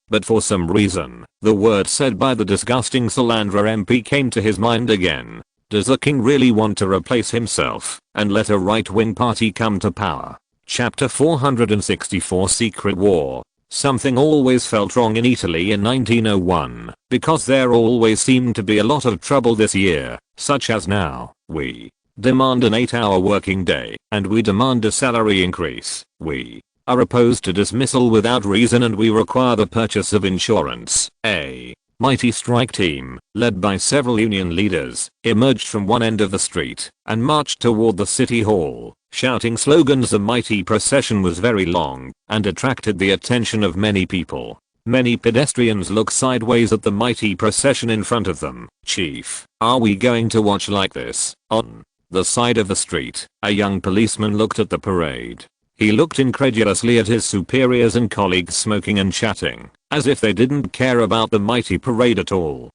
But for some reason, the word said by the disgusting Salandra MP came to his mind again. Does the king really want to replace himself and let a right-wing party come to power? Chapter 464 Secret War. Something always felt wrong in Italy in 1901, because there always seemed to be a lot of trouble this year, such as now. We demand an 8-hour working day, and we demand a salary increase. We are opposed to dismissal without reason, and we require the purchase of insurance. A mighty strike team, led by several union leaders, emerged from one end of the street and marched toward the city hall, shouting slogans. The mighty procession was very long and attracted the attention of many people. Many pedestrians looked sideways at the mighty procession in front of them. Chief, are we going to watch like this? On the side of the street, a young policeman looked at the parade. He looked incredulously at his superiors and colleagues smoking and chatting, as if they didn't care about the mighty parade at all.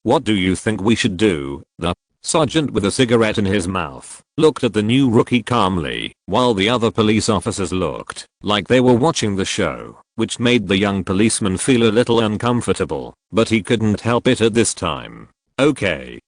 What do you think we should do? The sergeant, with a cigarette in his mouth, looked at the new rookie calmly, while the other police officers looked like they were watching the show, which made the young policeman feel a little uncomfortable, but he couldn't help it at this time. Okay,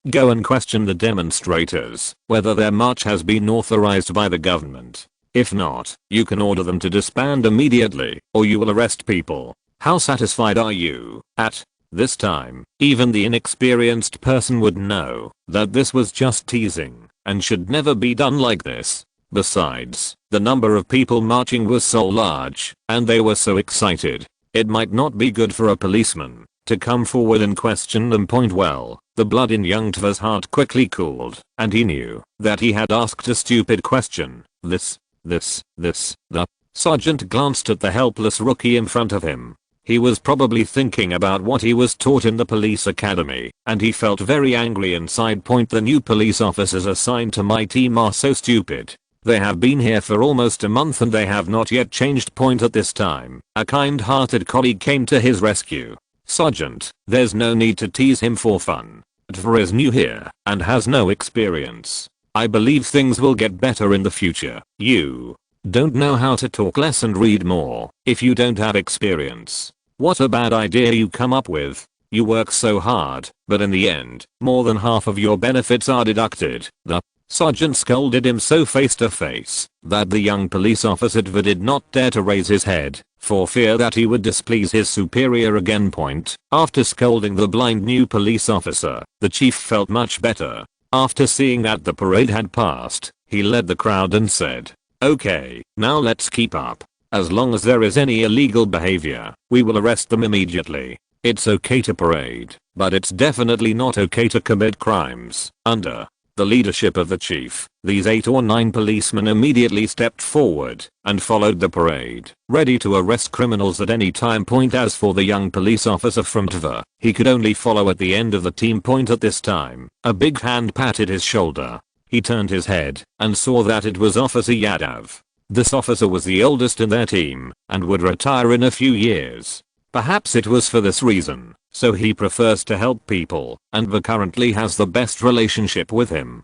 go and question the demonstrators whether their march has been authorized by the government. If not, you can order them to disband immediately, or you will arrest people. How satisfied are you? At this time, even the inexperienced person would know that this was just teasing and should never be done like this. Besides, the number of people marching was so large, and they were so excited, it might not be good for a policeman to come forward and question them. Well, the blood in young Tva's heart quickly cooled, and he knew that he had asked a stupid question. The sergeant glanced at the helpless rookie in front of him. He was probably thinking about what he was taught in the police academy, and he felt very angry inside. The new police officers assigned to my team are so stupid. They have been here for almost a month and they have not yet changed point at this time. A kind-hearted colleague came to his rescue. Sergeant, there's no need to tease him for fun. Tver is new here and has no experience. I believe things will get better in the future. You don't know how to talk less and read more if you don't have experience. What a bad idea you come up with. You work so hard, but in the end, more than half of your benefits are deducted. The sergeant scolded him so face to face that the young police officer did not dare to raise his head for fear that he would displease his superior again. After scolding the blind new police officer, the chief felt much better. After seeing that the parade had passed, he led the crowd and said, "Okay, now let's keep up. As long as there is any illegal behavior, we will arrest them immediately. It's okay to parade, but it's definitely not okay to commit crimes." Under the leadership of the chief, these 8 or 9 policemen immediately stepped forward and followed the parade, ready to arrest criminals at any time. As for the young police officer from Tver, he could only follow at the end of the team. At this time, a big hand patted his shoulder. He turned his head and saw that it was Officer Yadav. This officer was the oldest in their team and would retire in a few years. Perhaps it was for this reason, so he prefers to help people and currently has the best relationship with him.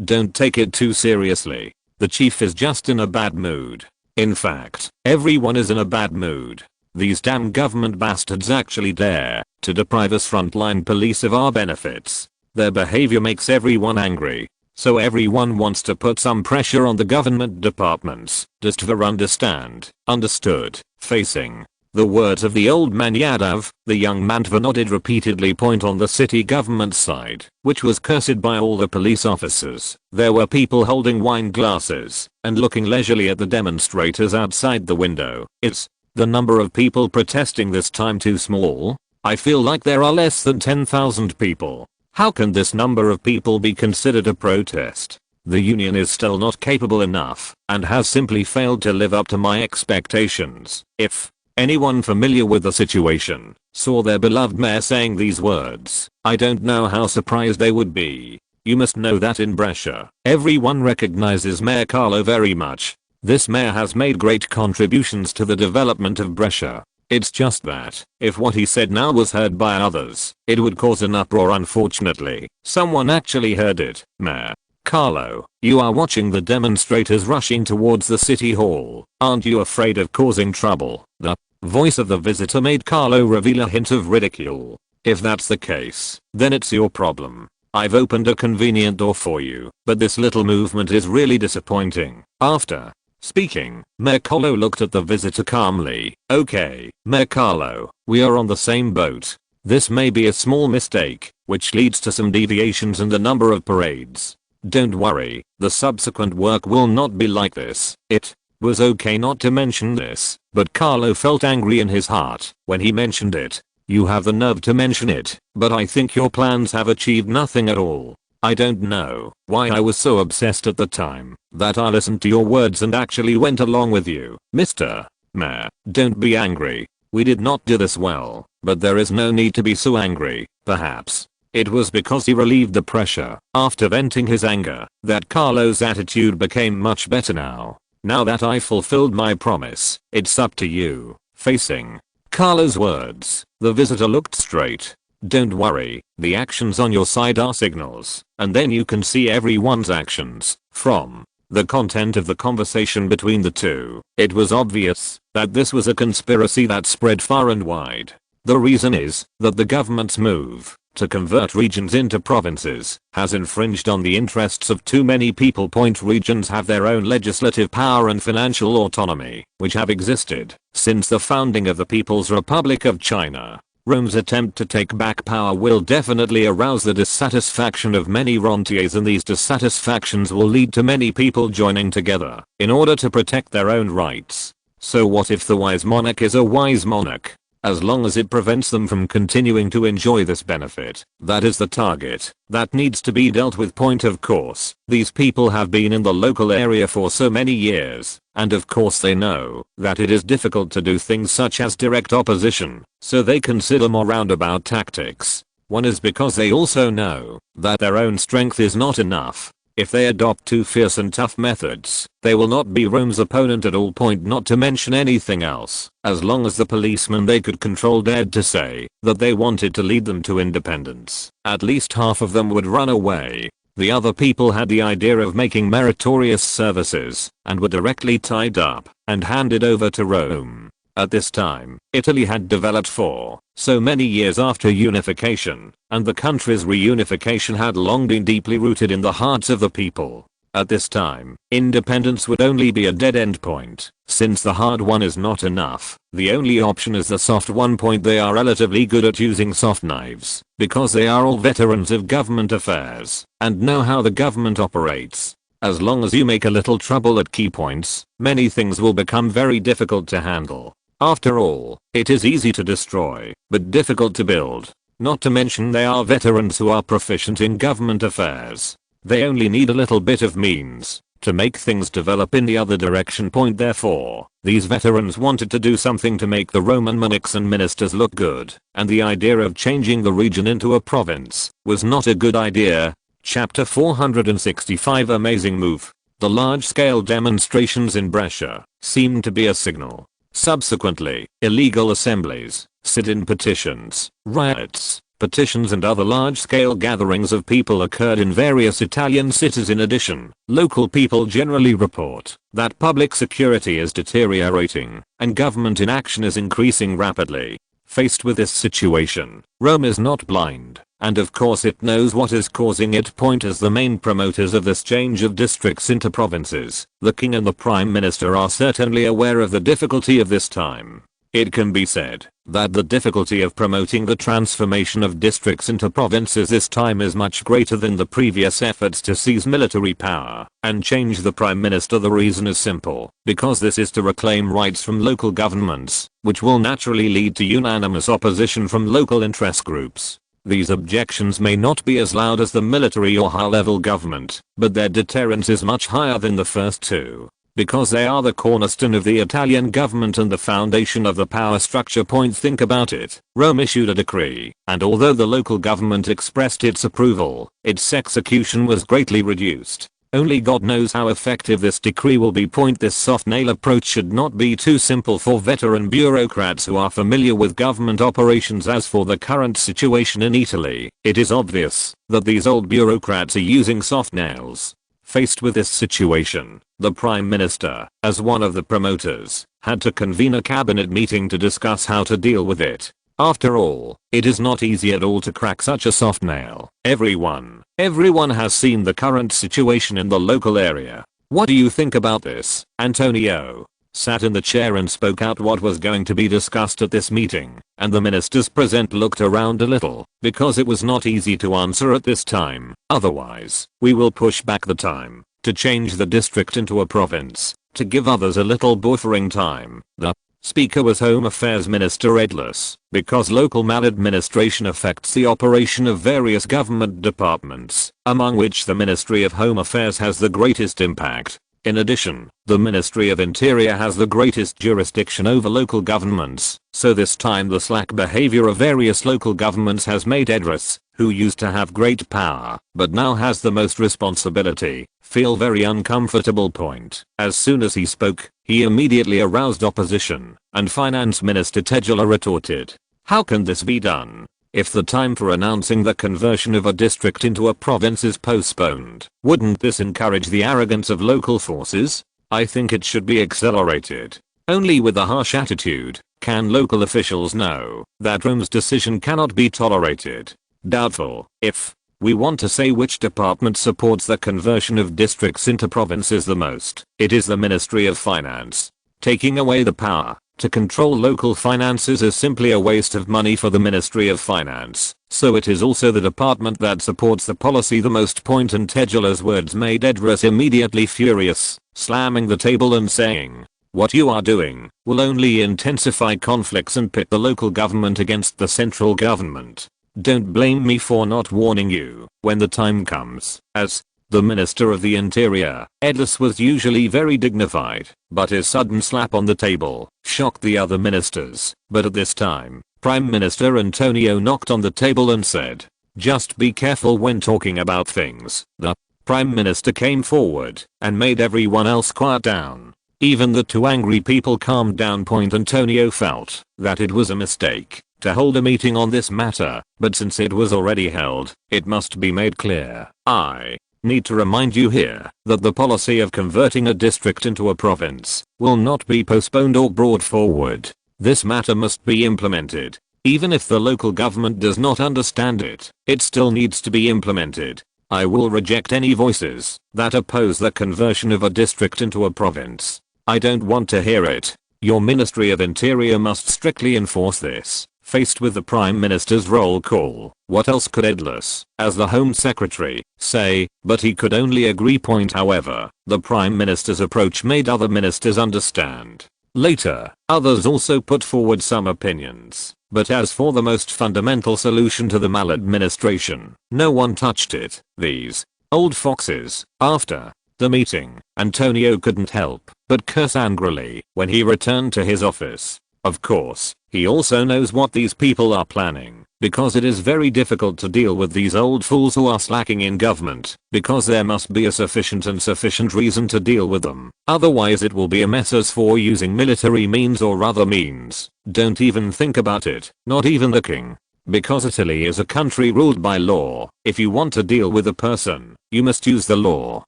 Don't take it too seriously. The chief is just in a bad mood. In fact, everyone is in a bad mood. These damn government bastards actually dare to deprive us frontline police of our benefits. Their behavior makes everyone angry. So everyone wants to put some pressure on the government departments. Does Tver understand? Understood. Facing the words of the old man Yadav, the young man Tver nodded repeatedly. On the city government side, which was cursed by all the police officers, there were people holding wine glasses and looking leisurely at the demonstrators outside the window. Is the number of people protesting this time too small? I feel like there are less than 10,000 people. How can this number of people be considered a protest? The union is still not capable enough and has simply failed to live up to my expectations. If anyone familiar with the situation saw their beloved mayor saying these words, I don't know how surprised they would be. You must know that in Brescia, everyone recognizes Mayor Carlo very much. This mayor has made great contributions to the development of Brescia. It's just that, if what he said now was heard by others, it would cause an uproar. Unfortunately, someone actually heard it. Mayor Carlo, you are watching the demonstrators rushing towards the city hall. Aren't you afraid of causing trouble? The voice of the visitor made Carlo reveal a hint of ridicule. If that's the case, then it's your problem. I've opened a convenient door for you, but this little movement is really disappointing. After speaking, Mayor Carlo looked at the visitor calmly. Okay, Mayor Carlo, we are on the same boat. This may be a small mistake, which leads to some deviations in the number of parades. Don't worry, the subsequent work will not be like this. It was okay not to mention this, but Carlo felt angry in his heart when he mentioned it. You have the nerve to mention it, but I think your plans have achieved nothing at all. I don't know why I was so obsessed at the time that I listened to your words and actually went along with you. Mr. Mayor, don't be angry. We did not do this well, but there is no need to be so angry. Perhaps it was because he relieved the pressure after venting his anger that Carlo's attitude became much better now. Now that I fulfilled my promise, it's up to you. Facing Carlo's words, the visitor looked straight. Don't worry, the actions on your side are signals, and then you can see everyone's actions. From the content of the conversation between the two, it was obvious that this was a conspiracy that spread far and wide. The reason is that the government's move to convert regions into provinces has infringed on the interests of too many people. Regions have their own legislative power and financial autonomy, which have existed since the founding of the People's Republic of China. Rome's attempt to take back power will definitely arouse the dissatisfaction of many rentiers, and these dissatisfactions will lead to many people joining together in order to protect their own rights. So what if the wise monarch is a wise monarch? As long as it prevents them from continuing to enjoy this benefit, that is the target that needs to be dealt with. Of course, these people have been in the local area for so many years, and of course they know that it is difficult to do things such as direct opposition, so they consider more roundabout tactics. One is because they also know that their own strength is not enough. If they adopt too fierce and tough methods, they will not be Rome's opponent at all, point not to mention anything else, as long as the policemen they could control dared to say that they wanted to lead them to independence. At least half of them would run away. The other people had the idea of making meritorious services, and were directly tied up and handed over to Rome. At this time, Italy had developed for so many years after unification, and the country's reunification had long been deeply rooted in the hearts of the people. At this time, independence would only be a dead-end point, since the hard one is not enough. The only option is the soft one. Point they are relatively good at using soft knives, because they are all veterans of government affairs, and know how the government operates. As long as you make a little trouble at key points, many things will become very difficult to handle. After all, it is easy to destroy, but difficult to build. Not to mention they are veterans who are proficient in government affairs. They only need a little bit of means to make things develop in the other direction. Point therefore, these veterans wanted to do something to make the Roman monarchs and ministers look good, and the idea of changing the region into a province was not a good idea. Chapter 465 Amazing move. The large-scale demonstrations in Brescia seemed to be a signal. Subsequently, illegal assemblies, sit-in petitions, riots, petitions and other large-scale gatherings of people occurred in various Italian cities. In addition, local people generally report that public security is deteriorating and government inaction is increasing rapidly. Faced with this situation, Rome is not blind, and of course it knows what is causing it. Point as the main promoters of this change of districts into provinces, the king and the prime minister are certainly aware of the difficulty of this time. It can be said that the difficulty of promoting the transformation of districts into provinces this time is much greater than the previous efforts to seize military power and change the prime minister. The reason is simple, because this is to reclaim rights from local governments, which will naturally lead to unanimous opposition from local interest groups. These objections may not be as loud as the military or high-level government, but their deterrence is much higher than the first two, because they are the cornerstone of the Italian government and the foundation of the power structure. Point think about it. Rome issued a decree, and although the local government expressed its approval, its execution was greatly reduced. Only God knows how effective this decree will be. Point this soft nail approach should not be too simple for veteran bureaucrats who are familiar with government operations. As for the current situation in Italy, it is obvious that these old bureaucrats are using soft nails. Faced with this situation, the Prime Minister, as one of the promoters, had to convene a cabinet meeting to discuss how to deal with it. After all, it is not easy at all to crack such a soft nail. Everyone has seen the current situation in the local area. What do you think about this? Antonio sat in the chair and spoke out what was going to be discussed at this meeting, and the ministers present looked around a little, because it was not easy to answer at this time. Otherwise, we will push back the time to change the district into a province, to give others a little buffering time. The speaker was Home Affairs Minister Edlis, because local maladministration affects the operation of various government departments, among which the Ministry of Home Affairs has the greatest impact. In addition, the Ministry of Interior has the greatest jurisdiction over local governments, so this time the slack behavior of various local governments has made Edris, who used to have great power, but now has the most responsibility, feel very uncomfortable. Point. As soon as he spoke, he immediately aroused opposition, and Finance Minister Tegela retorted, "How can this be done? If the time for announcing the conversion of a district into a province is postponed, wouldn't this encourage the arrogance of local forces? I think it should be accelerated." Only with a harsh attitude can local officials know that Rome's decision cannot be tolerated. Doubtful if we want to say which department supports the conversion of districts into provinces the most, it is the Ministry of Finance. Taking away the power to control local finances is simply a waste of money for the Ministry of Finance, so it is also the department that supports the policy the most. Point. And Tegela's words made Edris immediately furious, slamming the table and saying, "What you are doing will only intensify conflicts and pit the local government against the central government. Don't blame me for not warning you when the time comes." As the Minister of the Interior, Edlis was usually very dignified, but his sudden slap on the table shocked the other ministers. But at this time, Prime Minister Antonio knocked on the table and said, "Just be careful when talking about things." The Prime Minister came forward and made everyone else quiet down. Even the two angry people calmed down. Antonio felt that it was a mistake to hold a meeting on this matter, but since it was already held, it must be made clear. I need to remind you here that the policy of converting a district into a province will not be postponed or brought forward. This matter must be implemented. Even if the local government does not understand it, it still needs to be implemented. I will reject any voices that oppose the conversion of a district into a province. I don't want to hear it. Your Ministry of Interior must strictly enforce this. Faced with the Prime Minister's roll call, what else could Edless, as the Home Secretary, say? But he could only agree. However, the Prime Minister's approach made other ministers understand. Later, others also put forward some opinions, but as for the most fundamental solution to the maladministration, no one touched it. These old foxes. After the meeting, Antonio couldn't help but curse angrily when he returned to his office. Of course, he also knows what these people are planning, because it is very difficult to deal with these old fools who are slacking in government, because there must be a sufficient reason to deal with them. Otherwise it will be a mess. As for using military means or other means, don't even think about it, not even the king. Because Italy is a country ruled by law, if you want to deal with a person, you must use the law.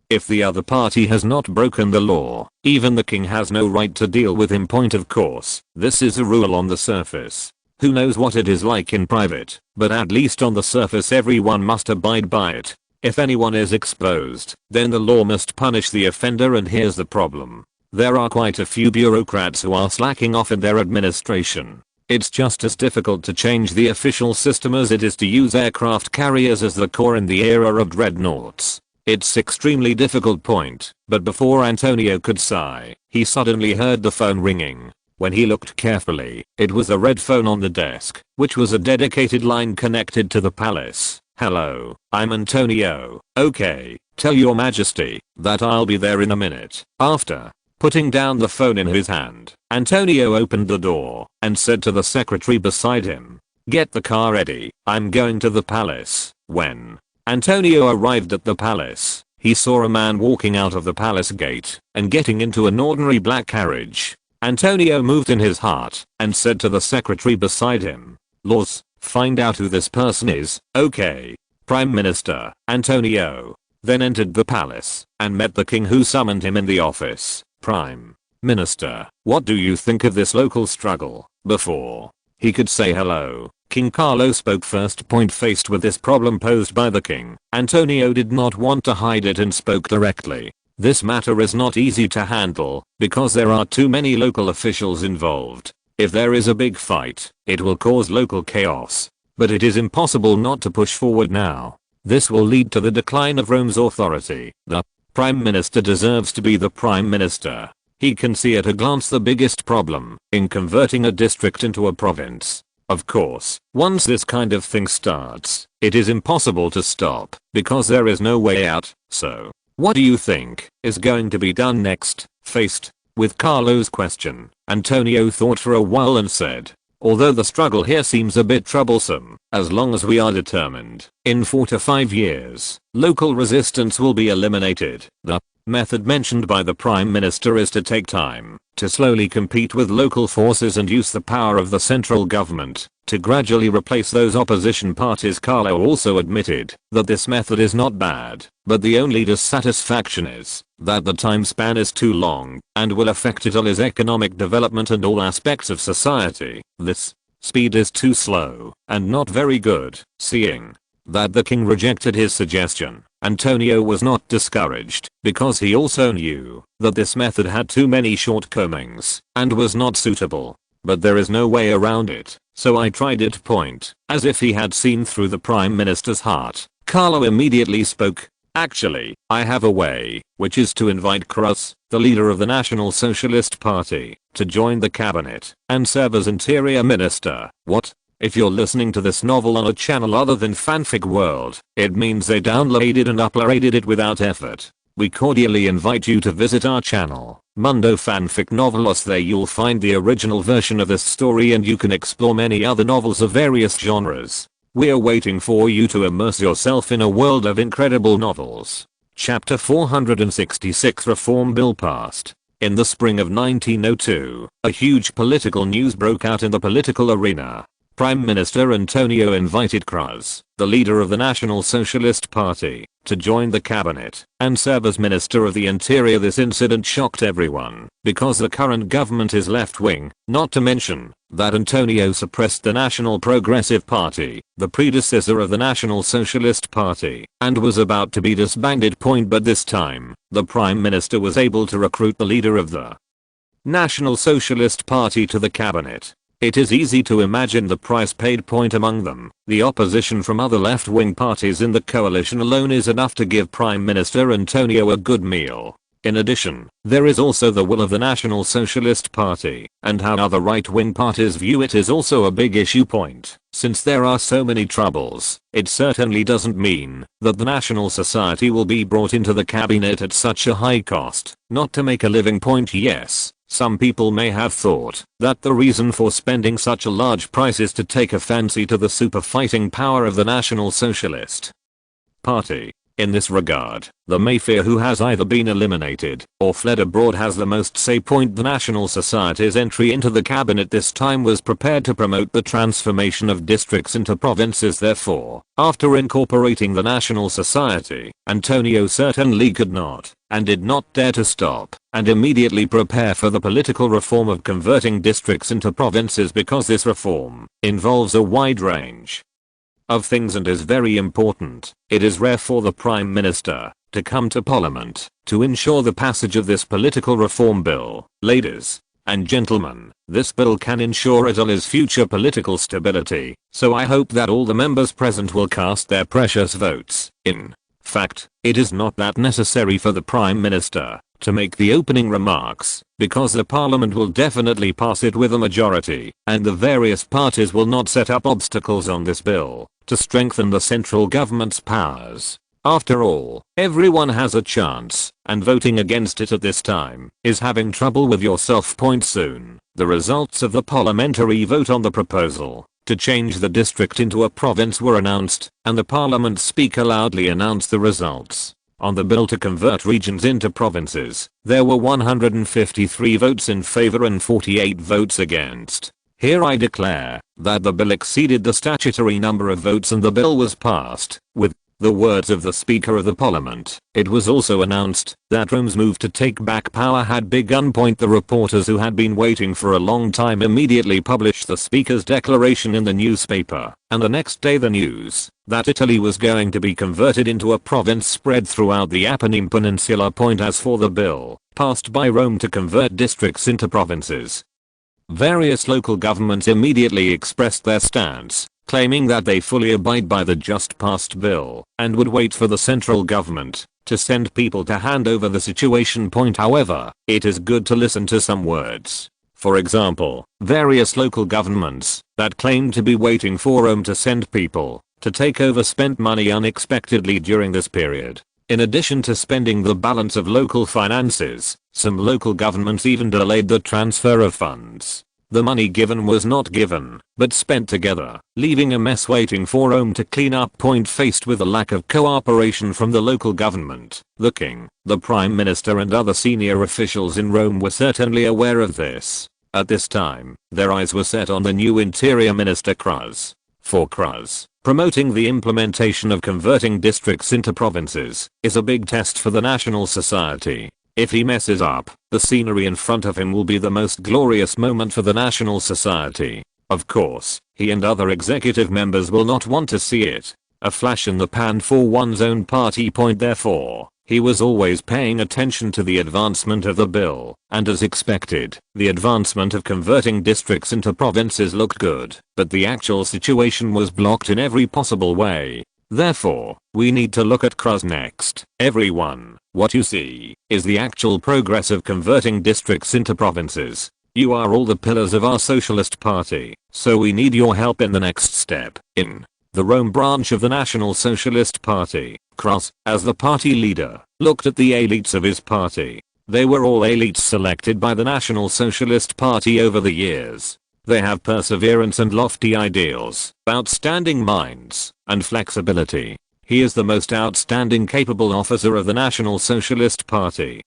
If the other party has not broken the law, even the king has no right to deal with him. Of course, this is a rule on the surface. Who knows what it is like in private, but at least on the surface everyone must abide by it. If anyone is exposed, then the law must punish the offender. And here's the problem. There are quite a few bureaucrats who are slacking off in their administration. It's just as difficult to change the official system as it is to use aircraft carriers as the core in the era of dreadnoughts. It's extremely difficult. But before Antonio could sigh, he suddenly heard the phone ringing. When he looked carefully, it was a red phone on the desk, which was a dedicated line connected to the palace. Hello, I'm Antonio. Okay, tell your majesty that I'll be there in a minute. After putting down the phone in his hand, Antonio opened the door and said to the secretary beside him, "Get the car ready, I'm going to the palace." When Antonio arrived at the palace, he saw a man walking out of the palace gate and getting into an ordinary black carriage. Antonio moved in his heart and said to the secretary beside him, "Laws, find out who this person is." Okay, Prime Minister. Antonio then entered the palace and met the king, who summoned him in the office. "Prime Minister, what do you think of this local struggle?" Before he could say hello, King Carlo spoke first. Faced with this problem posed by the king, Antonio did not want to hide it and spoke directly. This matter is not easy to handle because there are too many local officials involved. If there is a big fight, it will cause local chaos. But it is impossible not to push forward now. This will lead to the decline of Rome's authority. The Prime Minister deserves to be the Prime Minister. He can see at a glance the biggest problem in converting a district into a province. Of course, once this kind of thing starts, it is impossible to stop because there is no way out. So, what do you think is going to be done next? Faced with Carlo's question, Antonio thought for a while and said, "Although the struggle here seems a bit troublesome, as long as we are determined, in 4 to 5 years, local resistance will be eliminated. The method mentioned by the Prime Minister is to take time, to slowly compete with local forces and use the power of the central government to gradually replace those opposition parties." Carlo also admitted that this method is not bad, but the only dissatisfaction is that the time span is too long and will affect Italy's economic development and all aspects of society. This speed is too slow and not very good. Seeing that the king rejected his suggestion, Antonio was not discouraged because he also knew that this method had too many shortcomings and was not suitable. But there is no way around it, so I tried it. As if he had seen through the Prime Minister's heart, Carlo immediately spoke. "Actually, I have a way, which is to invite Cruz, the leader of the National Socialist Party, to join the cabinet and serve as Interior Minister." What? If you're listening to this novel on a channel other than Fanfic World, it means they downloaded and uploaded it without effort. We cordially invite you to visit our channel, Mundo Fanfic Novelos. There you'll find the original version of this story and you can explore many other novels of various genres. We're waiting for you to immerse yourself in a world of incredible novels. Chapter 466 Reform Bill passed. In the spring of 1902, a huge political news broke out in the political arena. Prime Minister Antonio invited Cruz, the leader of the National Socialist Party, to join the cabinet and serve as Minister of the Interior. This incident shocked everyone, because the current government is left-wing, not to mention that Antonio suppressed the National Progressive Party, the predecessor of the National Socialist Party, and was about to be disbanded. But this time, the Prime Minister was able to recruit the leader of the National Socialist Party to the cabinet. It is easy to imagine the price paid. Among them, the opposition from other left-wing parties in the coalition alone is enough to give Prime Minister Antonio a good meal. In addition, there is also the will of the National Socialist Party, and how other right-wing parties view it is also a big issue. Since there are so many troubles, it certainly doesn't mean that the National Society will be brought into the cabinet at such a high cost, not to make a living. Yes. Some people may have thought that the reason for spending such a large price is to take a fancy to the super fighting power of the National Socialist Party. In this regard, the Mayfair, who has either been eliminated or fled abroad, has the most say. The National Society's entry into the cabinet this time was prepared to promote the transformation of districts into provinces. Therefore, after incorporating the National Society, Antonio certainly could not, and did not dare to stop and immediately prepare for the political reform of converting districts into provinces, because this reform involves a wide range of things and is very important. It is rare for the Prime Minister to come to Parliament to ensure the passage of this political reform bill. Ladies and gentlemen, this bill can ensure Italy's future political stability, so I hope that all the members present will cast their precious votes. In fact, it is not that necessary for the Prime Minister to make the opening remarks, because the Parliament will definitely pass it with a majority, and the various parties will not set up obstacles on this bill to strengthen the central government's powers. After all, everyone has a chance, and voting against it at this time is having trouble with yourself. Soon, the results of the parliamentary vote on the proposal to change the district into a province were announced, and the Parliament Speaker loudly announced the results. On the bill to convert regions into provinces, there were 153 votes in favor and 48 votes against. Here I declare that the bill exceeded the statutory number of votes and the bill was passed, with the words of the Speaker of the Parliament. It was also announced that Rome's move to take back power had begun. The reporters who had been waiting for a long time immediately published the Speaker's declaration in the newspaper, and the next day the news that Italy was going to be converted into a province spread throughout the Apennine Peninsula. As for the bill passed by Rome to convert districts into provinces, various local governments immediately expressed their stance, claiming that they fully abide by the just passed bill and would wait for the central government to send people to hand over the situation. However, it is good to listen to some words. For example, various local governments that claimed to be waiting for Rome to send people to take over spent money unexpectedly during this period. In addition to spending the balance of local finances, some local governments even delayed the transfer of funds. The money given was not given, but spent together, leaving a mess waiting for Rome to clean up. Faced with a lack of cooperation from the local government, the king, the Prime Minister and other senior officials in Rome were certainly aware of this. At this time, their eyes were set on the new Interior Minister Cruz. For Cruz, promoting the implementation of converting districts into provinces is a big test for the National Society. If he messes up, the scenery in front of him will be the most glorious moment for the National Society. Of course, he and other executive members will not want to see it a flash in the pan for one's own party. Therefore, he was always paying attention to the advancement of the bill, and as expected, the advancement of converting districts into provinces looked good, but the actual situation was blocked in every possible way. Therefore, we need to look at Cruz next. Everyone, what you see is the actual progress of converting districts into provinces. You are all the pillars of our Socialist Party, so we need your help in the next step. In the Rome branch of the National Socialist Party, Cruz, as the party leader, looked at the elites of his party. They were all elites selected by the National Socialist Party over the years. They have perseverance and lofty ideals, outstanding minds, and flexibility. He is the most outstanding capable officer of the National Socialist Party.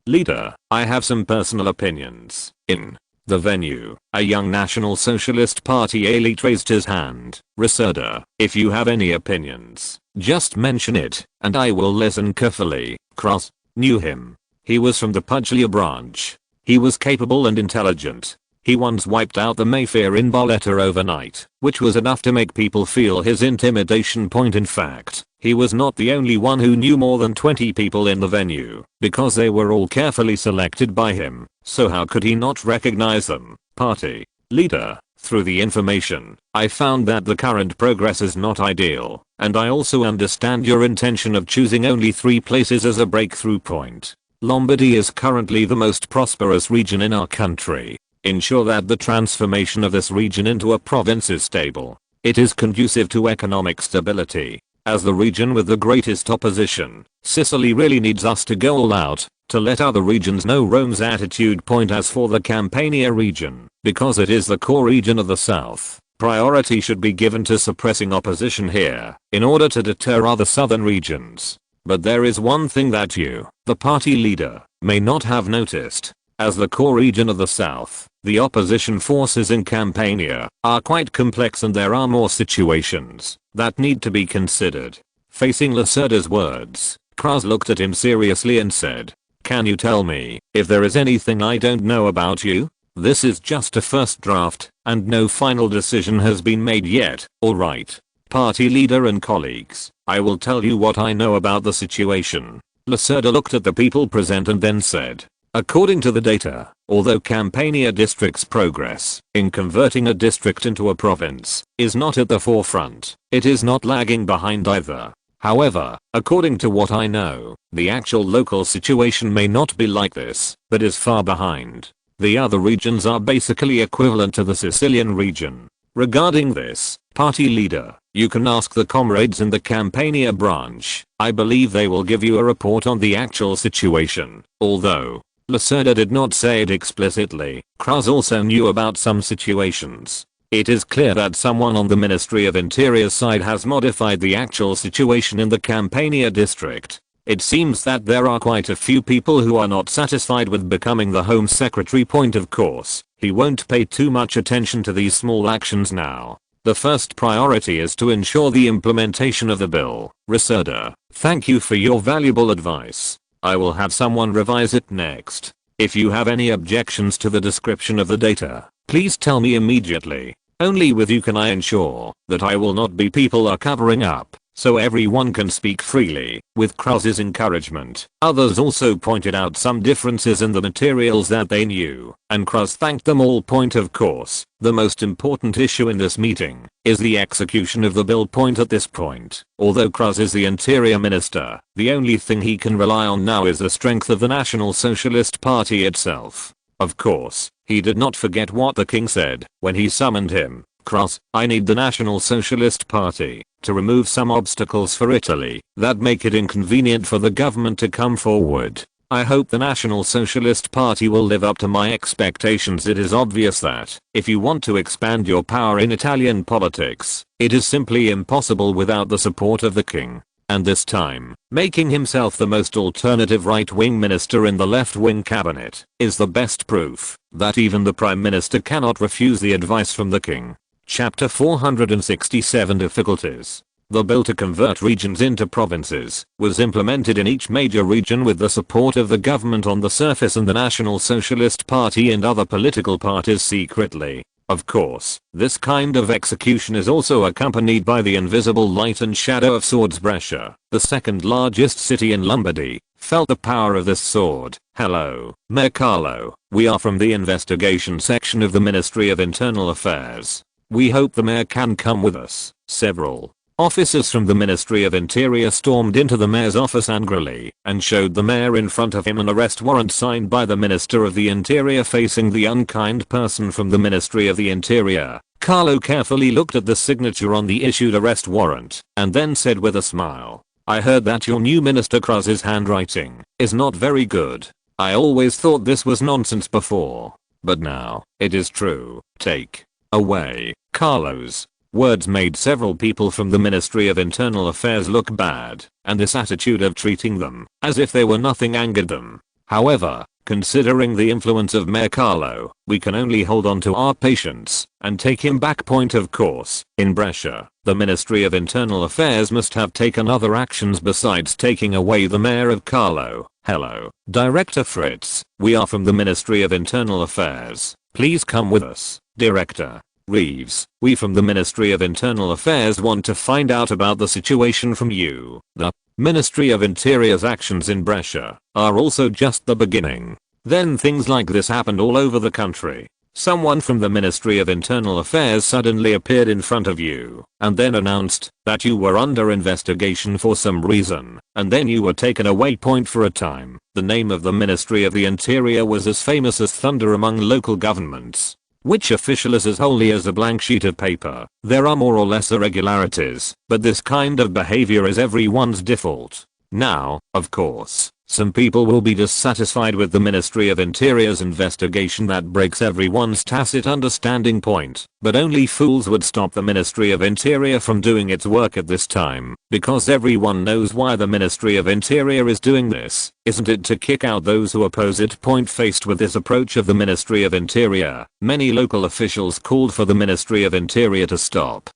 Leader, I have some personal opinions. In the venue, a young National Socialist Party elite raised his hand. Reserda, if you have any opinions, just mention it, and I will listen carefully. Cross knew him. He was from the Puglia branch. He was capable and intelligent. He once wiped out the Mayfair in Barletta overnight, which was enough to make people feel his intimidation point. In fact, he was not the only one who knew more than 20 people in the venue, because they were all carefully selected by him, so how could he not recognize them? Party leader, through the information, I found that the current progress is not ideal, and I also understand your intention of choosing only 3 places as a breakthrough point. Lombardy is currently the most prosperous region in our country. Ensure that the transformation of this region into a province is stable. It is conducive to economic stability. As the region with the greatest opposition, Sicily really needs us to go all out, to let other regions know Rome's attitude. Point as for the Campania region, because it is the core region of the south, priority should be given to suppressing opposition here, in order to deter other southern regions. But there is one thing that you, the party leader, may not have noticed. As the core region of the south, the opposition forces in Campania are quite complex, and there are more situations that need to be considered. Facing Lacerda's words, Kras looked at him seriously and said, "Can you tell me if there is anything I don't know about you? This is just a first draft, and no final decision has been made yet, alright? Party leader and colleagues, I will tell you what I know about the situation." Lacerda looked at the people present and then said, "According to the data, although Campania district's progress in converting a district into a province is not at the forefront, it is not lagging behind either. However, according to what I know, the actual local situation may not be like this, but is far behind. The other regions are basically equivalent to the Sicilian region. Regarding this, party leader, you can ask the comrades in the Campania branch. I believe they will give you a report on the actual situation." Although Lacerda did not say it explicitly, Kras also knew about some situations. It is clear that someone on the Ministry of Interior side has modified the actual situation in the Campania district. It seems that there are quite a few people who are not satisfied with becoming the Home Secretary. Of course, he won't pay too much attention to these small actions now. The first priority is to ensure the implementation of the bill. Reserda, thank you for your valuable advice. I will have someone revise it next. If you have any objections to the description of the data, please tell me immediately. Only with you can I ensure that I will not be people are covering up, so everyone can speak freely. With Kras's encouragement, others also pointed out some differences in the materials that they knew, and Kras thanked them all. Of course, the most important issue in this meeting is the execution of the bill. At this point, although Kras is the interior minister, the only thing he can rely on now is the strength of the National Socialist Party itself. Of course, he did not forget what the king said when he summoned him. Kras, I need the National Socialist Party to remove some obstacles for Italy that make it inconvenient for the government to come forward. I hope the National Socialist Party will live up to my expectations. It is obvious that, if you want to expand your power in Italian politics, it is simply impossible without the support of the king. And this time, making himself the most alternative right-wing minister in the left-wing cabinet is the best proof that even the prime minister cannot refuse the advice from the king. Chapter 467 Difficulties. The bill to convert regions into provinces was implemented in each major region with the support of the government on the surface and the National Socialist Party and other political parties secretly. Of course, this kind of execution is also accompanied by the invisible light and shadow of Swords. Brescia, the second largest city in Lombardy, felt the power of this sword. "Hello, Mayor Carlo. We are from the investigation section of the Ministry of Internal Affairs. We hope the mayor can come with us." Several officers from the Ministry of Interior stormed into the mayor's office angrily and showed the mayor in front of him an arrest warrant signed by the Minister of the Interior. Facing the unkind person from the Ministry of the Interior, Carlo carefully looked at the signature on the issued arrest warrant and then said with a smile, "I heard that your new Minister Kras's handwriting is not very good. I always thought this was nonsense before, but now it is true. Take away Carlo's Words made several people from the Ministry of Internal Affairs look bad, and this attitude of treating them as if they were nothing angered them. However, considering the influence of Mayor Carlo, we can only hold on to our patience and take him back. Point of course, in Brescia, the Ministry of Internal Affairs must have taken other actions besides taking away the Mayor of Carlo. Hello, Director Fritz, we are from the Ministry of Internal Affairs. Please come with us. Director Reeves, we from the Ministry of Internal Affairs want to find out about the situation from you. The Ministry of Interior's actions in Brescia are also just the beginning. Then things like this happened all over the country. Someone from the Ministry of Internal Affairs suddenly appeared in front of you and then announced that you were under investigation for some reason, and then you were taken away. For a time, the name of the Ministry of the Interior was as famous as thunder among local governments. Which official is as holy as a blank sheet of paper? There are more or less irregularities, but this kind of behavior is everyone's default. Now, of course, some people will be dissatisfied with the Ministry of Interior's investigation that breaks everyone's tacit understanding point, but only fools would stop the Ministry of Interior from doing its work at this time, because everyone knows why the Ministry of Interior is doing this, isn't it? To kick out those who oppose it. Faced with this approach of the Ministry of Interior, many local officials called for the Ministry of Interior to stop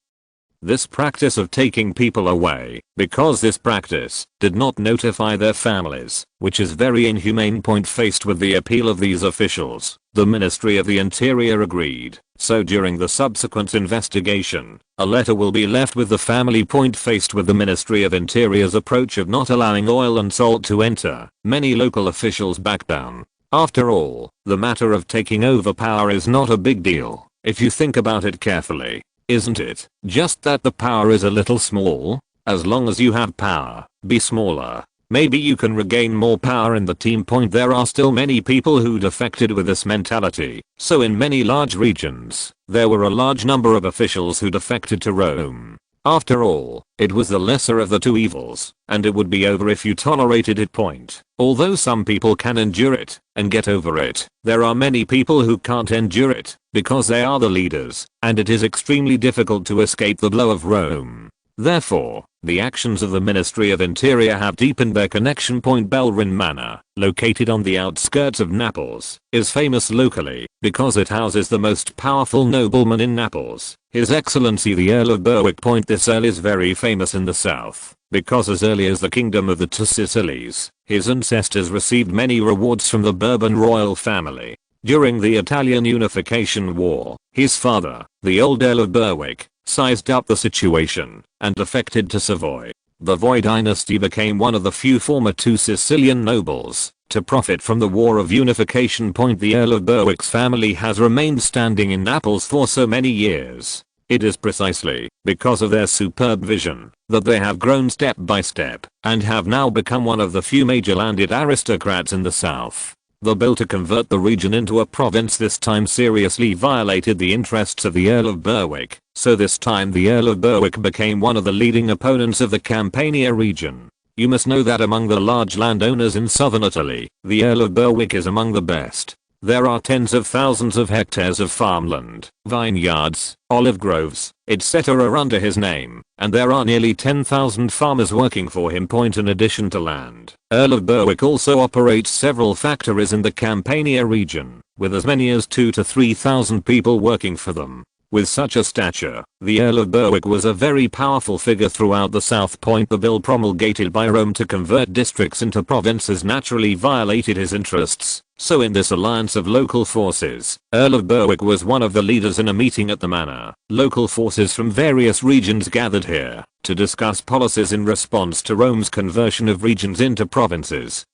this practice of taking people away, because this practice did not notify their families, which is very inhumane. Faced with the appeal of these officials, the Ministry of the Interior agreed, so during the subsequent investigation, a letter will be left with the family. Faced with the Ministry of Interior's approach of not allowing oil and salt to enter, many local officials backed down. After all, the matter of taking over power is not a big deal, if you think about it carefully. Isn't it? Just that the power is a little small. As long as you have power, be smaller. Maybe you can regain more power in the team. There are still many people who defected with this mentality, so in many large regions, there were a large number of officials who defected to Rome. After all, it was the lesser of the two evils, and it would be over if you tolerated it. Although some people can endure it and get over it, there are many people who can't endure it because they are the leaders, and it is extremely difficult to escape the blow of Rome. Therefore, the actions of the Ministry of Interior have deepened their connection. Belrin Manor, located on the outskirts of Naples, is famous locally because it houses the most powerful nobleman in Naples, His Excellency the Earl of Berwick. This Earl is very famous in the south because as early as the Kingdom of the Two Sicilies, his ancestors received many rewards from the Bourbon royal family. During the Italian Unification War, his father, the old Earl of Berwick, sized up the situation and defected to Savoy. The Voi dynasty became one of the few former two Sicilian nobles to profit from the War of Unification. The Earl of Berwick's family has remained standing in Naples for so many years. It is precisely because of their superb vision that they have grown step by step and have now become one of the few major landed aristocrats in the south. The bill to convert the region into a province this time seriously violated the interests of the Earl of Berwick, so this time the Earl of Berwick became one of the leading opponents of the Campania region. You must know that among the large landowners in southern Italy, the Earl of Berwick is among the best. There are tens of thousands of hectares of farmland, vineyards, olive groves, etc. under his name, and there are nearly 10,000 farmers working for him. In addition to land, Earl of Berwick also operates several factories in the Campania region, with as many as 2,000 to 3,000 people working for them. With such a stature, the Earl of Berwick was a very powerful figure throughout the South. The bill promulgated by Rome to convert districts into provinces naturally violated his interests, so in this alliance of local forces, Earl of Berwick was one of the leaders. In a meeting at the manor, local forces from various regions gathered here to discuss policies in response to Rome's conversion of regions into provinces.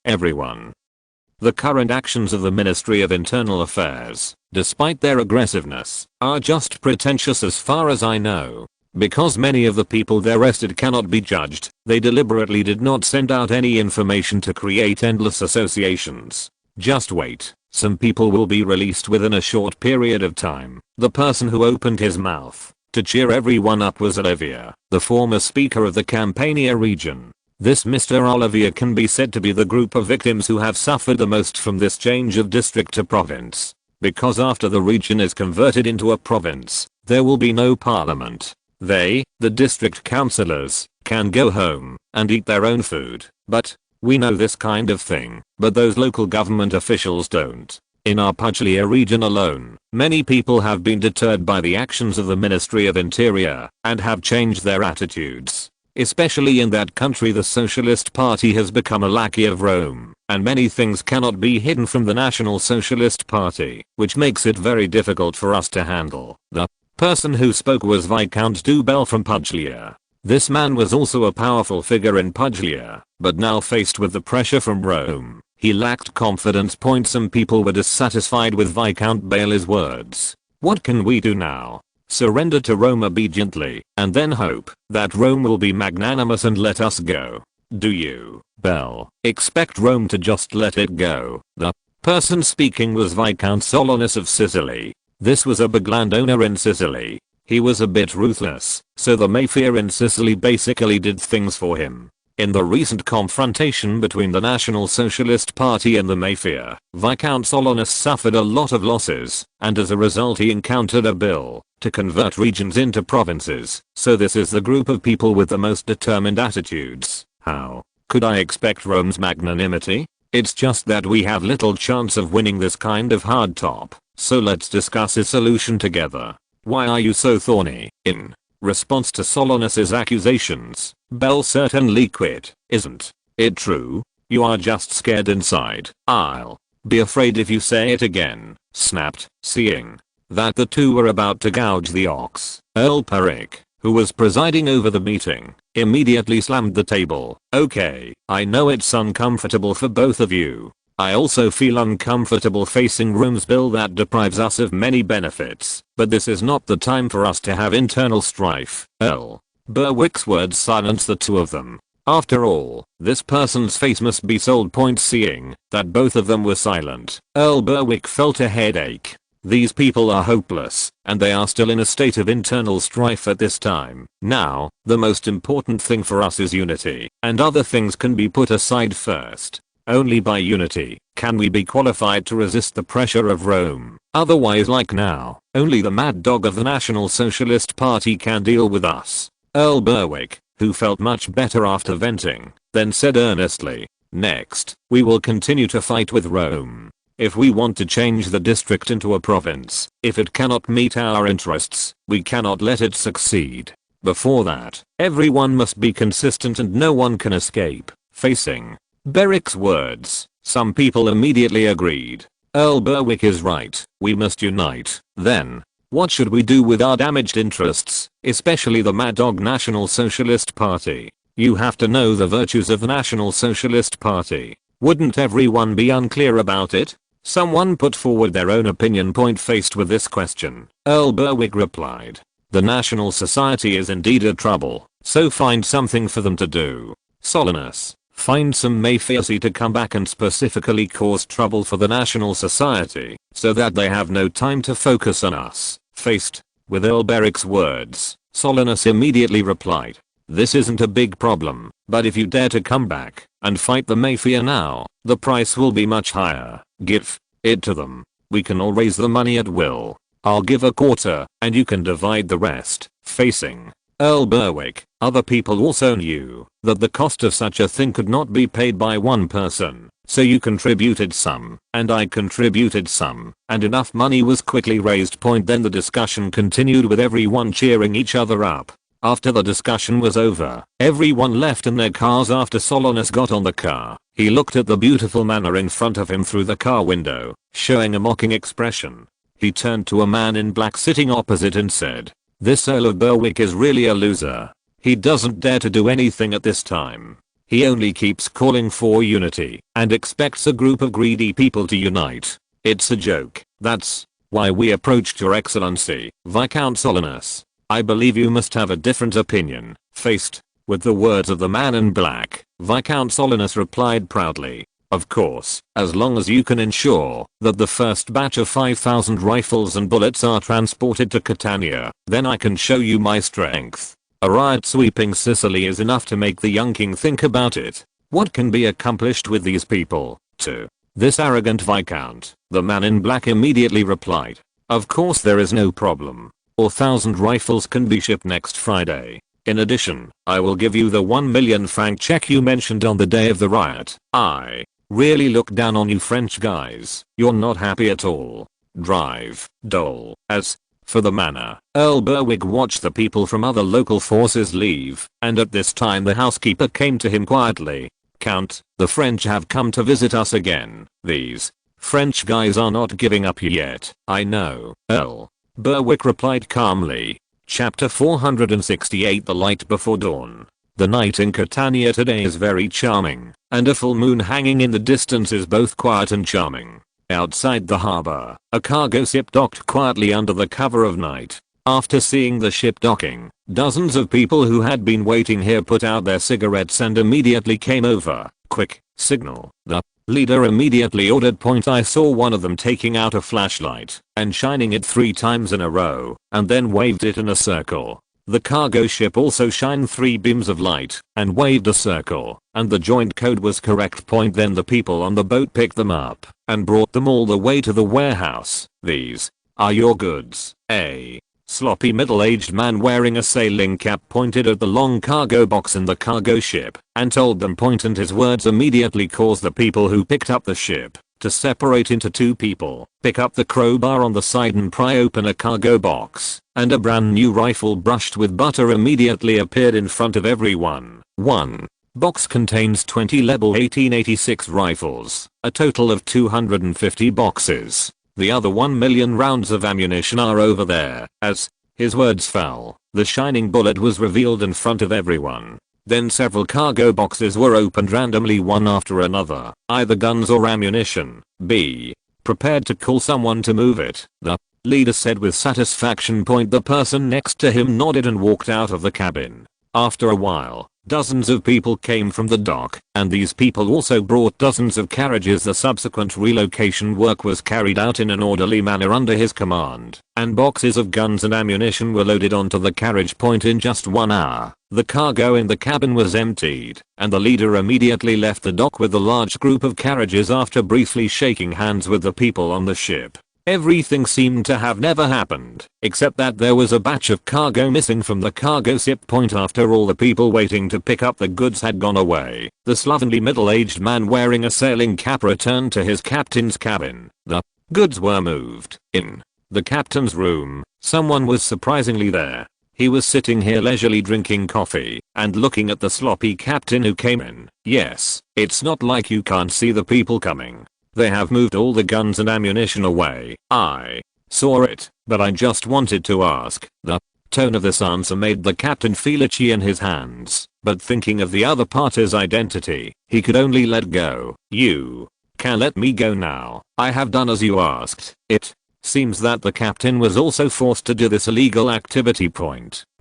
The current actions of the Ministry of Internal Affairs, despite their aggressiveness, are just pretentious as far as I know. Because many of the people they arrested cannot be judged, they deliberately did not send out any information to create endless associations. Just wait, some people will be released within a short period of time. The person who opened his mouth to cheer everyone up was Olivia, the former speaker of the Campania region. This Mr. Olivia can be said to be the group of victims who have suffered the most from this change of district to province. Because after the region is converted into a province, there will be no parliament. They, the district councillors, can go home and eat their own food, but we know this kind of thing, but those local government officials don't. In our Puglia region alone, many people have been deterred by the actions of the Ministry of Interior and have changed their attitudes. Especially in that country, the Socialist Party has become a lackey of Rome, and many things cannot be hidden from the National Socialist Party, which makes it very difficult for us to handle. The person who spoke was Viscount Dubel from Puglia. This man was also a powerful figure in Puglia, but now faced with the pressure from Rome, he lacked confidence. Some people were dissatisfied with Viscount Bailey's words. What can we do now? Surrender to Rome obediently, and then hope that Rome will be magnanimous and let us go? Do you, Bell, expect Rome to just let it go? The person speaking was Viscount Solanus of Sicily. This was a big landowner in Sicily. He was a bit ruthless, so the mafia in Sicily basically did things for him. In the recent confrontation between the National Socialist Party and the mafia, Viscount Solanus suffered a lot of losses, and as a result he encountered a bill to convert regions into provinces. So this is the group of people with the most determined attitudes. How could I expect Rome's magnanimity? It's just that we have little chance of winning this kind of hard top, so let's discuss a solution together. Why are you so thorny? In response to Solanus's accusations, Bell certainly quit. Isn't it true? You are just scared inside. I'll be afraid if you say it again, snapped. Seeing that the two were about to gouge the ox, Earl Peric, who was presiding over the meeting, immediately slammed the table. Okay, I know it's uncomfortable for both of you. I also feel uncomfortable facing Rome's bill that deprives us of many benefits, but this is not the time for us to have internal strife. Earl Berwick's words silenced the two of them. After all, this person's face must be sold. Seeing that both of them were silent, Earl Berwick felt a headache. These people are hopeless, and they are still in a state of internal strife at this time. Now, the most important thing for us is unity, and other things can be put aside first. Only by unity can we be qualified to resist the pressure of Rome. Otherwise, like now, only the mad dog of the National Socialist Party can deal with us. Earl Berwick, who felt much better after venting, then said earnestly, next, we will continue to fight with Rome. If we want to change the district into a province, if it cannot meet our interests, we cannot let it succeed. Before that, everyone must be consistent and no one can escape. Facing Berwick's words, some people immediately agreed. Earl Berwick is right, we must unite. Then, what should we do with our damaged interests, especially the Mad Dog National Socialist Party? You have to know the virtues of the National Socialist Party. Wouldn't everyone be unclear about it? Someone put forward their own opinion. Faced with this question, Earl Berwick replied, the National Society is indeed a trouble, so find something for them to do. Solanus, find some mafiosi to come back and specifically cause trouble for the National Society, so that they have no time to focus on us. Faced with Earl Berwick's words, Solanus immediately replied, this isn't a big problem, but if you dare to come back and fight the mafia now, the price will be much higher. Give it to them. We can all raise the money at will. I'll give a quarter, and you can divide the rest. Facing Earl Berwick, other people also knew that the cost of such a thing could not be paid by one person, so you contributed some, and I contributed some, and enough money was quickly raised. Then the discussion continued with everyone cheering each other up. After the discussion was over, everyone left in their cars. After Solanus got on the car, he looked at the beautiful manor in front of him through the car window, showing a mocking expression. He turned to a man in black sitting opposite and said, this Earl of Berwick is really a loser. He doesn't dare to do anything at this time. He only keeps calling for unity and expects a group of greedy people to unite. It's a joke. That's why we approached your excellency, Viscount Solanus. I believe you must have a different opinion. Faced with the words of the man in black, Viscount Solanus replied proudly, of course, as long as you can ensure that the first batch of 5,000 rifles and bullets are transported to Catania, then I can show you my strength. A riot sweeping Sicily is enough to make the young king think about it. What can be accomplished with these people? To this arrogant viscount, the man in black immediately replied, of course there is no problem. or 1,000 rifles can be shipped next Friday. In addition, I will give you the 1 million franc check you mentioned on the day of the riot. I really look down on you French guys. You're not happy at all. Drive, dole. As for the manor, Earl Berwick watched the people from other local forces leave, and at this time the housekeeper came to him quietly. Count, the French have come to visit us again. These French guys are not giving up yet. I know, Earl Berwick replied calmly. Chapter 468 The Light Before Dawn. The night in Catania today is very charming, and a full moon hanging in the distance is both quiet and charming. Outside the harbor, a cargo ship docked quietly under the cover of night. After seeing the ship docking, dozens of people who had been waiting here put out their cigarettes and immediately came over. Quick, signal. The leader immediately ordered. I saw one of them taking out a flashlight and shining it 3 times in a row, and then waved it in a circle. The cargo ship also shined 3 beams of light and waved a circle, and the joint code was correct. Then the people on the boat picked them up and brought them all the way to the warehouse. These are your goods. A sloppy middle-aged man wearing a sailing cap pointed at the long cargo box in the cargo ship and told them. And his words immediately caused the people who picked up the ship to separate into 2 people, pick up the crowbar on the side and pry open a cargo box, and a brand new rifle brushed with butter immediately appeared in front of everyone. 1 box contains 20 Lebel 1886 rifles, a total of 250 boxes. The other 1 million rounds of ammunition are over there. As his words fell, the shining bullet was revealed in front of everyone. Then several cargo boxes were opened randomly one after another, either guns or ammunition. B prepared to call someone to move it, the leader said with satisfaction. The person next to him nodded and walked out of the cabin. After a while, dozens of people came from the dock, and these people also brought dozens of carriages. The subsequent relocation work was carried out in an orderly manner under his command, and boxes of guns and ammunition were loaded onto the carriage. In just 1 hour, the cargo in the cabin was emptied, and the leader immediately left the dock with a large group of carriages after briefly shaking hands with the people on the ship. Everything seemed to have never happened, except that there was a batch of cargo missing from the cargo ship. After all the people waiting to pick up the goods had gone away, the slovenly middle-aged man wearing a sailing cap returned to his captain's cabin. The goods were moved. In the captain's room, someone was surprisingly there. He was sitting here leisurely drinking coffee and looking at the sloppy captain who came in. Yes, it's not like you can't see the people coming. They have moved all the guns and ammunition away. I saw it, but I just wanted to ask. The tone of this answer made the captain feel itchy in his hands, but thinking of the other party's identity, he could only let go. You can let me go now. I have done as you asked. It seems that the captain was also forced to do this illegal activity.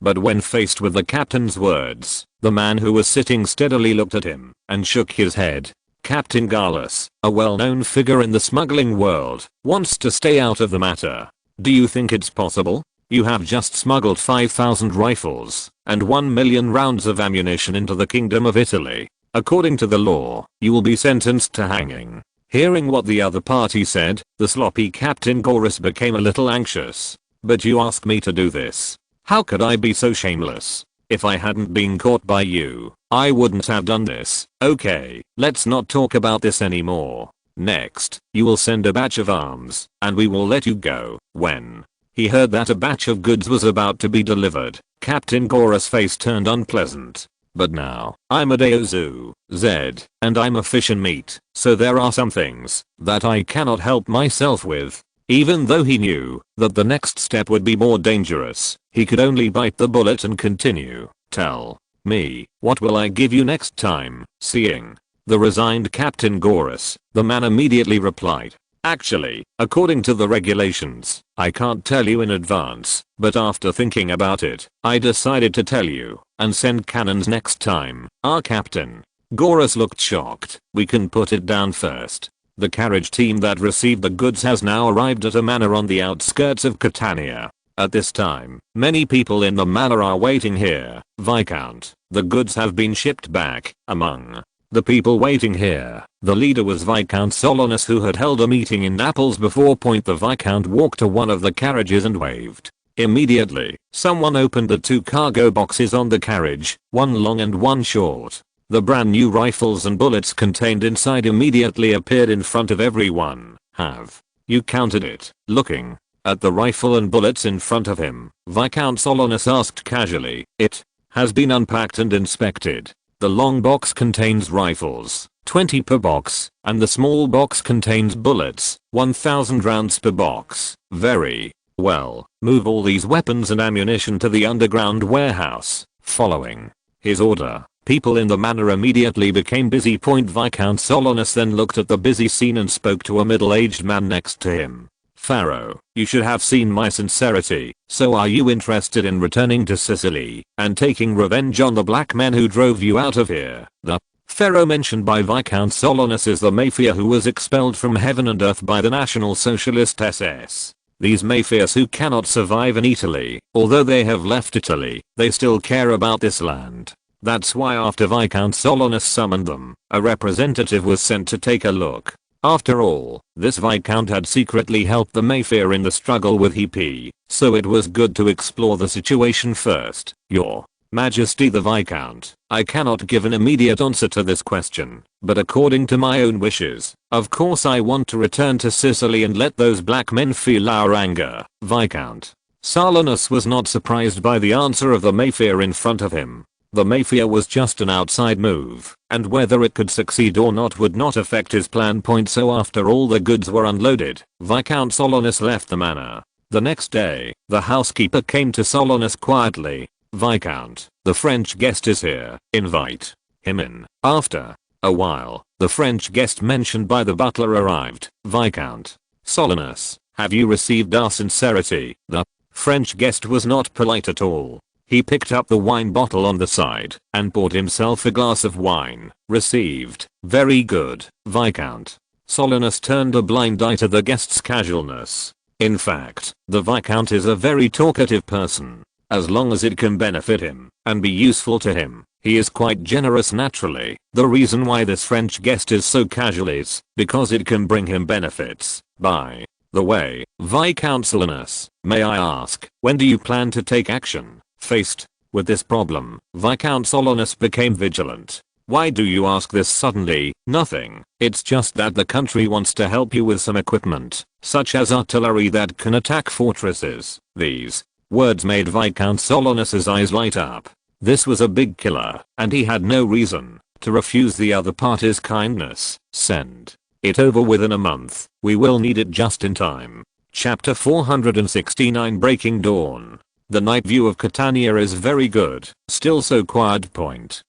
But when faced with the captain's words, the man who was sitting steadily looked at him and shook his head. Captain Garlus, a well-known figure in the smuggling world, wants to stay out of the matter. Do you think it's possible? You have just smuggled 5,000 rifles and 1 million rounds of ammunition into the Kingdom of Italy. According to the law, you will be sentenced to hanging. Hearing what the other party said, the sloppy Captain Gorus became a little anxious. But you asked me to do this. How could I be so shameless? If I hadn't been caught by you, I wouldn't have done this. Okay, let's not talk about this anymore. Next, you will send a batch of arms, and we will let you go. When he heard that a batch of goods was about to be delivered, Captain Gorus' face turned unpleasant. But now, I'm a Deozu, Z, and I'm a fish and meat, so there are some things that I cannot help myself with. Even though he knew that the next step would be more dangerous, he could only bite the bullet and continue. Tell me, what will I give you next time? Seeing the resigned Captain Gorus, the man immediately replied. Actually, according to the regulations, I can't tell you in advance, but after thinking about it, I decided to tell you and send cannons next time. Our captain. Gorus looked shocked. We can put it down first. The carriage team that received the goods has now arrived at a manor on the outskirts of Catania. At this time, many people in the manor are waiting here. Viscount, the goods have been shipped back. Among the people waiting here, the leader was Viscount Solanus, who had held a meeting in Naples before. The Viscount walked to one of the carriages and waved Immediately, someone opened the 2 cargo boxes on the carriage, one long and one short. The brand new rifles and bullets contained inside immediately appeared in front of everyone. Have you counted it? Looking at the rifle and bullets in front of him, Viscount Solanus asked casually. It has been unpacked and inspected. The long box contains rifles, 20 per box, and the small box contains bullets, 1000 rounds per box. Very well. Move all these weapons and ammunition to the underground warehouse. Following his order, people in the manor immediately became busy. Viscount Solanus then looked at the busy scene and spoke to a middle-aged man next to him. Pharaoh, you should have seen my sincerity. So are you interested in returning to Sicily and taking revenge on the black men who drove you out of here? The Pharaoh mentioned by Viscount Solanus is the mafia who was expelled from heaven and earth by the National Socialist SS. These mafias who cannot survive in Italy, although they have left Italy, they still care about this land. That's why after Viscount Solanus summoned them, a representative was sent to take a look. After all, this Viscount had secretly helped the mafia in the struggle with EP, so it was good to explore the situation first. Your Majesty the Viscount, I cannot give an immediate answer to this question, but according to my own wishes, of course I want to return to Sicily and let those black men feel our anger. Viscount Solanus was not surprised by the answer of the mafia in front of him. The mafia was just an outside move, and whether it could succeed or not would not affect his plan. So after all the goods were unloaded, Viscount Solanus left the manor. The next day, the housekeeper came to Solanus quietly. Viscount, the French guest is here, invite him in. After a while, the French guest mentioned by the butler arrived. Viscount Solanus, have you received our sincerity? The French guest was not polite at all. He picked up the wine bottle on the side and poured himself a glass of wine. Received. Very good. Viscount Solanus turned a blind eye to the guest's casualness. In fact, the Viscount is a very talkative person. As long as it can benefit him and be useful to him, he is quite generous naturally. The reason why this French guest is so casual is because it can bring him benefits. By the way, Viscount Solanus, may I ask, when do you plan to take action? Faced with this problem, Viscount Solanus became vigilant. Why do you ask this suddenly? Nothing. It's just that the country wants to help you with some equipment, such as artillery that can attack fortresses. These words made Viscount Solanus's eyes light up. This was a big killer, and he had no reason to refuse the other party's kindness. Send it over within a month. We will need it just in time. Chapter 469 Breaking Dawn. The night view of Catania is very good, still so quiet.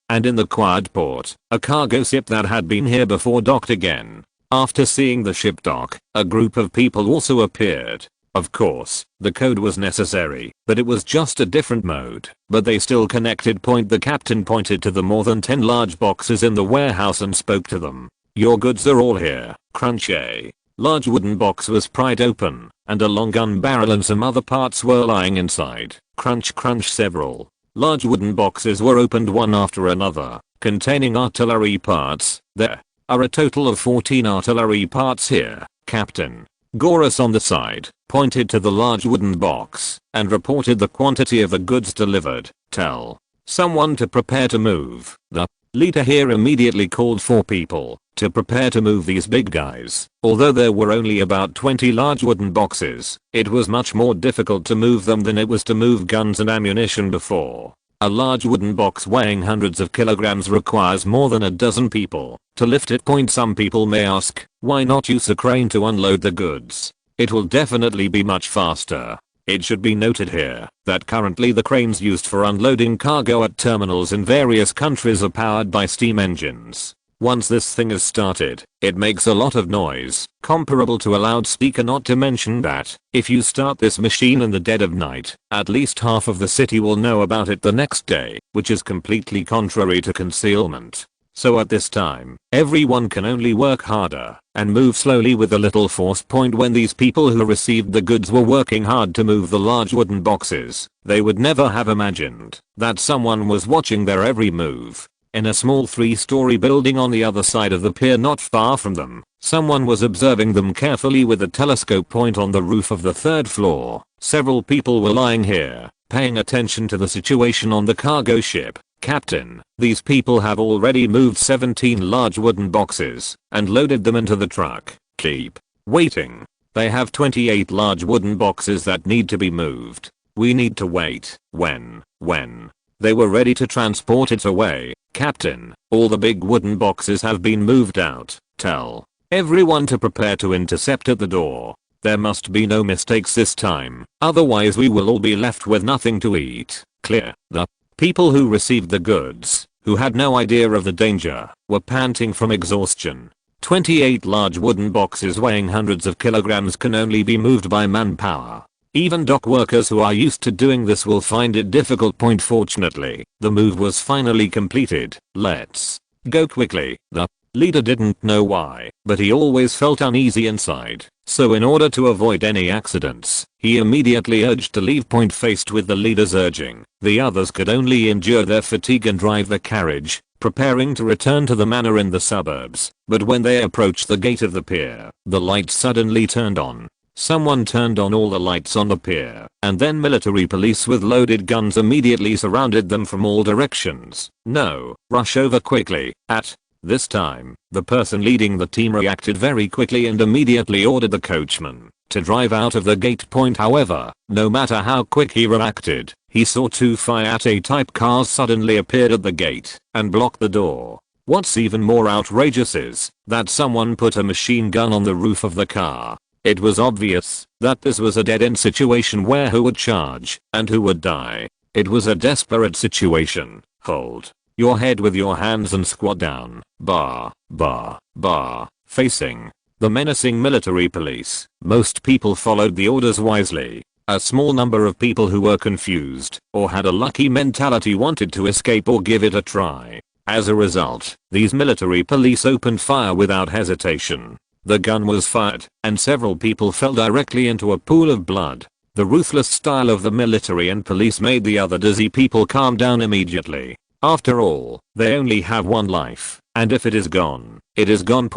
And in the quiet port, a cargo ship that had been here before docked again. After seeing the ship dock, a group of people also appeared. Of course, the code was necessary, but it was just a different mode. But they still connected. The captain pointed to the more than 10 large boxes in the warehouse and spoke to them. Your goods are all here. Crunch. A large wooden box was pried open, and a long gun barrel and some other parts were lying inside. Crunch crunch. Several large wooden boxes were opened one after another, containing artillery parts. There are a total of 14 artillery parts here. Captain Gorus on the side pointed to the large wooden box and reported the quantity of the goods delivered. Tell someone to prepare to move. The leader here immediately called for people to prepare to move these big guys. Although there were only about 20 large wooden boxes, it was much more difficult to move them than it was to move guns and ammunition before. A large wooden box weighing hundreds of kilograms requires more than a dozen people to lift it. Some people may ask, why not use a crane to unload the goods? It will definitely be much faster. It should be noted here that currently the cranes used for unloading cargo at terminals in various countries are powered by steam engines. Once this thing is started, it makes a lot of noise, comparable to a loudspeaker. Not to mention that, if you start this machine in the dead of night, at least half of the city will know about it the next day, which is completely contrary to concealment. So at this time, everyone can only work harder and move slowly with a little force. When these people who received the goods were working hard to move the large wooden boxes, they would never have imagined that someone was watching their every move. In a small 3-story building on the other side of the pier not far from them, Someone was observing them carefully with a telescope point on the roof of the 3rd floor. Several people were lying here, paying attention to the situation on the cargo ship. Captain, these people have already moved 17 large wooden boxes and loaded them into the truck. Keep waiting. They have 28 large wooden boxes that need to be moved. We need to wait. When they were ready to transport it away. Captain, all the big wooden boxes have been moved out. Tell everyone to prepare to intercept at the door. There must be no mistakes this time, otherwise we will all be left with nothing to eat. Clear. The people who received the goods, who had no idea of the danger, were panting from exhaustion. 28 large wooden boxes weighing hundreds of kilograms can only be moved by manpower. Even dock workers who are used to doing this will find it difficult. Fortunately, the move was finally completed. Let's go quickly. The leader didn't know why, but he always felt uneasy inside. So in order to avoid any accidents, he immediately urged to leave. Faced with the leader's urging, the others could only endure their fatigue and drive the carriage, preparing to return to the manor in the suburbs. But when they approached the gate of the pier, the lights suddenly turned on. Someone turned on all the lights on the pier, and then military police with loaded guns immediately surrounded them from all directions. No, rush over quickly. At this time, the person leading the team reacted very quickly and immediately ordered the coachman to drive out of the gate. However, no matter how quick he reacted, he saw 2 Fiat A-type cars suddenly appeared at the gate and blocked the door. What's even more outrageous is that someone put a machine gun on the roof of the car. It was obvious that this was a dead-end situation where who would charge and who would die. It was a desperate situation. Hold your head with your hands and squat down. Facing the menacing military police, most people followed the orders wisely. A small number of people who were confused or had a lucky mentality wanted to escape or give it a try. As a result, these military police opened fire without hesitation. The gun was fired, and several people fell directly into a pool of blood. The ruthless style of the military and police made the other dizzy people calm down immediately. After all, they only have one life, and if it is gone, it is gone.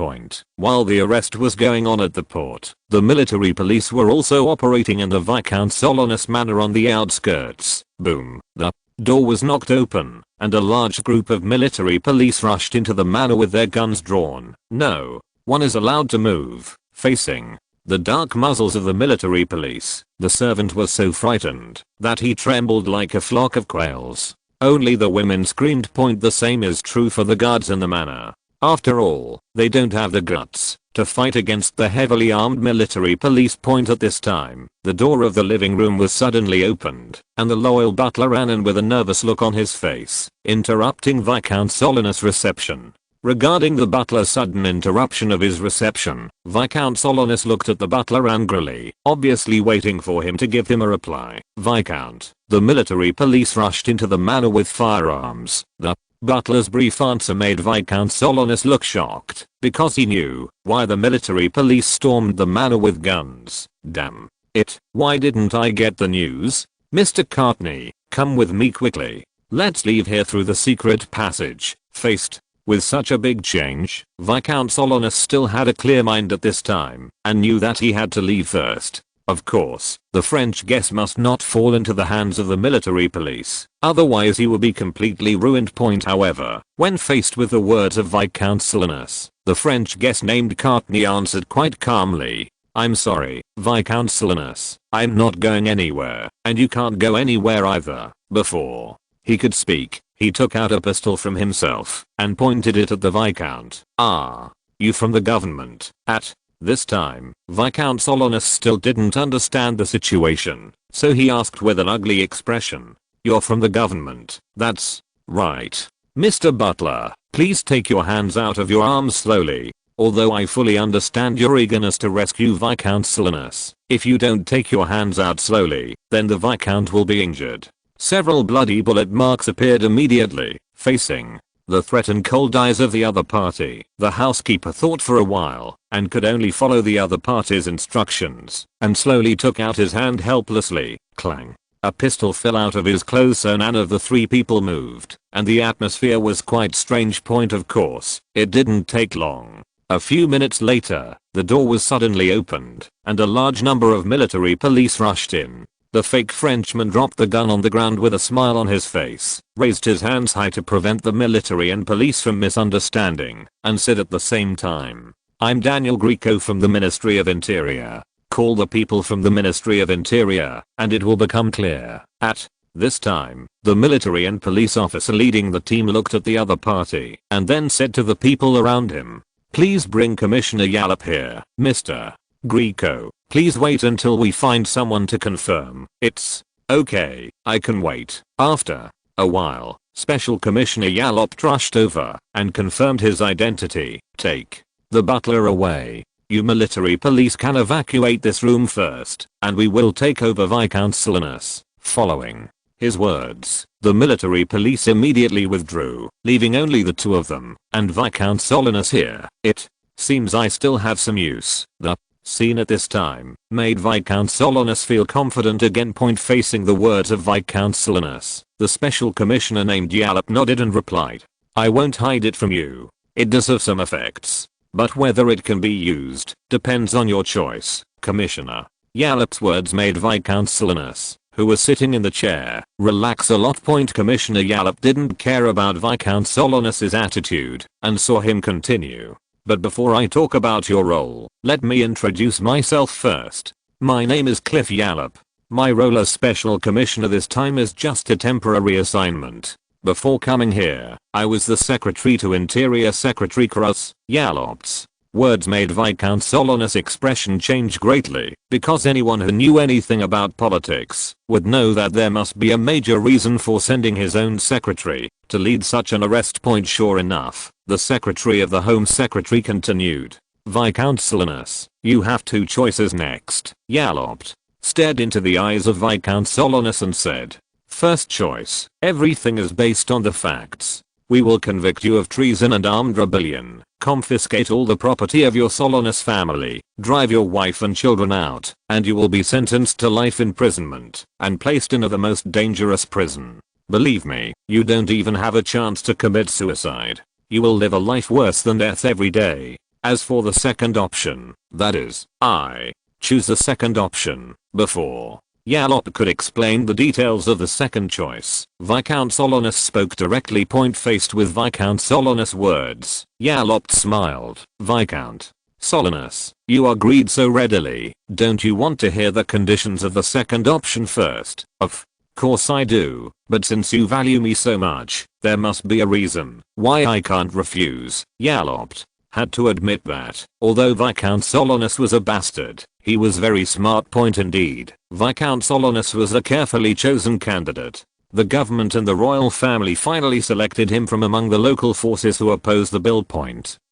While the arrest was going on at the port, the military police were also operating in the Viscount Solanus manor on the outskirts. Boom. The door was knocked open, and a large group of military police rushed into the manor with their guns drawn. No one is allowed to move. Facing the dark muzzles of the military police, the servant was so frightened that he trembled like a flock of quails. Only the women screamed. The same is true for the guards in the manor. After all, they don't have the guts to fight against the heavily armed military police. At this time, the door of the living room was suddenly opened, and the loyal butler ran in with a nervous look on his face, interrupting Viscount Solanus' reception. Regarding the butler's sudden interruption of his reception, Viscount Solanus looked at the butler angrily, obviously waiting for him to give him a reply. Viscount, the military police rushed into the manor with firearms. The butler's brief answer made Viscount Solanus look shocked, because he knew why the military police stormed the manor with guns. Damn it, why didn't I get the news? Mr. Cartney, come with me quickly. Let's leave here through the secret passage. Faced with such a big change, Viscount Solanus still had a clear mind at this time, and knew that he had to leave first. Of course, the French guest must not fall into the hands of the military police, otherwise he will be completely ruined. However, when faced with the words of Viscount Solanus, the French guest named Cartney answered quite calmly, "I'm sorry, Viscount Solanus, I'm not going anywhere, and you can't go anywhere either." Before he could speak, he took out a pistol from himself and pointed it at the Viscount. "Ah, you from the government?" At this time, Viscount Solanus still didn't understand the situation, so he asked with an ugly expression, "You're from the government?" "That's right. Mr. Butler, please take your hands out of your arms slowly. Although I fully understand your eagerness to rescue Viscount Solanus, if you don't take your hands out slowly, then the Viscount will be injured." Several bloody bullet marks appeared immediately. Facing the threat and cold eyes of the other party, the housekeeper thought for a while and could only follow the other party's instructions and slowly took out his hand helplessly. Clang. A pistol fell out of his clothes, so none of the 3 people moved, and the atmosphere was quite strange. Of course, it didn't take long. A few minutes later, the door was suddenly opened, and a large number of military police rushed in. The fake Frenchman dropped the gun on the ground with a smile on his face, raised his hands high to prevent the military and police from misunderstanding, and said at the same time, "I'm Daniel Greco from the Ministry of Interior. Call the people from the Ministry of Interior, and it will become clear." At this time, the military and police officer leading the team looked at the other party, and then said to the people around him, "Please bring Commissioner Yallop here, Mr. Greco. Please wait until we find someone to confirm." "It's okay, I can wait." After a while, Special Commissioner Yallop rushed over and confirmed his identity. "Take the butler away. You military police can evacuate this room first, and we will take over Viscount Solanus." Following his words, the military police immediately withdrew, leaving only the two of them and Viscount Solanus here. "It seems I still have some use." The scene at this time made Viscount Solanus feel confident again. Facing the words of Viscount Solanus, the special commissioner named Yallop nodded and replied, "I won't hide it from you. It does have some effects, but whether it can be used depends on your choice, Commissioner." Yallop's words made Viscount Solanus, who was sitting in the chair, relax a lot. Commissioner Yallop didn't care about Viscount Solanus's attitude and saw him continue. "But before I talk about your role, let me introduce myself first. My name is Cliff Yallop. My role as Special Commissioner this time is just a temporary assignment. Before coming here, I was the Secretary to Interior Secretary Cross." Yallop's words made Viscount Solanus' expression change greatly, because anyone who knew anything about politics would know that there must be a major reason for sending his own secretary to lead such an arrest. Sure enough, the Secretary of the Home Secretary continued, "Viscount Solanus, you have two choices next." Yallop stared into the eyes of Viscount Solanus and said, "First choice, everything is based on the facts. We will convict you of treason and armed rebellion, confiscate all the property of your Solanus family, drive your wife and children out, and you will be sentenced to life imprisonment and placed in the most dangerous prison. Believe me, you don't even have a chance to commit suicide. You will live a life worse than death every day. As for the second option, that is, I choose the second option." Before Yallop could explain the details of the second choice, Viscount Solanus spoke directly. Faced with Viscount Solanus' words, Yallop smiled. "Viscount Solanus, you agreed so readily. Don't you want to hear the conditions of the second option first?" "Of course I do, but since you value me so much, there must be a reason why I can't refuse." Yallop had to admit that, although Viscount Solanus was a bastard, he was very smart. Indeed, Viscount Solanus was a carefully chosen candidate. The government and the royal family finally selected him from among the local forces who opposed the bill.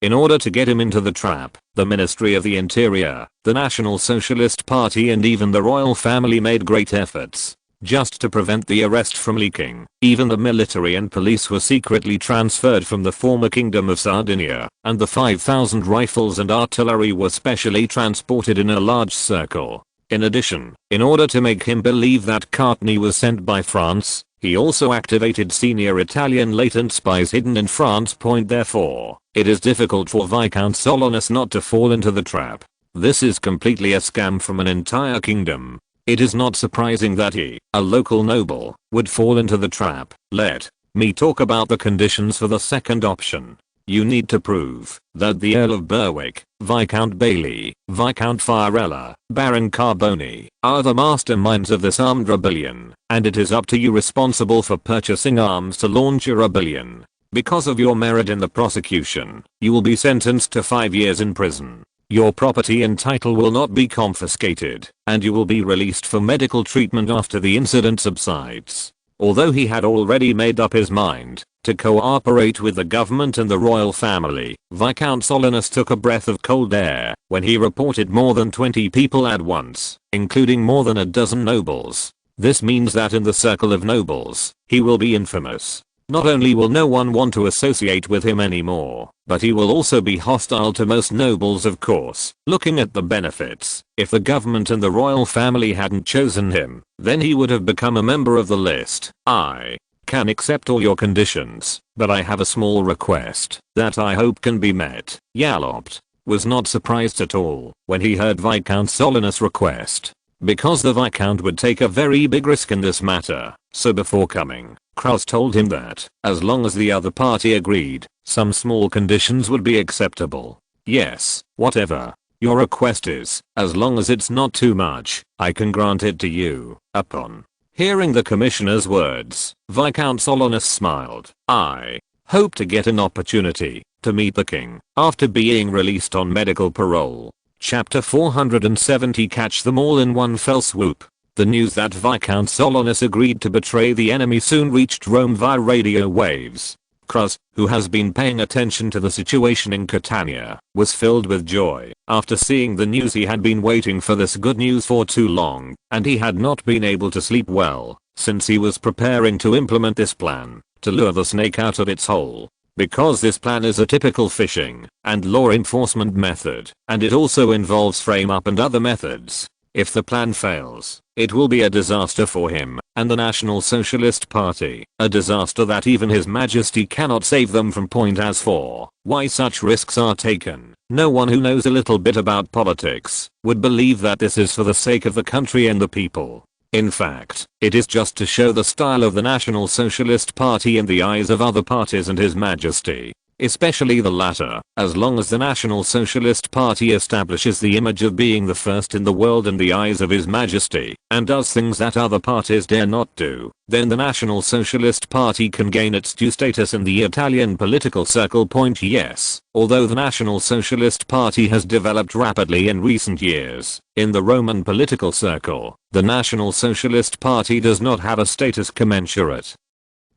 In order to get him into the trap, the Ministry of the Interior, the National Socialist Party and even the royal family made great efforts just to prevent the arrest from leaking. Even the military and police were secretly transferred from the former Kingdom of Sardinia, and the 5,000 rifles and artillery were specially transported in a large circle. In addition, in order to make him believe that Courtney was sent by France, he also activated senior Italian latent spies hidden in France. Therefore, it is difficult for Viscount Solanus not to fall into the trap. This is completely a scam from an entire kingdom. It is not surprising that he, a local noble, would fall into the trap. Let me talk about the conditions for the second option. You need to prove that the Earl of Berwick, Viscount Bailey, Viscount Farella, Baron Carboni are the masterminds of this armed rebellion, and it is up to you responsible for purchasing arms to launch a rebellion. Because of your merit in the prosecution, you will be sentenced to 5 years in prison. Your property and title will not be confiscated, and you will be released for medical treatment after the incident subsides. Although he had already made up his mind to cooperate with the government and the royal family, Viscount Solanus took a breath of cold air when he reported more than 20 people at once, including more than a dozen nobles. This means that in the circle of nobles, he will be infamous. Not only will no one want to associate with him anymore, but he will also be hostile to most nobles. Of course, looking at the benefits, if the government and the royal family hadn't chosen him, then he would have become a member of the list. I can accept all your conditions, but I have a small request that I hope can be met. Yallop was not surprised at all when he heard Viscount Solinus' request, because the Viscount would take a very big risk in this matter. So before coming, Kraus told him that, as long as the other party agreed, some small conditions would be acceptable. Yes, whatever your request is, as long as it's not too much, I can grant it to you. Upon hearing the commissioner's words, Viscount Solinus smiled. I hope to get an opportunity to meet the king after being released on medical parole. Chapter 470. Catch them all in one fell swoop. The news that Viscount Solinus agreed to betray the enemy soon reached Rome via radio waves. Kraus, who has been paying attention to the situation in Catania, was filled with joy after seeing the news. He had been waiting for this good news for too long, and he had not been able to sleep well since he was preparing to implement this plan to lure the snake out of its hole. Because this plan is a typical fishing and law enforcement method, and it also involves frame up and other methods. If the plan fails, it will be a disaster for him and the National Socialist Party, a disaster that even His Majesty cannot save them from. As for why such risks are taken, no one who knows a little bit about politics would believe that this is for the sake of the country and the people. In fact, it is just to show the style of the National Socialist Party in the eyes of other parties and His Majesty. Especially the latter, as long as the National Socialist Party establishes the image of being the first in the world in the eyes of His Majesty, and does things that other parties dare not do, then the National Socialist Party can gain its due status in the Italian political circle. Yes, although the National Socialist Party has developed rapidly in recent years, in the Roman political circle, the National Socialist Party does not have a status commensurate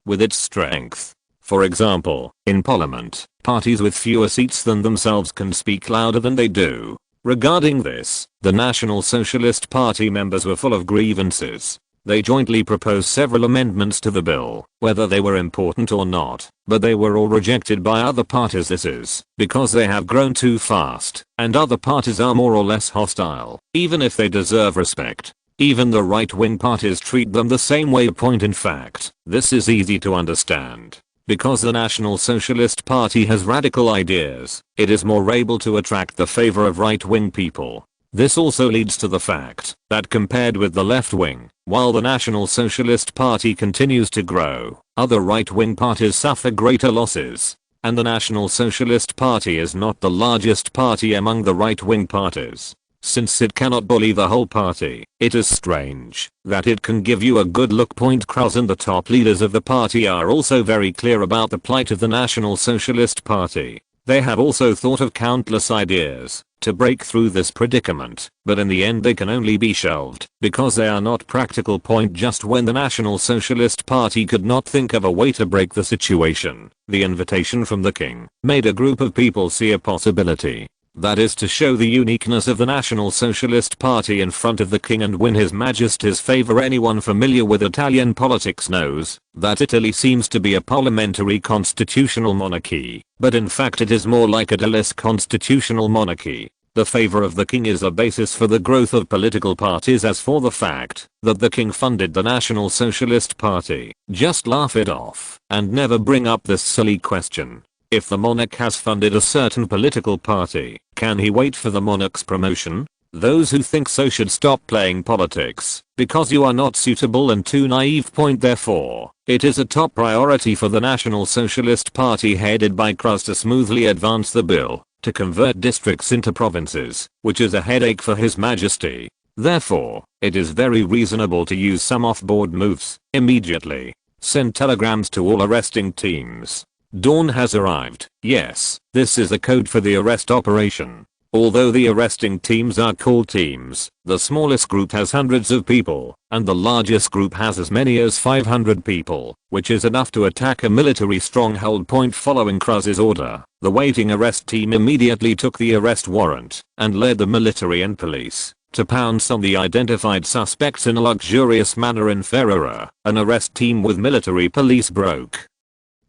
with its strength. For example, in Parliament, parties with fewer seats than themselves can speak louder than they do. Regarding this, the National Socialist Party members were full of grievances. They jointly proposed several amendments to the bill, whether they were important or not, but they were all rejected by other parties. This is because they have grown too fast, and other parties are more or less hostile, even if they deserve respect. Even the right-wing parties treat them the same way. In fact, this is easy to understand. Because the National Socialist Party has radical ideas, it is more able to attract the favor of right-wing people. This also leads to the fact that compared with the left wing, while the National Socialist Party continues to grow, other right-wing parties suffer greater losses. And the National Socialist Party is not the largest party among the right-wing parties. Since it cannot bully the whole party, it is strange that it can give you a good look. Kraus and the top leaders of the party are also very clear about the plight of the National Socialist Party. They have also thought of countless ideas to break through this predicament, but in the end they can only be shelved because they are not practical. Just when the National Socialist Party could not think of a way to break the situation, the invitation from the king made a group of people see a possibility. That is to show the uniqueness of the National Socialist Party in front of the king and win His Majesty's favor. Anyone familiar with Italian politics knows that Italy seems to be a parliamentary constitutional monarchy, but in fact it is more like a less constitutional monarchy. The favor of the king is a basis for the growth of political parties. As for the fact that the king funded the National Socialist Party, just laugh it off and never bring up this silly question. If the monarch has funded a certain political party, can he wait for the monarch's promotion? Those who think so should stop playing politics, because you are not suitable and too naive. Therefore, it is a top priority for the National Socialist Party headed by Kraus to smoothly advance the bill to convert districts into provinces, which is a headache for His Majesty. Therefore, it is very reasonable to use some off-board moves immediately. Send telegrams to all arresting teams. Dawn has arrived. Yes, this is the code for the arrest operation. Although the arresting teams are called teams, the smallest group has hundreds of people, and the largest group has as many as 500 people, which is enough to attack a military stronghold. Following Kraus's order, the waiting arrest team immediately took the arrest warrant and led the military and police to pounce on the identified suspects in a luxurious manner in Ferrara. An arrest team with military police broke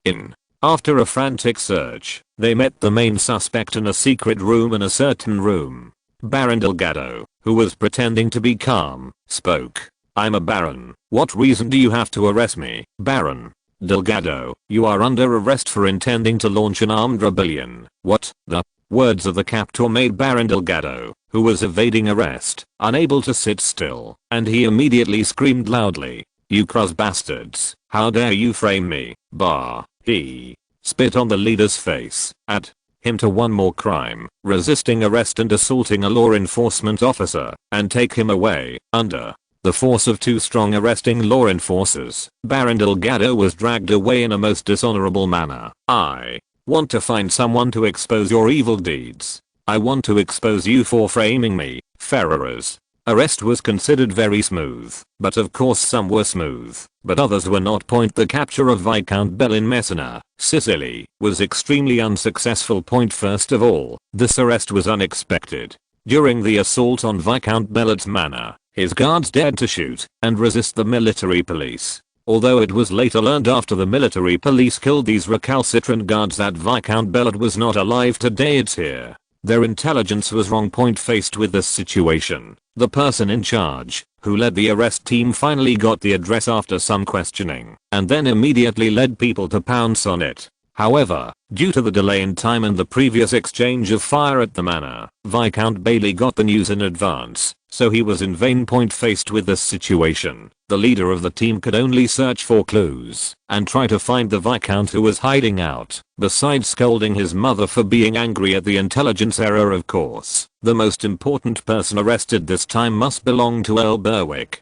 in. After a frantic search, they met the main suspect in a secret room in a certain room. Baron Delgado, who was pretending to be calm, spoke. I'm a baron. What reason do you have to arrest me, Baron? Delgado, you are under arrest for intending to launch an armed rebellion. What the? Words of the captor made Baron Delgado, who was evading arrest, unable to sit still, and he immediately screamed loudly, "You cross bastards, how dare you frame me, bah." He spit on the leader's face, at him to one more crime, resisting arrest and assaulting a law enforcement officer, and take him away, under the force of 2 strong arresting law enforcers. Baron Delgado was dragged away in a most dishonorable manner. I want to find someone to expose your evil deeds. I want to expose you for framing me, Ferrerers. Arrest was considered very smooth, but of course some were smooth, but others were not. The capture of Viscount Bell in Messina, Sicily, was extremely unsuccessful. First of all, this arrest was unexpected. During the assault on Viscount Bell's manor, his guards dared to shoot and resist the military police. Although it was later learned after the military police killed these recalcitrant guards that Viscount Bellot was not alive today, it's here. Their intelligence was wrong. Faced with this situation, the person in charge, who led the arrest team, finally got the address after some questioning, and then immediately led people to pounce on it. However, due to the delay in time and the previous exchange of fire at the manor, Viscount Bailey got the news in advance, so he was in vain. Faced with this situation, the leader of the team could only search for clues and try to find the Viscount who was hiding out. Besides scolding his mother for being angry at the intelligence error, of course, the most important person arrested this time must belong to Earl Berwick.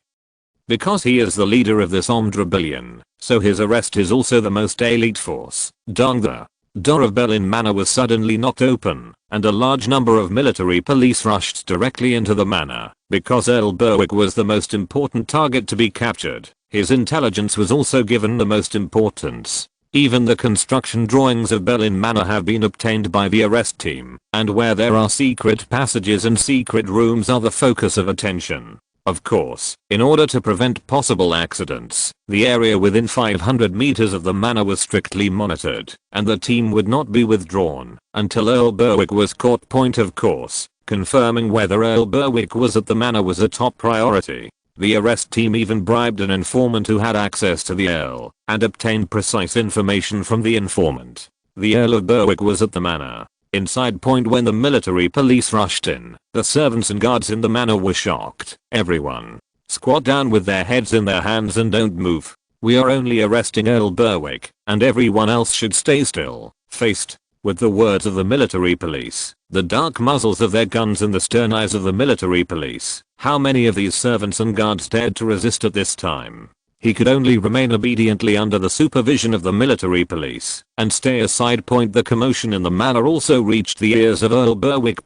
Because he is the leader of this armed rebellion, so his arrest is also the most elite force. The door of Berlin Manor was suddenly knocked open, and a large number of military police rushed directly into the manor. Because Earl Berwick was the most important target to be captured, his intelligence was also given the most importance. Even the construction drawings of Berlin Manor have been obtained by the arrest team, and where there are secret passages and secret rooms are the focus of attention. Of course, in order to prevent possible accidents, the area within 500 meters of the manor was strictly monitored, and the team would not be withdrawn until Earl Berwick was caught. Of course, confirming whether Earl Berwick was at the manor was a top priority. The arrest team even bribed an informant who had access to the Earl, and obtained precise information from the informant. The Earl of Berwick was at the manor. Inside. When the military police rushed in, the servants and guards in the manor were shocked. Everyone, squat down with their heads in their hands and don't move. We are only arresting Earl Berwick, and everyone else should stay still. Faced with the words of the military police, the dark muzzles of their guns and the stern eyes of the military police, how many of these servants and guards dared to resist at this time? He could only remain obediently under the supervision of the military police and stay aside. The commotion in the manor also reached the ears of Earl Berwick.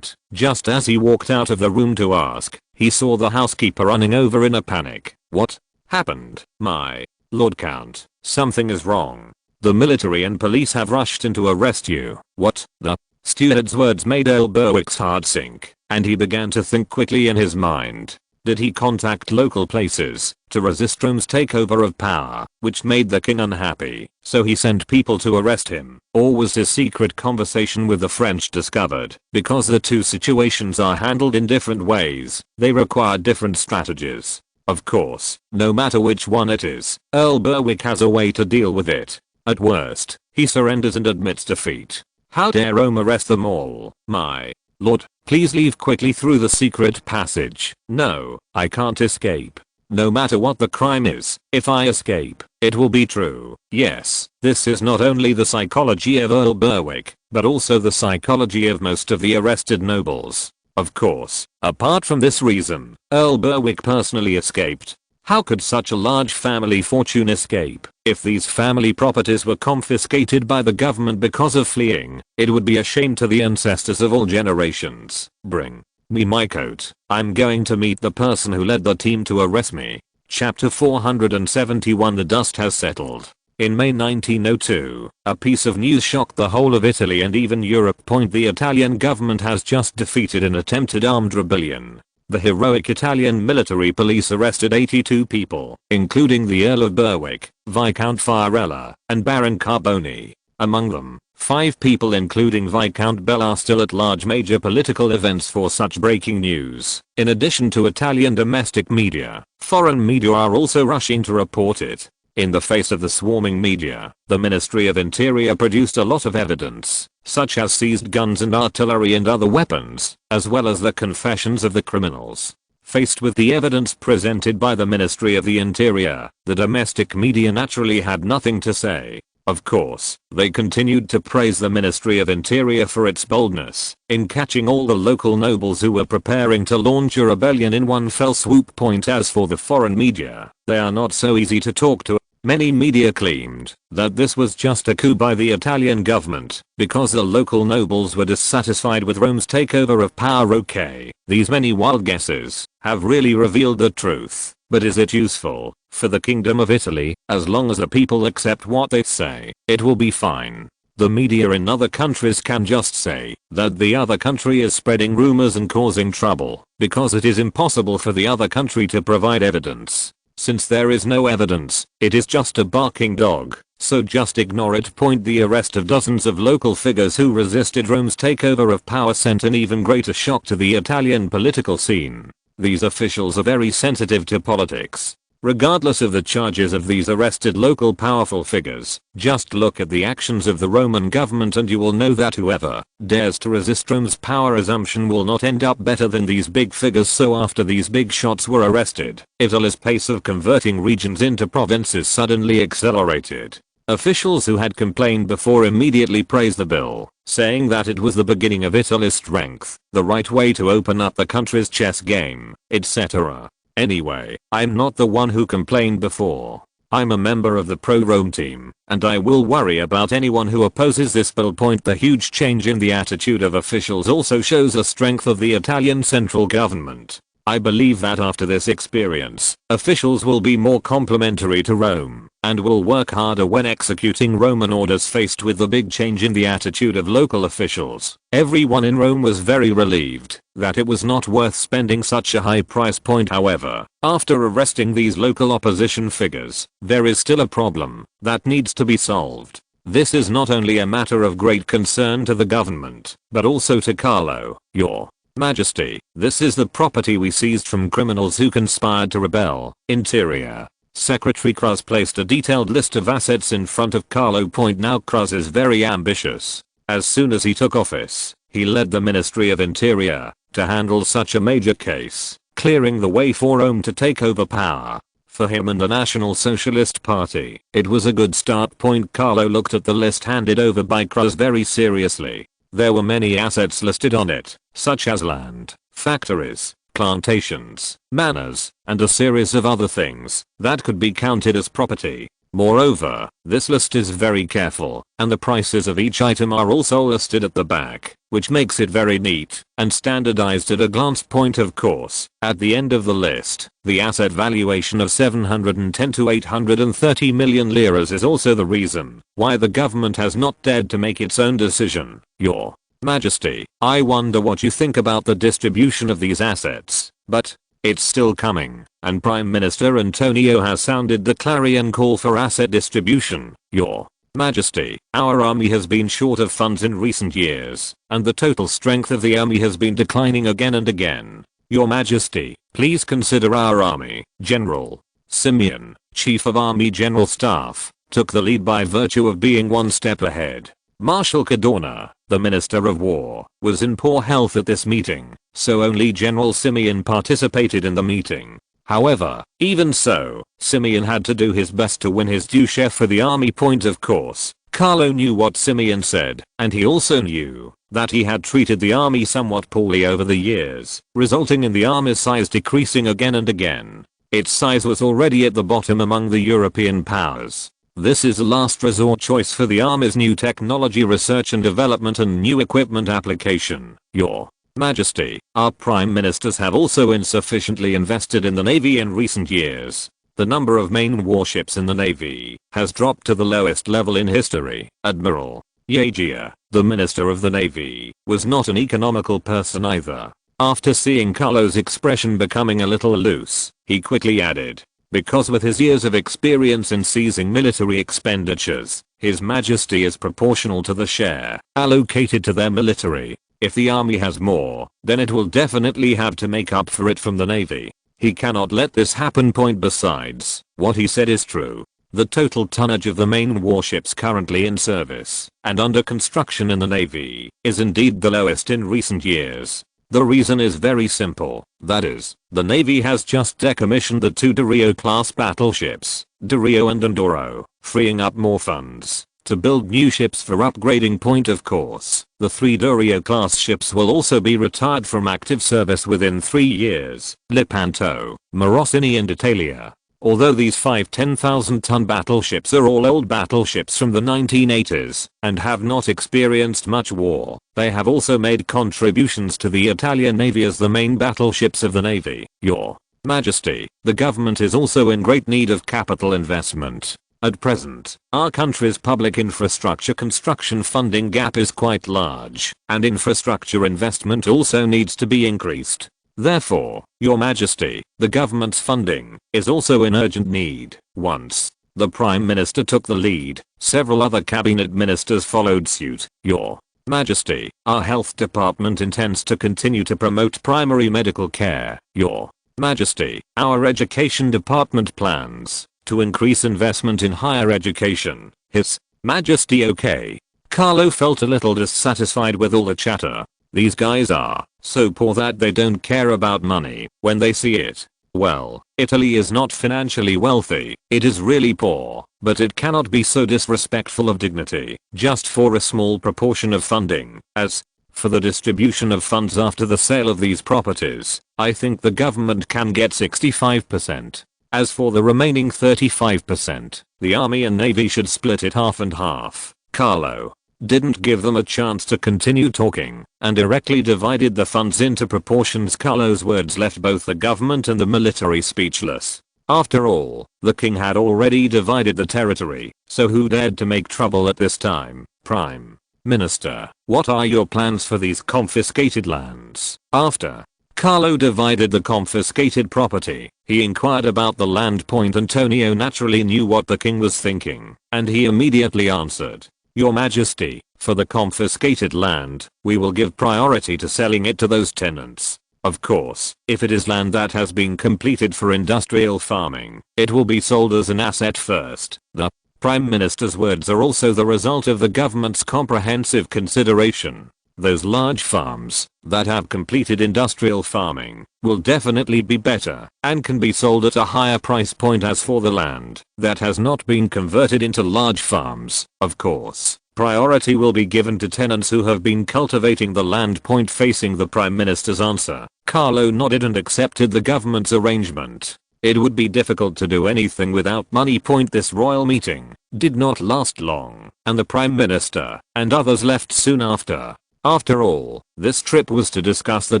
Just as he walked out of the room to ask, he saw the housekeeper running over in a panic. "What happened, my Lord Count? Something is wrong. The military and police have rushed in to arrest you." "What?" The steward's words made Earl Berwick's heart sink, and he began to think quickly in his mind. Did he contact local places to resist Rome's takeover of power, which made the king unhappy, so he sent people to arrest him? Or was his secret conversation with the French discovered? Because the two situations are handled in different ways, they require different strategies. Of course, no matter which one it is, Earl Berwick has a way to deal with it. At worst, he surrenders and admits defeat. How dare Rome arrest them all? My Lord, please leave quickly through the secret passage. No, I can't escape. No matter what the crime is, if I escape, it will be true. Yes, this is not only the psychology of Earl Berwick, but also the psychology of most of the arrested nobles. Of course, apart from this reason, Earl Berwick personally escaped. How could such a large family fortune escape? If these family properties were confiscated by the government because of fleeing, it would be a shame to the ancestors of all generations. Bring me my coat. I'm going to meet the person who led the team to arrest me. Chapter 471. The dust has settled. In May 1902, a piece of news shocked the whole of Italy and even Europe. The Italian government has just defeated an attempted armed rebellion. The heroic Italian military police arrested 82 people, including the Earl of Berwick, Viscount Fiorella, and Baron Carboni. Among them, 5 people including Viscount Bell are still at large. Major political events for such breaking news. In addition to Italian domestic media, foreign media are also rushing to report it. In the face of the swarming media, the Ministry of Interior produced a lot of evidence. such as seized guns and artillery and other weapons, as well as the confessions of the criminals. Faced with the evidence presented by the Ministry of the Interior, the domestic media naturally had nothing to say. Of course, they continued to praise the Ministry of Interior for its boldness in catching all the local nobles who were preparing to launch a rebellion in one fell swoop. As for the foreign media, they are not so easy to talk to. Many media claimed that this was just a coup by the Italian government because the local nobles were dissatisfied with Rome's takeover of power. Okay, these many wild guesses have really revealed the truth, but is it useful for the Kingdom of Italy? As long as the people accept what they say, it will be fine. The media in other countries can just say that the other country is spreading rumors and causing trouble because it is impossible for the other country to provide evidence. Since there is no evidence, it is just a barking dog, so just ignore it. The arrest of dozens of local figures who resisted Rome's takeover of power sent an even greater shock to the Italian political scene. These officials are very sensitive to politics. Regardless of the charges of these arrested local powerful figures, just look at the actions of the Roman government and you will know that whoever dares to resist Rome's power assumption will not end up better than these big figures. So after these big shots were arrested, Italy's pace of converting regions into provinces suddenly accelerated. Officials who had complained before immediately praised the bill, saying that it was the beginning of Italy's strength, the right way to open up the country's chess game, etc. Anyway, I'm not the one who complained before. I'm a member of the pro-Rome team, and I will worry about anyone who opposes this bill. The huge change in the attitude of officials also shows the strength of the Italian central government. I believe that after this experience, officials will be more complimentary to Rome and will work harder when executing Roman orders. Faced with the big change in the attitude of local officials, everyone in Rome was very relieved that it was not worth spending such a high price. However, after arresting these local opposition figures, there is still a problem that needs to be solved. This is not only a matter of great concern to the government, but also to Carlo, Your Majesty. This is the property we seized from criminals who conspired to rebel. Interior Secretary Cruz placed a detailed list of assets in front of Carlo. Now Cruz is very ambitious. As soon as he took office, he led the Ministry of Interior to handle such a major case, clearing the way for Rome to take over power. For him and the National Socialist Party, it was a good start. Carlo looked at the list handed over by Cruz very seriously. There were many assets listed on it, such as land, factories, plantations, manors, and a series of other things that could be counted as property. Moreover, this list is very careful, and the prices of each item are also listed at the back, which makes it very neat and standardized at a glance. Of course, at the end of the list, the asset valuation of 710 to 830 million liras is also the reason why the government has not dared to make its own decision. Your Majesty, I wonder what you think about the distribution of these assets, but it's still coming, and Prime Minister Antonio has sounded the clarion call for asset distribution. Your Majesty, our army has been short of funds in recent years, and the total strength of the army has been declining again and again. Your Majesty, please consider our army. General Simeon, Chief of Army General Staff, took the lead by virtue of being one step ahead. Marshal Cadorna, the Minister of War, was in poor health at this meeting, so only General Simeon participated in the meeting. However, even so, Simeon had to do his best to win his due share for the army. Of course, Carlo knew what Simeon said, and he also knew that he had treated the army somewhat poorly over the years, resulting in the army's size decreasing again and again. Its size was already at the bottom among the European powers. This is a last resort choice for the army's new technology research and development and new equipment application. Your Majesty, our prime ministers have also insufficiently invested in the Navy in recent years. The number of main warships in the Navy has dropped to the lowest level in history. Admiral Yagia, the Minister of the Navy, was not an economical person either. After seeing Carlo's expression becoming a little loose, he quickly added, because with his years of experience in seizing military expenditures, His Majesty is proportional to the share allocated to their military. If the army has more, then it will definitely have to make up for it from the Navy. He cannot let this happen. Besides, what he said is true. The total tonnage of the main warships currently in service and under construction in the Navy is indeed the lowest in recent years. The reason is very simple, that is, the Navy has just decommissioned the 2 Dario-class battleships, Dario and Enduro, freeing up more funds to build new ships for upgrading. Point of course, the 3 Dario-class ships will also be retired from active service within 3 years, Lepanto, Morosini and Italia. Although these 5 10,000-ton battleships are all old battleships from the 1980s and have not experienced much war, they have also made contributions to the Italian Navy as the main battleships of the Navy. Your Majesty, the government is also in great need of capital investment. At present, our country's public infrastructure construction funding gap is quite large, and infrastructure investment also needs to be increased. Therefore, Your Majesty, the government's funding is also in urgent need. Once the Prime Minister took the lead, several other cabinet ministers followed suit. Your Majesty, our health department intends to continue to promote primary medical care. Your Majesty, our education department plans to increase investment in higher education. His Majesty. Okay. Carlo felt a little dissatisfied with all the chatter. These guys are so poor that they don't care about money when they see it. Well, Italy is not financially wealthy, it is really poor, but it cannot be so disrespectful of dignity just for a small proportion of funding. As for the distribution of funds after the sale of these properties, I think the government can get 65%. As for the remaining 35%, the army and navy should split it half and half. Carlo didn't give them a chance to continue talking and directly divided the funds into proportions. Carlo's words left both the government and the military speechless. After all, the king had already divided the territory, so who dared to make trouble at this time? Prime Minister, what are your plans for these confiscated lands? After Carlo divided the confiscated property, he inquired about the land. Antonio naturally knew what the king was thinking, and he immediately answered, Your Majesty, for the confiscated land, we will give priority to selling it to those tenants. Of course, if it is land that has been completed for industrial farming, it will be sold as an asset first. The Prime Minister's words are also the result of the government's comprehensive consideration. Those large farms that have completed industrial farming will definitely be better and can be sold at a higher price point. As for the land that has not been converted into large farms, of course, priority will be given to tenants who have been cultivating the land. Facing the Prime Minister's answer, Carlo nodded and accepted the government's arrangement. It would be difficult to do anything without money. This royal meeting did not last long, and the Prime Minister and others left soon after. After all, this trip was to discuss the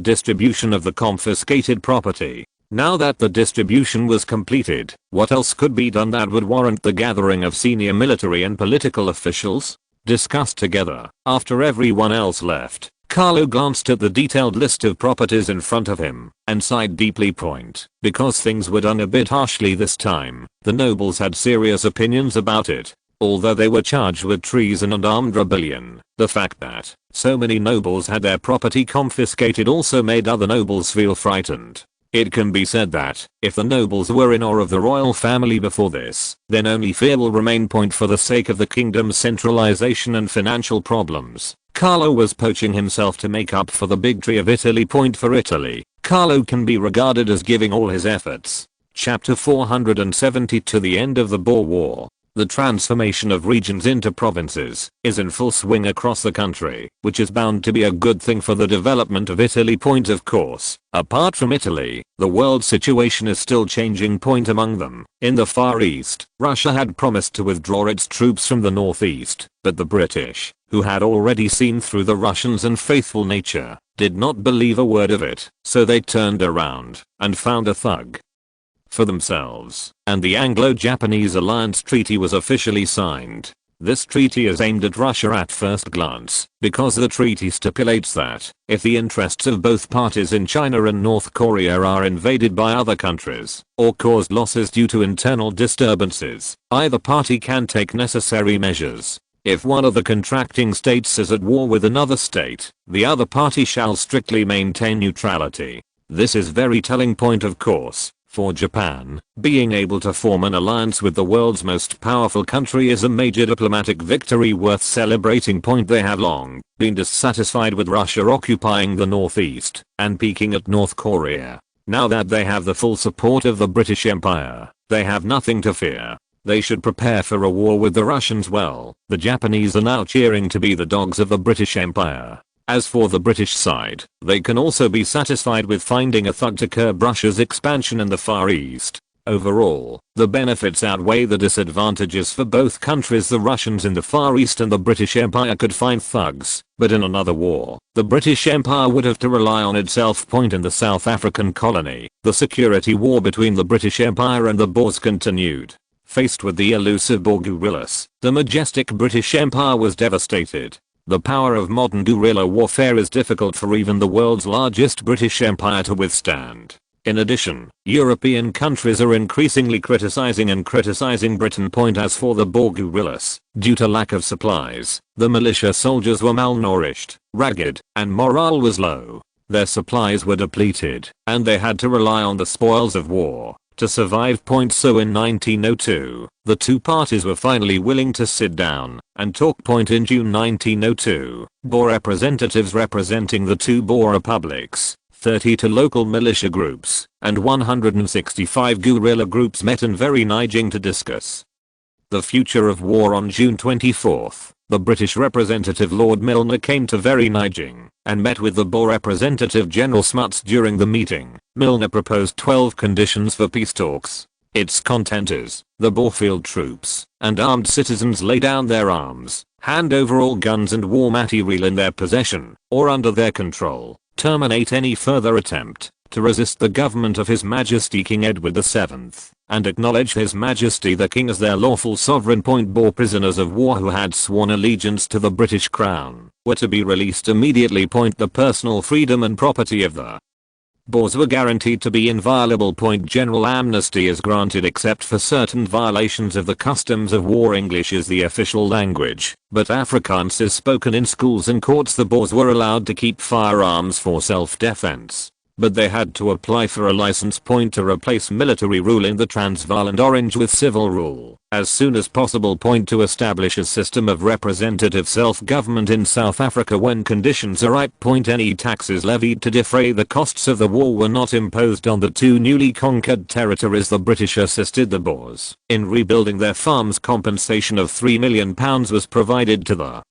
distribution of the confiscated property. Now that the distribution was completed, what else could be done that would warrant the gathering of senior military and political officials? Discussed together. After everyone else left, Carlo glanced at the detailed list of properties in front of him and sighed deeply. Because things were done a bit harshly this time, the nobles had serious opinions about it. Although they were charged with treason and armed rebellion, the fact that so many nobles had their property confiscated also made other nobles feel frightened. It can be said that if the nobles were in awe of the royal family before this, then only fear will remain. For the sake of the kingdom's centralization and financial problems, Carlo was poaching himself to make up for the bigotry of Italy. For Italy, Carlo can be regarded as giving all his efforts. Chapter 470. To the end of the Boer War, the transformation of regions into provinces is in full swing across the country, which is bound to be a good thing for the development of Italy. Of course, apart from Italy, the world situation is still changing. Among them, in the Far East, Russia had promised to withdraw its troops from the northeast, but the British, who had already seen through the Russians' unfaithful nature, did not believe a word of it, so they turned around and found a thug for themselves, and the Anglo-Japanese Alliance Treaty was officially signed. This treaty is aimed at Russia at first glance, because the treaty stipulates that, if the interests of both parties in China and North Korea are invaded by other countries, or caused losses due to internal disturbances, either party can take necessary measures. If one of the contracting states is at war with another state, the other party shall strictly maintain neutrality. This is very telling. Of course, For Japan, being able to form an alliance with the world's most powerful country is a major diplomatic victory worth celebrating. They have long been dissatisfied with Russia occupying the northeast and peaking at North Korea. Now that they have the full support of the British Empire, they have nothing to fear. They should prepare for a war with the Russians. Well, the Japanese are now cheering to be the dogs of the British Empire. As for the British side, they can also be satisfied with finding a thug to curb Russia's expansion in the Far East. Overall, the benefits outweigh the disadvantages for both countries. The Russians in the Far East and the British Empire could find thugs, but in another war, the British Empire would have to rely on itself. In the South African colony, the security war between the British Empire and the Boers continued. Faced with the elusive Boer guerrillas, the majestic British Empire was devastated. The power of modern guerrilla warfare is difficult for even the world's largest British Empire to withstand. In addition, European countries are increasingly criticizing Britain. As for the Boer guerrillas, due to lack of supplies, the militia soldiers were malnourished, ragged, and morale was low. Their supplies were depleted, and they had to rely on the spoils of war to survive. So in 1902, the two parties were finally willing to sit down and talk. In June 1902, Boer representatives representing the two Boer republics, 32 local militia groups, and 165 guerrilla groups met in Vereeniging to discuss the future of war. On June 24th, the British representative Lord Milner came to Vereeniging and met with the Boer representative General Smuts. During the meeting, Milner proposed 12 conditions for peace talks. Its content is, the Boerfield troops and armed citizens lay down their arms, hand over all guns and war material in their possession or under their control, terminate any further attempt to resist the government of His Majesty King Edward VII, and acknowledge His Majesty the King as their lawful sovereign. Boer prisoners of war who had sworn allegiance to the British Crown were to be released immediately. The personal freedom and property of the Boers were guaranteed to be inviolable. General amnesty is granted except for certain violations of the customs of war. English is the official language, but Afrikaans is spoken in schools and courts. The Boers were allowed to keep firearms for self-defense, but they had to apply for a license. To replace military rule in the Transvaal and Orange with civil rule as soon as possible. To establish a system of representative self-government in South Africa when conditions are right. Any taxes levied to defray the costs of the war were not imposed on the two newly conquered territories. The British assisted the Boers in rebuilding their farms. Compensation of £3 million was provided to the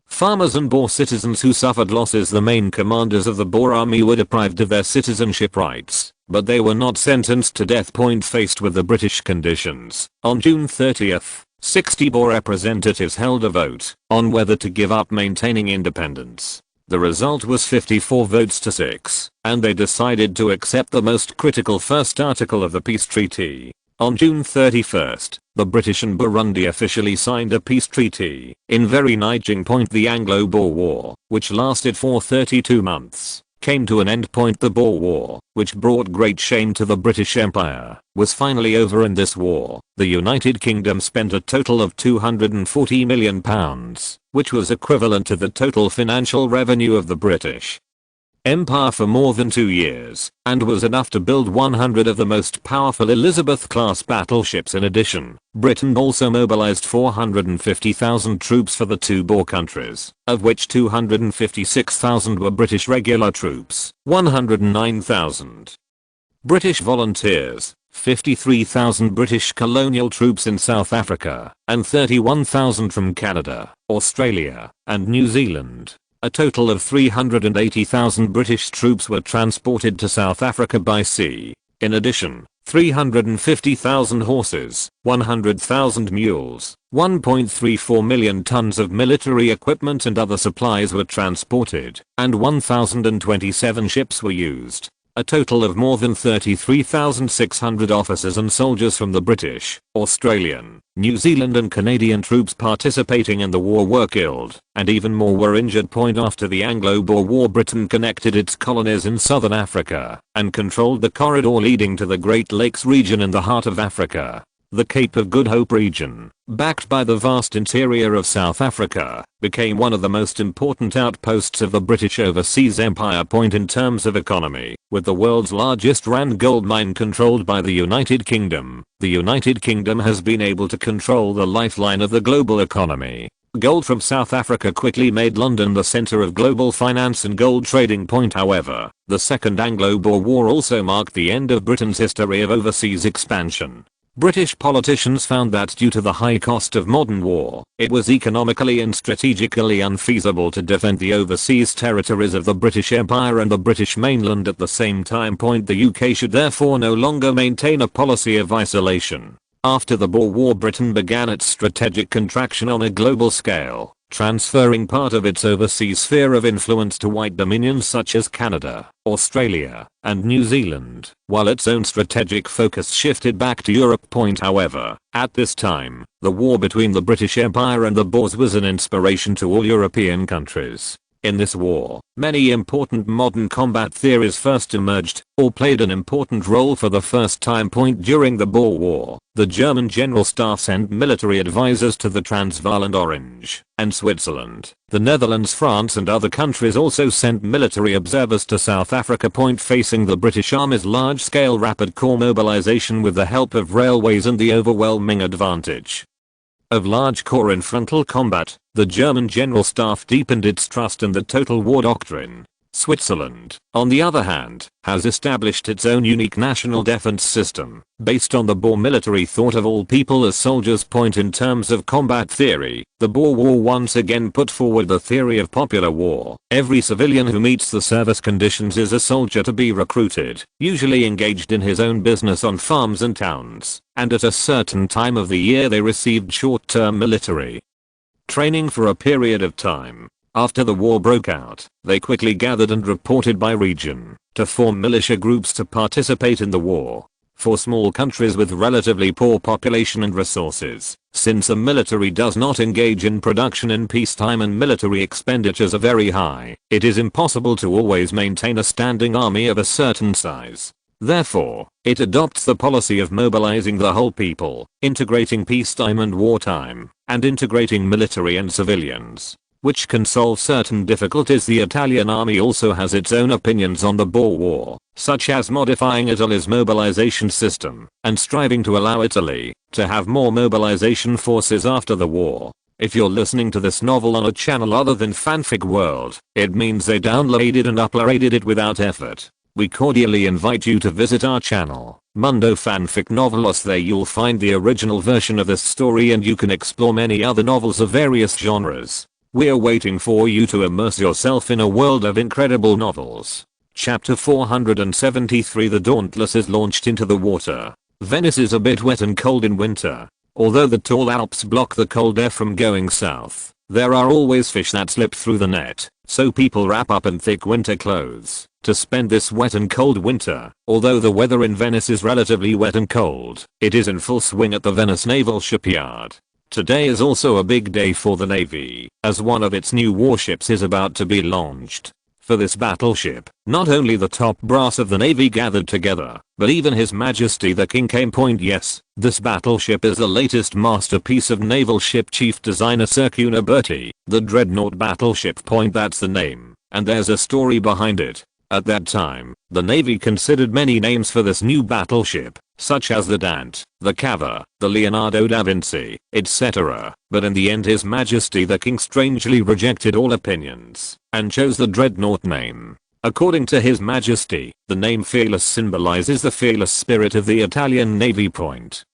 farmers and Boer citizens who suffered losses. The main commanders of the Boer army were deprived of their citizenship rights, but they were not sentenced to death. Faced with the British conditions, on June 30th, 60 Boer representatives held a vote on whether to give up maintaining independence. The result was 54 votes to 6, and they decided to accept the most critical first article of the peace treaty. On June 31st, the British and Burundi officially signed a peace treaty in Vereeniging. The Anglo-Boer War, which lasted for 32 months, came to an end. The Boer War, which brought great shame to the British Empire, was finally over. In this war, the United Kingdom spent a total of £240 million, which was equivalent to the total financial revenue of the British Empire for more than 2 years, and was enough to build 100 of the most powerful Elizabeth-class battleships. In addition, Britain also mobilized 450,000 troops for the two Boer countries, of which 256,000 were British regular troops, 109,000 British volunteers, 53,000 British colonial troops in South Africa, and 31,000 from Canada, Australia, and New Zealand. A total of 380,000 British troops were transported to South Africa by sea. In addition, 350,000 horses, 100,000 mules, 1.34 million tons of military equipment and other supplies were transported, and 1,027 ships were used. A total of more than 33,600 officers and soldiers from the British, Australian, New Zealand and Canadian troops participating in the war were killed, and even more were injured. After the Anglo-Boer War, Britain connected its colonies in southern Africa and controlled the corridor leading to the Great Lakes region in the heart of Africa. The Cape of Good Hope region, backed by the vast interior of South Africa, became one of the most important outposts of the British overseas empire point in terms of economy, with the world's largest rand gold mine controlled by the United Kingdom. The United Kingdom has been able to control the lifeline of the global economy. Gold from South Africa quickly made London the center of global finance and gold trading point. However, the Second Anglo-Boer War also marked the end of Britain's history of overseas expansion. British politicians found that due to the high cost of modern war, it was economically and strategically unfeasible to defend the overseas territories of the British Empire and the British mainland at the same time. The UK should therefore no longer maintain a policy of isolation. After the Boer War, Britain began its strategic contraction on a global scale, transferring part of its overseas sphere of influence to white dominions such as Canada, Australia, and New Zealand, while its own strategic focus shifted back to Europe. However, at this time, the war between the British Empire and the Boers was an inspiration to all European countries. In this war, many important modern combat theories first emerged, or played an important role for the first time. During the Boer War, the German General Staff sent military advisors to the Transvaal and Orange, and Switzerland. The Netherlands, France and other countries also sent military observers to South Africa. Facing the British Army's large-scale rapid corps mobilization with the help of railways and the overwhelming advantage of large corps in frontal combat, the German General Staff deepened its trust in the total war doctrine. Switzerland, on the other hand, has established its own unique national defense system, based on the Boer military thought of all people as soldiers. In terms of combat theory, the Boer War once again put forward the theory of popular war. Every civilian who meets the service conditions is a soldier to be recruited, usually engaged in his own business on farms and towns, and at a certain time of the year they received short-term military training for a period of time. After the war broke out, they quickly gathered and reported by region, to form militia groups to participate in the war. For small countries with relatively poor population and resources, since the military does not engage in production in peacetime and military expenditures are very high, it is impossible to always maintain a standing army of a certain size. Therefore, it adopts the policy of mobilizing the whole people, integrating peacetime and wartime, and integrating military and civilians, which can solve certain difficulties. The Italian army also has its own opinions on the Boer War, such as modifying Italy's mobilization system, and striving to allow Italy to have more mobilization forces after the war. If you're listening to this novel on a channel other than Fanfic World, it means they downloaded and uploaded it without effort. We cordially invite you to visit our channel, Mundo Fanfic Novelos. There you'll find the original version of this story and you can explore many other novels of various genres. We're waiting for you to immerse yourself in a world of incredible novels. Chapter 473. The Dauntless is launched into the water. Venice is a bit wet and cold in winter. Although the tall Alps block the cold air from going south, there are always fish that slip through the net, so people wrap up in thick winter clothes to spend this wet and cold winter. Although the weather in Venice is relatively wet and cold, it is in full swing at the Venice Naval Shipyard. Today is also a big day for the Navy, as one of its new warships is about to be launched. For this battleship, not only the top brass of the Navy gathered together, but even His Majesty the King came. Yes, this battleship is the latest masterpiece of naval ship chief designer Sir Cunibert, the Dreadnought battleship. That's the name, and there's a story behind it. At that time, the Navy considered many names for this new battleship, such as the Dante, the Cavour, the Leonardo da Vinci, etc. But in the end His Majesty the King strangely rejected all opinions, and chose the Dreadnought name. According to His Majesty, the name Fearless symbolizes the fearless spirit of the Italian Navy.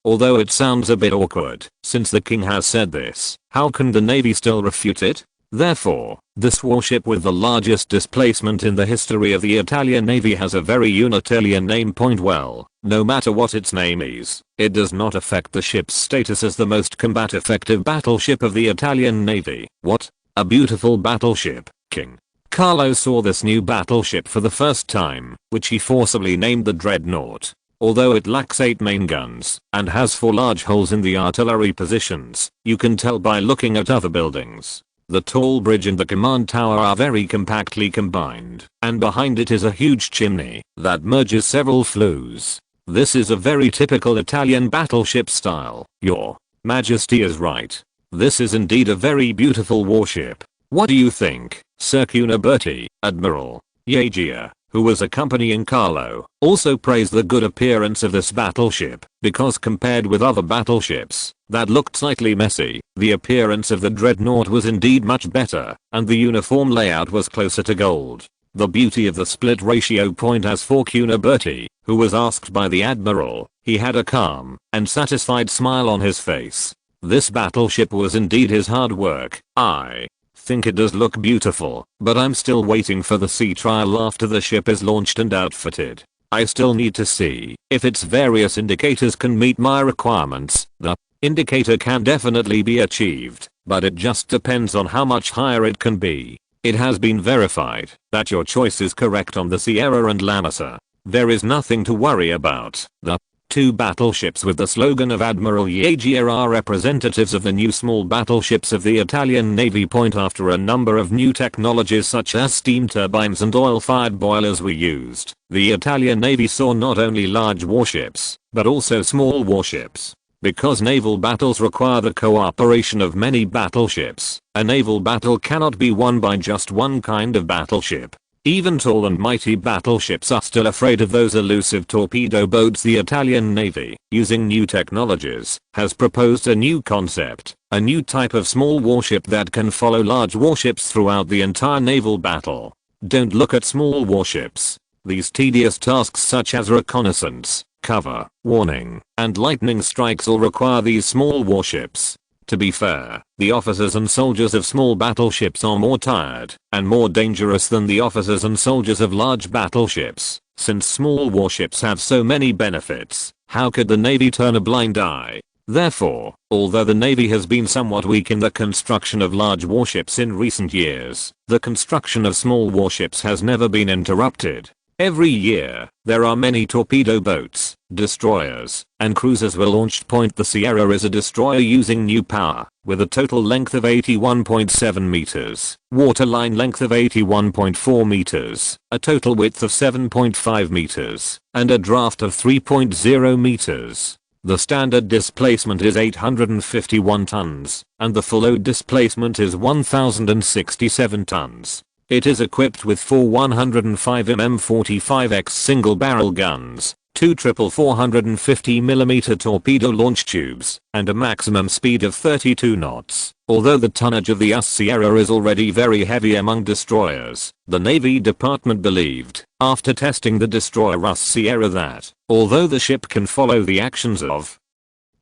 Although it sounds a bit awkward, since the King has said this, how can the Navy still refute it? Therefore, this warship with the largest displacement in the history of the Italian Navy has a very utilitarian name. Well, no matter what its name is, it does not affect the ship's status as the most combat effective battleship of the Italian Navy. What? A beautiful battleship, King Carlo saw this new battleship for the first time, which he forcibly named the Dreadnought. Although it lacks 8 main guns, and has 4 large holes in the artillery positions, you can tell by looking at other buildings. The tall bridge and the command tower are very compactly combined, and behind it is a huge chimney that merges several flues. This is a very typical Italian battleship style. Your Majesty is right. This is indeed a very beautiful warship. What do you think, Sir Cuniberti? Admiral Yagia, who was accompanying Carlo, also praised the good appearance of this battleship, because compared with other battleships that looked slightly messy, the appearance of the dreadnought was indeed much better, and the uniform layout was closer to gold. The beauty of the split ratio point. As for Cuniberti, who was asked by the admiral, he had a calm and satisfied smile on his face. This battleship was indeed his hard work. I think it does look beautiful, but I'm still waiting for the sea trial after the ship is launched and outfitted. I still need to see if its various indicators can meet my requirements. The indicator can definitely be achieved, but it just depends on how much higher it can be. It has been verified that your choice is correct on the Sierra and Lamasa. There is nothing to worry about. The two battleships with the slogan of Admiral Yagia are representatives of the new small battleships of the Italian Navy. After a number of new technologies such as steam turbines and oil-fired boilers were used, the Italian Navy saw not only large warships, but also small warships. Because naval battles require the cooperation of many battleships, a naval battle cannot be won by just one kind of battleship. Even tall and mighty battleships are still afraid of those elusive torpedo boats. The Italian Navy, using new technologies, has proposed a new concept, a new type of small warship that can follow large warships throughout the entire naval battle. Don't look at small warships. These tedious tasks such as reconnaissance, cover, warning, and lightning strikes all require these small warships. To be fair, the officers and soldiers of small battleships are more tired and more dangerous than the officers and soldiers of large battleships. Since small warships have so many benefits, how could the Navy turn a blind eye? Therefore, although the Navy has been somewhat weak in the construction of large warships in recent years, the construction of small warships has never been interrupted. Every year, there are many torpedo boats, destroyers, and cruisers were launched. The Sierra is a destroyer using new power, with a total length of 81.7 meters, waterline length of 81.4 meters, a total width of 7.5 meters, and a draft of 3.0 meters. The standard displacement is 851 tons, and the full load displacement is 1067 tons. It is equipped with 4 105mm 45x single-barrel guns, 2 450mm torpedo launch tubes, and a maximum speed of 32 knots. Although the tonnage of the US Sierra is already very heavy among destroyers, the Navy Department believed, after testing the destroyer US Sierra, that, although the ship can follow the actions of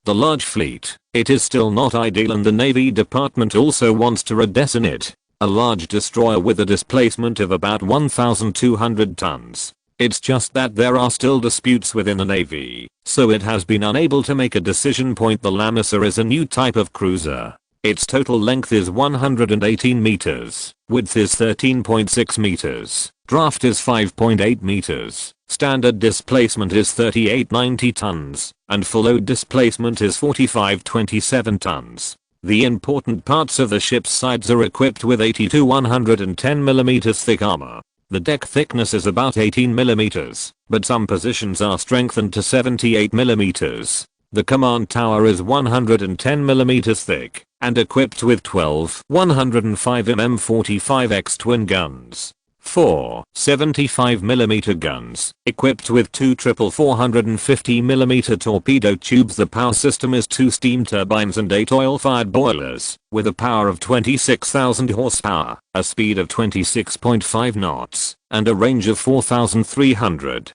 the large fleet, it is still not ideal, and the Navy Department also wants to redefine it. A large destroyer with a displacement of about 1,200 tons. It's just that there are still disputes within the Navy, so it has been unable to make a decision. The Lamasa is a new type of cruiser. Its total length is 118 meters, width is 13.6 meters, draft is 5.8 meters, standard displacement is 3890 tons, and full load displacement is 4527 tons. The important parts of the ship's sides are equipped with 80 to 110mm thick armor. The deck thickness is about 18mm, but some positions are strengthened to 78mm. The command tower is 110mm thick, and equipped with 12 105mm 45x twin guns. 4 75mm guns, equipped with 2 450mm torpedo tubes. The power system is 2 steam turbines and 8 oil-fired boilers, with a power of 26,000 horsepower, a speed of 26.5 knots, and a range of 4,300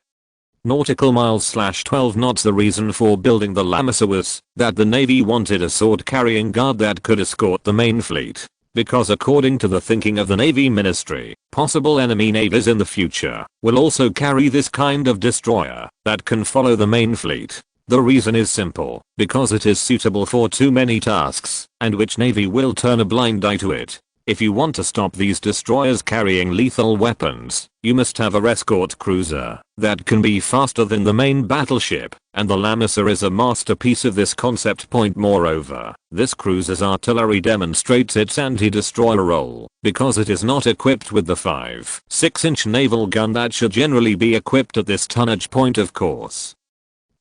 nautical miles / 12 knots. The reason for building the Lamasa was that the Navy wanted a sword-carrying guard that could escort the main fleet. Because according to the thinking of the Navy Ministry, possible enemy navies in the future will also carry this kind of destroyer that can follow the main fleet. The reason is simple, because it is suitable for too many tasks, and which navy will turn a blind eye to it. If you want to stop these destroyers carrying lethal weapons, you must have a escort cruiser that can be faster than the main battleship, and the Lamasa is a masterpiece of this concept. Moreover, this cruiser's artillery demonstrates its anti-destroyer role, because it is not equipped with the 5.6-inch naval gun that should generally be equipped at this tonnage. Of course,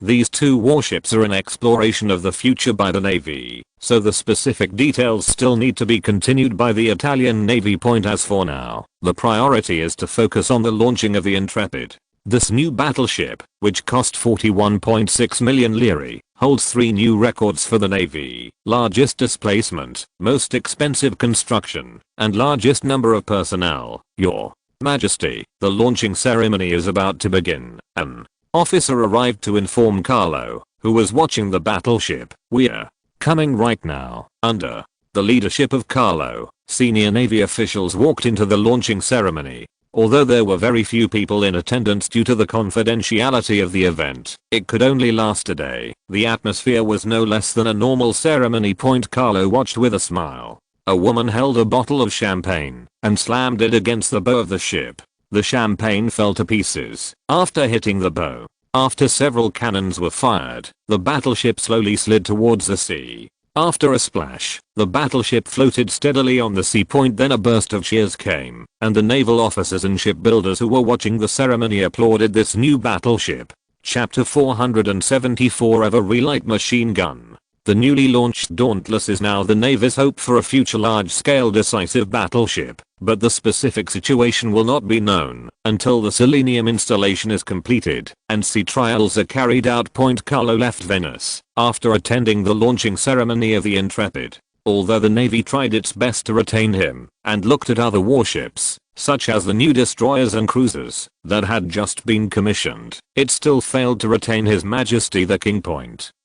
These two warships are an exploration of the future by the Navy, so the specific details still need to be continued by the Italian Navy. As for now, the priority is to focus on the launching of the Intrepid. This new battleship, which cost 41.6 million lire, holds 3 new records for the Navy: largest displacement, most expensive construction, and largest number of personnel. Your Majesty, the launching ceremony is about to begin. An officer arrived to inform Carlo, who was watching the battleship. "We're coming right now." Under the leadership of Carlo, senior Navy officials walked into the launching ceremony. Although there were very few people in attendance due to the confidentiality of the event, it could only last a day. The atmosphere was no less than a normal ceremony. Carlo watched with a smile. A woman held a bottle of champagne and slammed it against the bow of the ship. The champagne fell to pieces after hitting the bow. After several cannons were fired, the battleship slowly slid towards the sea. After a splash, the battleship floated steadily on the sea. Then a burst of cheers came, and the naval officers and shipbuilders who were watching the ceremony applauded this new battleship. Chapter 474 of a relight machine gun. The newly launched Dauntless is now the Navy's hope for a future large-scale decisive battleship, but the specific situation will not be known until the selenium installation is completed and sea trials are carried out. Carlo left Venice after attending the launching ceremony of the Intrepid. Although the Navy tried its best to retain him and looked at other warships, such as the new destroyers and cruisers that had just been commissioned, it still failed to retain His Majesty the King.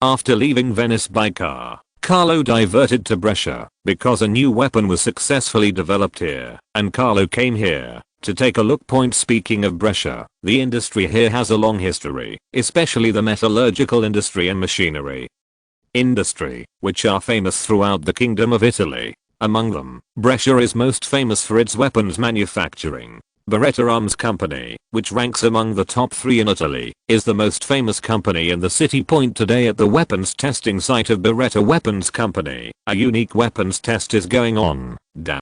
After leaving Venice by car, Carlo diverted to Brescia because a new weapon was successfully developed here, and Carlo came here to take a look. Speaking of Brescia, the industry here has a long history, especially the metallurgical industry and machinery industry, which are famous throughout the Kingdom of Italy. Among them, Brescia is most famous for its weapons manufacturing. Beretta Arms Company, which ranks among the top 3 in Italy, is the most famous company in the city. Today at the weapons testing site of Beretta Weapons Company, a unique weapons test is going on. A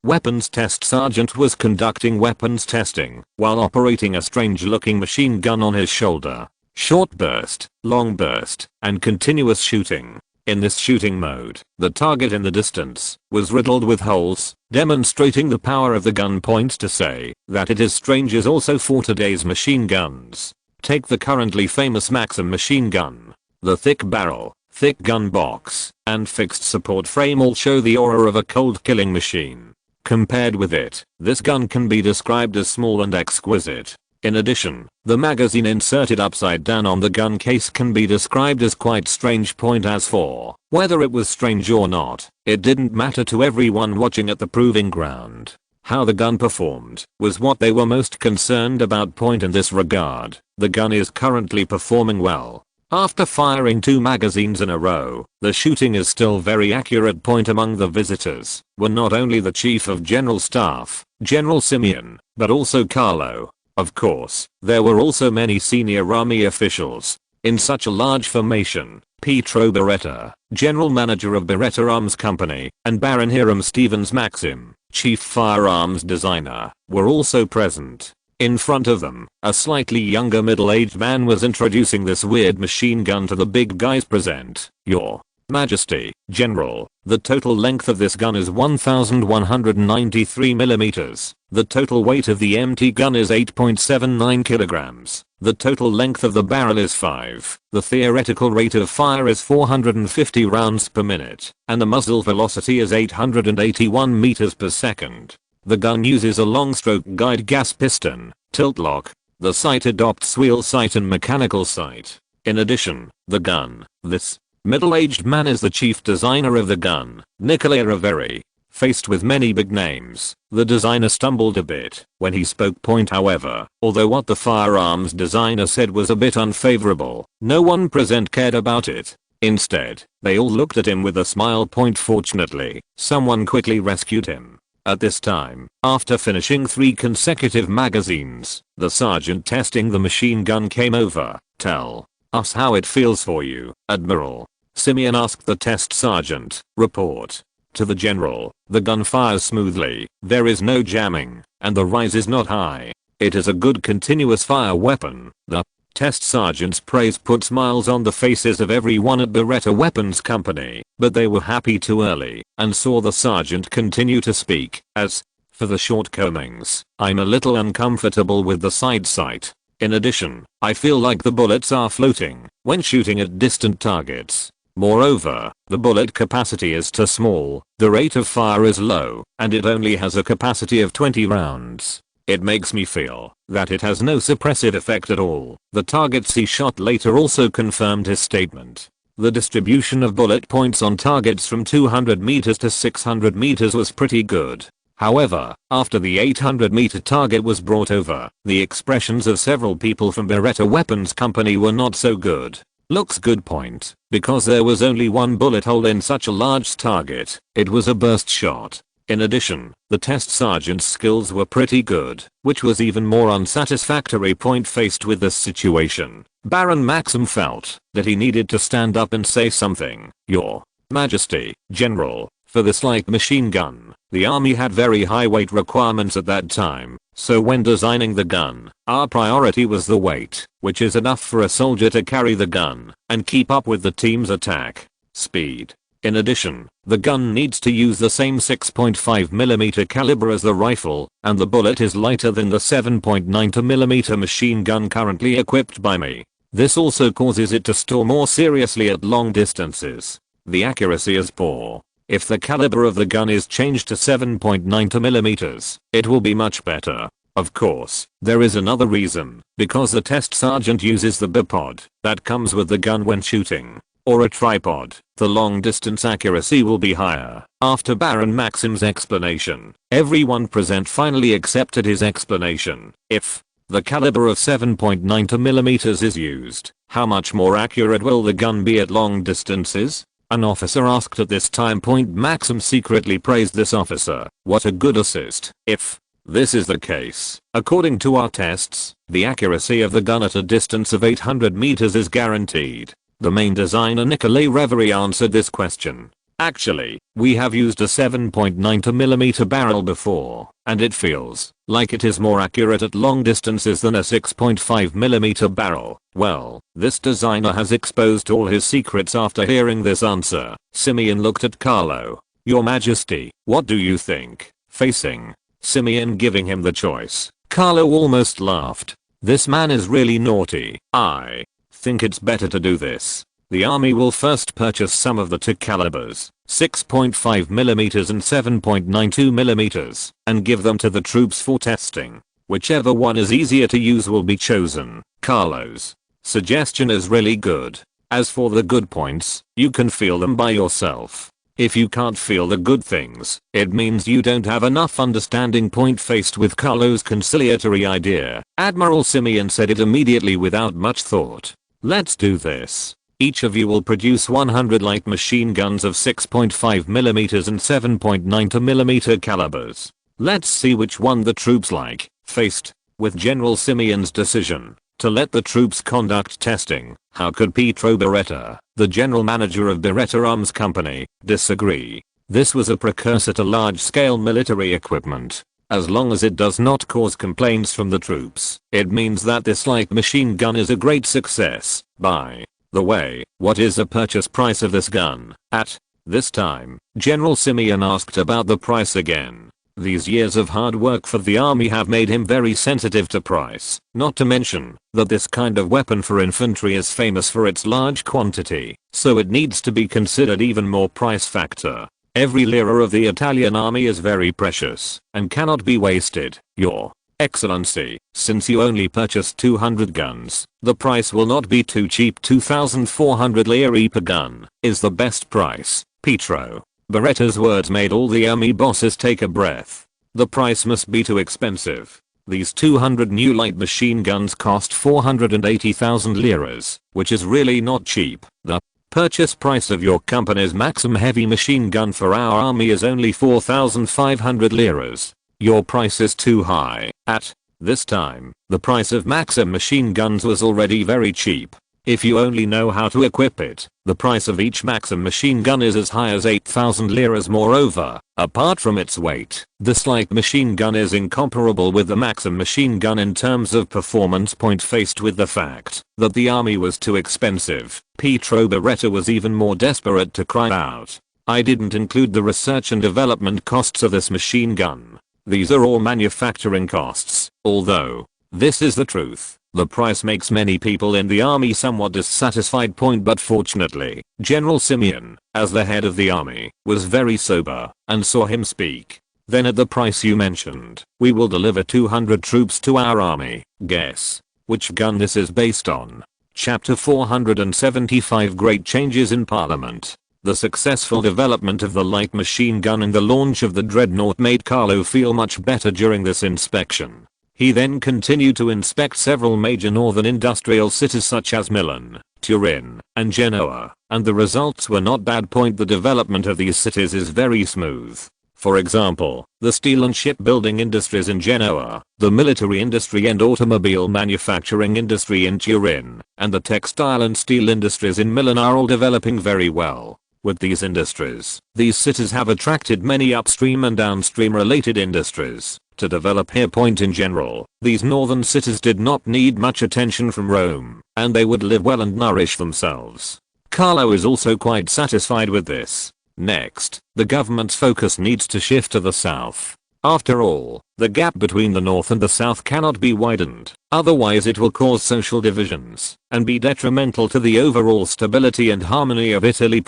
weapons test sergeant was conducting weapons testing while operating a strange-looking machine gun on his shoulder. Short burst, long burst, and continuous shooting. In this shooting mode, the target in the distance was riddled with holes, demonstrating the power of the gun. To say that it is strange is also for today's machine guns. Take the currently famous Maxim machine gun. The thick barrel, thick gun box, and fixed support frame all show the aura of a cold killing machine. Compared with it, this gun can be described as small and exquisite. In addition, the magazine inserted upside down on the gun case can be described as quite strange. As for whether it was strange or not, it didn't matter to everyone watching at the proving ground. How the gun performed was what they were most concerned about. In this regard, the gun is currently performing well. After firing 2 magazines in a row, the shooting is still very accurate. Among the visitors were not only the Chief of General Staff, General Simeon, but also Carlo. Of course, there were also many senior army officials. In such a large formation, Pietro Beretta, General Manager of Beretta Arms Company, and Baron Hiram Stevens Maxim, Chief Firearms Designer, were also present. In front of them, a slightly younger middle-aged man was introducing this weird machine gun to the big guys present. Your Majesty, General, the total length of this gun is 1193 mm. The total weight of the empty gun is 8.79 kilograms. The total length of the barrel is 5. The theoretical rate of fire is 450 rounds per minute, and the muzzle velocity is 881 meters per second. The gun uses a long-stroke guide gas piston, tilt lock. The sight adopts wheel sight and mechanical sight. In addition, the gun, this middle-aged man is the chief designer of the gun, Nicola Raveri. Faced with many big names, the designer stumbled a bit when he spoke. However, although what the firearms designer said was a bit unfavorable, no one present cared about it. Instead, they all looked at him with a smile. Fortunately, someone quickly rescued him. At this time, after finishing 3 consecutive magazines, the sergeant testing the machine gun came over. "Tell us how it feels for you, Admiral," Simeon asked the test sergeant. "Report to the general. The gun fires smoothly, there is no jamming, and the rise is not high. It is a good continuous fire weapon. The test sergeant's praise put smiles on the faces of everyone at Beretta Weapons Company, but they were happy too early and saw the sergeant continue to speak. As for the shortcomings, I'm a little uncomfortable with the side sight. In addition, I feel like the bullets are floating when shooting at distant targets. Moreover, the bullet capacity is too small, the rate of fire is low, and it only has a capacity of 20 rounds. It makes me feel that it has no suppressive effect at all. The targets he shot later also confirmed his statement. The distribution of bullet points on targets from 200 meters to 600 meters was pretty good. However, after the 800 meter target was brought over, the expressions of several people from Beretta Weapons Company were not so good. Looks good point, because there was only one bullet hole in such a large target. It was a burst shot. In addition, the test sergeant's skills were pretty good, which was even more unsatisfactory point faced with this situation. Baron Maxim felt that he needed to stand up and say something. Your Majesty, General, for this light machine gun, the army had very high weight requirements at that time, so when designing the gun, our priority was the weight, which is enough for a soldier to carry the gun and keep up with the team's attack speed. In addition, the gun needs to use the same 6.5mm caliber as the rifle, and the bullet is lighter than the 7.92mm machine gun currently equipped by me. This also causes it to store more seriously at long distances. The accuracy is poor. If the caliber of the gun is changed to 7.92mm, it will be much better. Of course, there is another reason, because the test sergeant uses the bipod that comes with the gun when shooting, or a tripod. The long distance accuracy will be higher. After Baron Maxim's explanation, everyone present finally accepted his explanation. If the caliber of 7.92mm is used, how much more accurate will the gun be at long distances? An officer asked at this time. Maxim secretly praised this officer. What a good assist. If this is the case, according to our tests, the accuracy of the gun at a distance of 800 meters is guaranteed. The main designer Nikolai Reverie answered this question. Actually, we have used a 7.92mm barrel before, and it feels like it is more accurate at long distances than a 6.5mm barrel. Well, this designer has exposed all his secrets after hearing this answer. Simeon looked at Carlo. Your Majesty, what do you think? Facing Simeon giving him the choice, Carlo almost laughed. This man is really naughty. I think it's better to do this. The army will first purchase some of the two calibers, 6.5mm and 7.92mm, and give them to the troops for testing. Whichever one is easier to use will be chosen. Carlo's suggestion is really good. As for the good points, you can feel them by yourself. If you can't feel the good things, it means you don't have enough understanding. Faced with Carlo's conciliatory idea, Admiral Simeon said it immediately without much thought. Let's do this. Each of you will produce 100 light machine guns of 6.5mm and 7.92mm calibers. Let's see which one the troops like. Faced with General Simeon's decision to let the troops conduct testing, how could Pietro Beretta, the general manager of Beretta Arms Company, disagree? This was a precursor to large-scale military equipment. As long as it does not cause complaints from the troops, it means that this light machine gun is a great success. By the way, what is the purchase price of this gun? At this time, General Simeon asked about the price again. These years of hard work for the army have made him very sensitive to price, not to mention that this kind of weapon for infantry is famous for its large quantity, so it needs to be considered even more price factor. Every lira of the Italian army is very precious and cannot be wasted. Your Excellency, since you only purchased 200 guns, the price will not be too cheap. 2,400 lire per gun is the best price. Pietro Beretta's words made all the army bosses take a breath. The price must be too expensive. These 200 new light machine guns cost 480,000 liras, which is really not cheap. The purchase price of your company's Maxim heavy machine gun for our army is only 4,500 liras. Your price is too high. At this time, the price of Maxim machine guns was already very cheap. If you only know how to equip it, the price of each Maxim machine gun is as high as 8,000 liras. Moreover, apart from its weight, this light machine gun is incomparable with the Maxim machine gun in terms of performance. Faced with the fact that the army was too expensive, Pietro Beretta was even more desperate to cry out, "I didn't include the research and development costs of this machine gun. These are all manufacturing costs." Although this is the truth, the price makes many people in the army somewhat dissatisfied. But fortunately, General Simeon, as the head of the army, was very sober and saw him speak. "Then at the price you mentioned, we will deliver 200 troops to our army. Guess which gun this is based on?" Chapter 475 Great Changes in Parliament. The successful development of the light machine gun and the launch of the Dreadnought made Carlo feel much better during this inspection. He then continued to inspect several major northern industrial cities such as Milan, Turin, and Genoa, and the results were not bad. The development of these cities is very smooth. For example, the steel and shipbuilding industries in Genoa, the military industry and automobile manufacturing industry in Turin, and the textile and steel industries in Milan are all developing very well. With these industries, these cities have attracted many upstream and downstream related industries to develop here. In general, these northern cities did not need much attention from Rome, and they would live well and nourish themselves. Carlo is also quite satisfied with this. Next, the government's focus needs to shift to the south. After all, the gap between the north and the south cannot be widened, otherwise it will cause social divisions and be detrimental to the overall stability and harmony of Italy.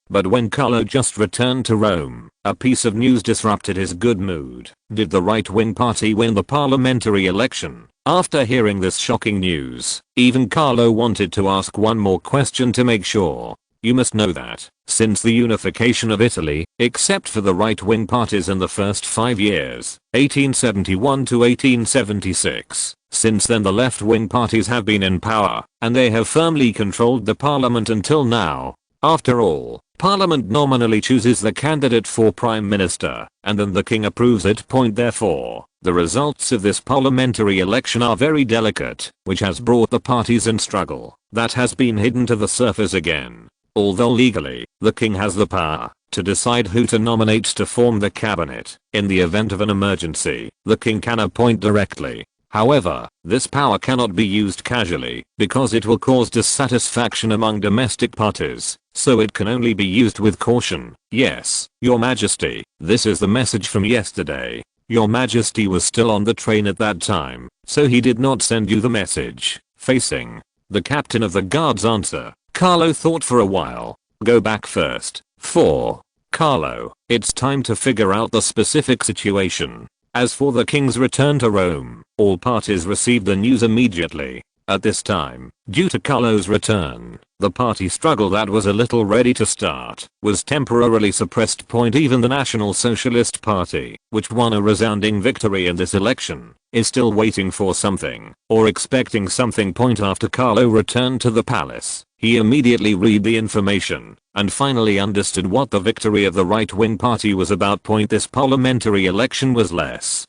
But when Carlo just returned to Rome, a piece of news disrupted his good mood. Did the right-wing party win the parliamentary election? After hearing this shocking news, even Carlo wanted to ask one more question to make sure. You must know that, since the unification of Italy, except for the right-wing parties in the first 5 years, 1871 to 1876, since then the left-wing parties have been in power, and they have firmly controlled the parliament until now. After all, parliament nominally chooses the candidate for prime minister, and then the king approves it. Therefore, the results of this parliamentary election are very delicate, which has brought the parties in struggle that has been hidden to the surface again. Although legally, the king has the power to decide who to nominate to form the cabinet. In the event of an emergency, the king can appoint directly. However, this power cannot be used casually, because it will cause dissatisfaction among domestic parties, so it can only be used with caution. Yes, Your Majesty, this is the message from yesterday. Your Majesty was still on the train at that time, so he did not send you the message. Facing the captain of the guard's answer, Carlo thought for a while. Go back first. 4. Carlo, it's time to figure out the specific situation. As for the king's return to Rome, all parties received the news immediately. At this time, due to Carlo's return, the party struggle that was a little ready to start was temporarily suppressed. Even the National Socialist Party, which won a resounding victory in this election, is still waiting for something, or expecting something. After Carlo returned to the palace, he immediately read the information, and finally understood what the victory of the right-wing party was about. This parliamentary election was less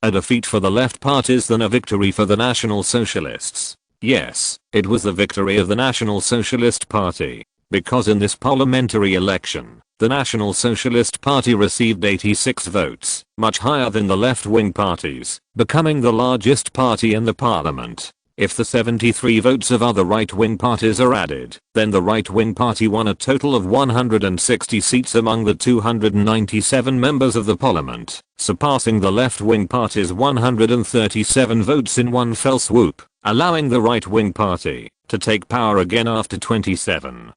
a defeat for the left parties than a victory for the National Socialists. Yes, it was the victory of the National Socialist Party, because in this parliamentary election, the National Socialist Party received 86 votes, much higher than the left-wing parties, becoming the largest party in the parliament. If the 73 votes of other right-wing parties are added, then the right-wing party won a total of 160 seats among the 297 members of the parliament, surpassing the left-wing party's 137 votes in one fell swoop, allowing the right-wing party to take power again after 27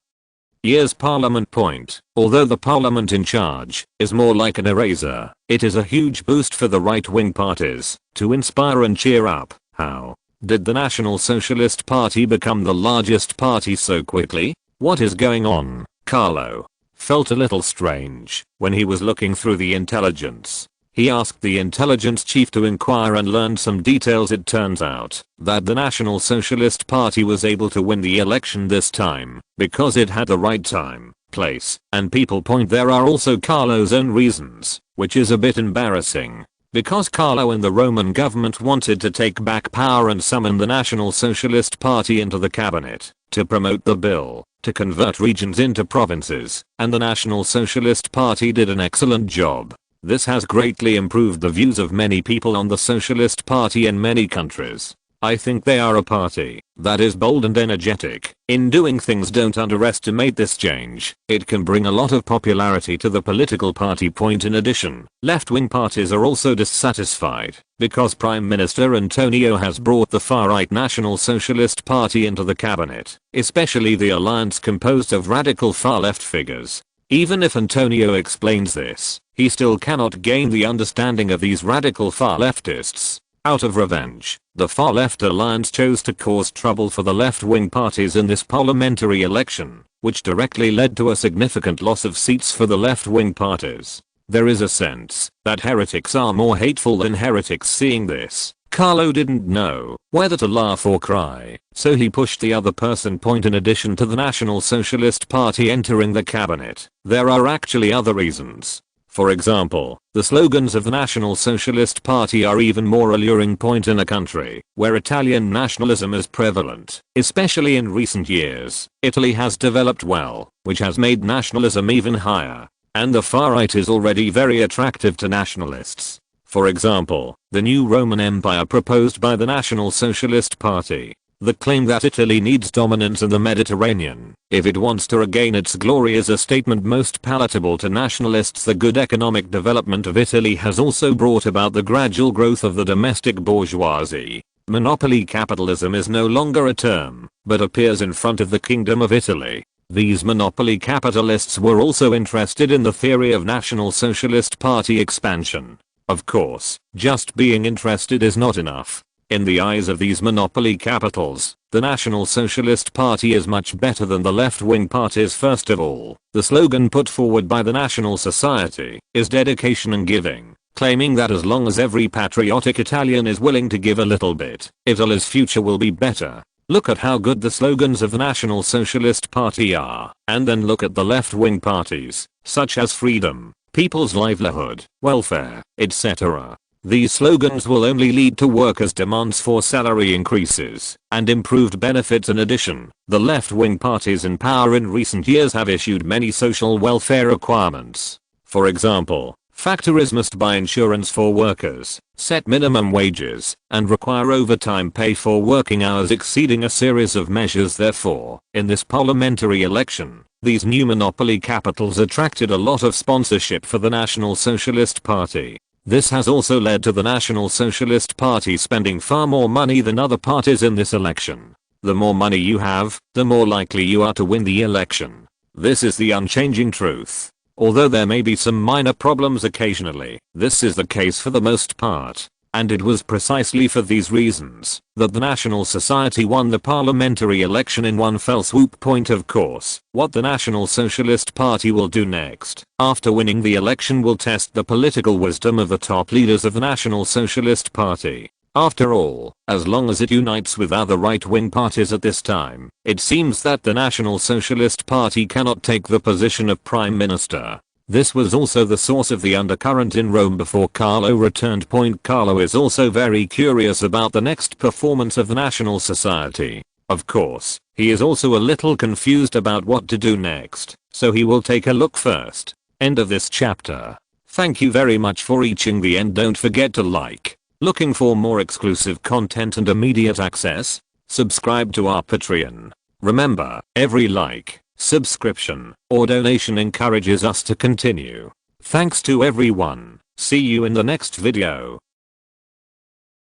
years. Parliament. Although the parliament in charge is more like an eraser, it is a huge boost for the right-wing parties to inspire and cheer up. How did the National Socialist Party become the largest party so quickly? What is going on? Carlo felt a little strange when he was looking through the intelligence. He asked the intelligence chief to inquire and learned some details. It turns out that the National Socialist Party was able to win the election this time because it had the right time, place, and people. There are also Carlo's own reasons, which is a bit embarrassing. because Carlo and the Roman government wanted to take back power and summon the National Socialist Party into the cabinet to promote the bill to convert regions into provinces, and the National Socialist Party did an excellent job. This has greatly improved the views of many people on the Socialist Party in many countries. I think they are a party that is bold and energetic in doing things. Don't underestimate this change. It can bring a lot of popularity to the political party. In addition, left-wing parties are also dissatisfied because Prime Minister Antonio has brought the far-right National Socialist Party into the cabinet, especially the alliance composed of radical far-left figures. Even if Antonio explains this, he still cannot gain the understanding of these radical far-leftists. Out of revenge, the far-left alliance chose to cause trouble for the left-wing parties in this parliamentary election, which directly led to a significant loss of seats for the left-wing parties. There is a sense that heretics are more hateful than heretics. Seeing this, Carlo didn't know whether to laugh or cry, so he pushed the other person. In addition to the National Socialist Party entering the cabinet, there are actually other reasons. For example, the slogans of the National Socialist Party are even more alluring. In a country where Italian nationalism is prevalent, especially in recent years, Italy has developed well, which has made nationalism even higher, and the far right is already very attractive to nationalists. For example, the new Roman Empire proposed by the National Socialist Party. The claim that Italy needs dominance in the Mediterranean if it wants to regain its glory is a statement most palatable to nationalists. The good economic development of Italy has also brought about the gradual growth of the domestic bourgeoisie. Monopoly capitalism is no longer a term, but appears in front of the Kingdom of Italy. These monopoly capitalists were also interested in the theory of National Socialist Party expansion. Of course, just being interested is not enough. In the eyes of these monopoly capitals, the National Socialist Party is much better than the left-wing parties. First of all, the slogan put forward by the National Society is dedication and giving, claiming that as long as every patriotic Italian is willing to give a little bit, Italy's future will be better. Look at how good the slogans of the National Socialist Party are, and then look at the left-wing parties, such as freedom, people's livelihood, welfare, etc. These slogans will only lead to workers' demands for salary increases and improved benefits. In addition, the left-wing parties in power in recent years have issued many social welfare requirements. For example, factories must buy insurance for workers, set minimum wages, and require overtime pay for working hours exceeding a series of measures. Therefore, in this parliamentary election, these new monopoly capitals attracted a lot of sponsorship for the National Socialist Party. This has also led to the National Socialist Party spending far more money than other parties in this election. The more money you have, the more likely you are to win the election. This is the unchanging truth. Although there may be some minor problems occasionally, this is the case for the most part. And it was precisely for these reasons that the National Society won the parliamentary election in one fell swoop. Of course, what the National Socialist Party will do next after winning the election will test the political wisdom of the top leaders of the National Socialist Party. After all, as long as it unites with other right-wing parties at this time, it seems that the National Socialist Party cannot take the position of Prime Minister. This was also the source of the undercurrent in Rome before Carlo returned. Carlo is also very curious about the next performance of the National Society. Of course, he is also a little confused about what to do next, so he will take a look first. End of this chapter. Thank you very much for reaching the end. Don't forget to like. Looking for more exclusive content and immediate access? Subscribe to our Patreon. Remember, every like, subscription, or donation encourages us to continue. Thanks to everyone. See you in the next video.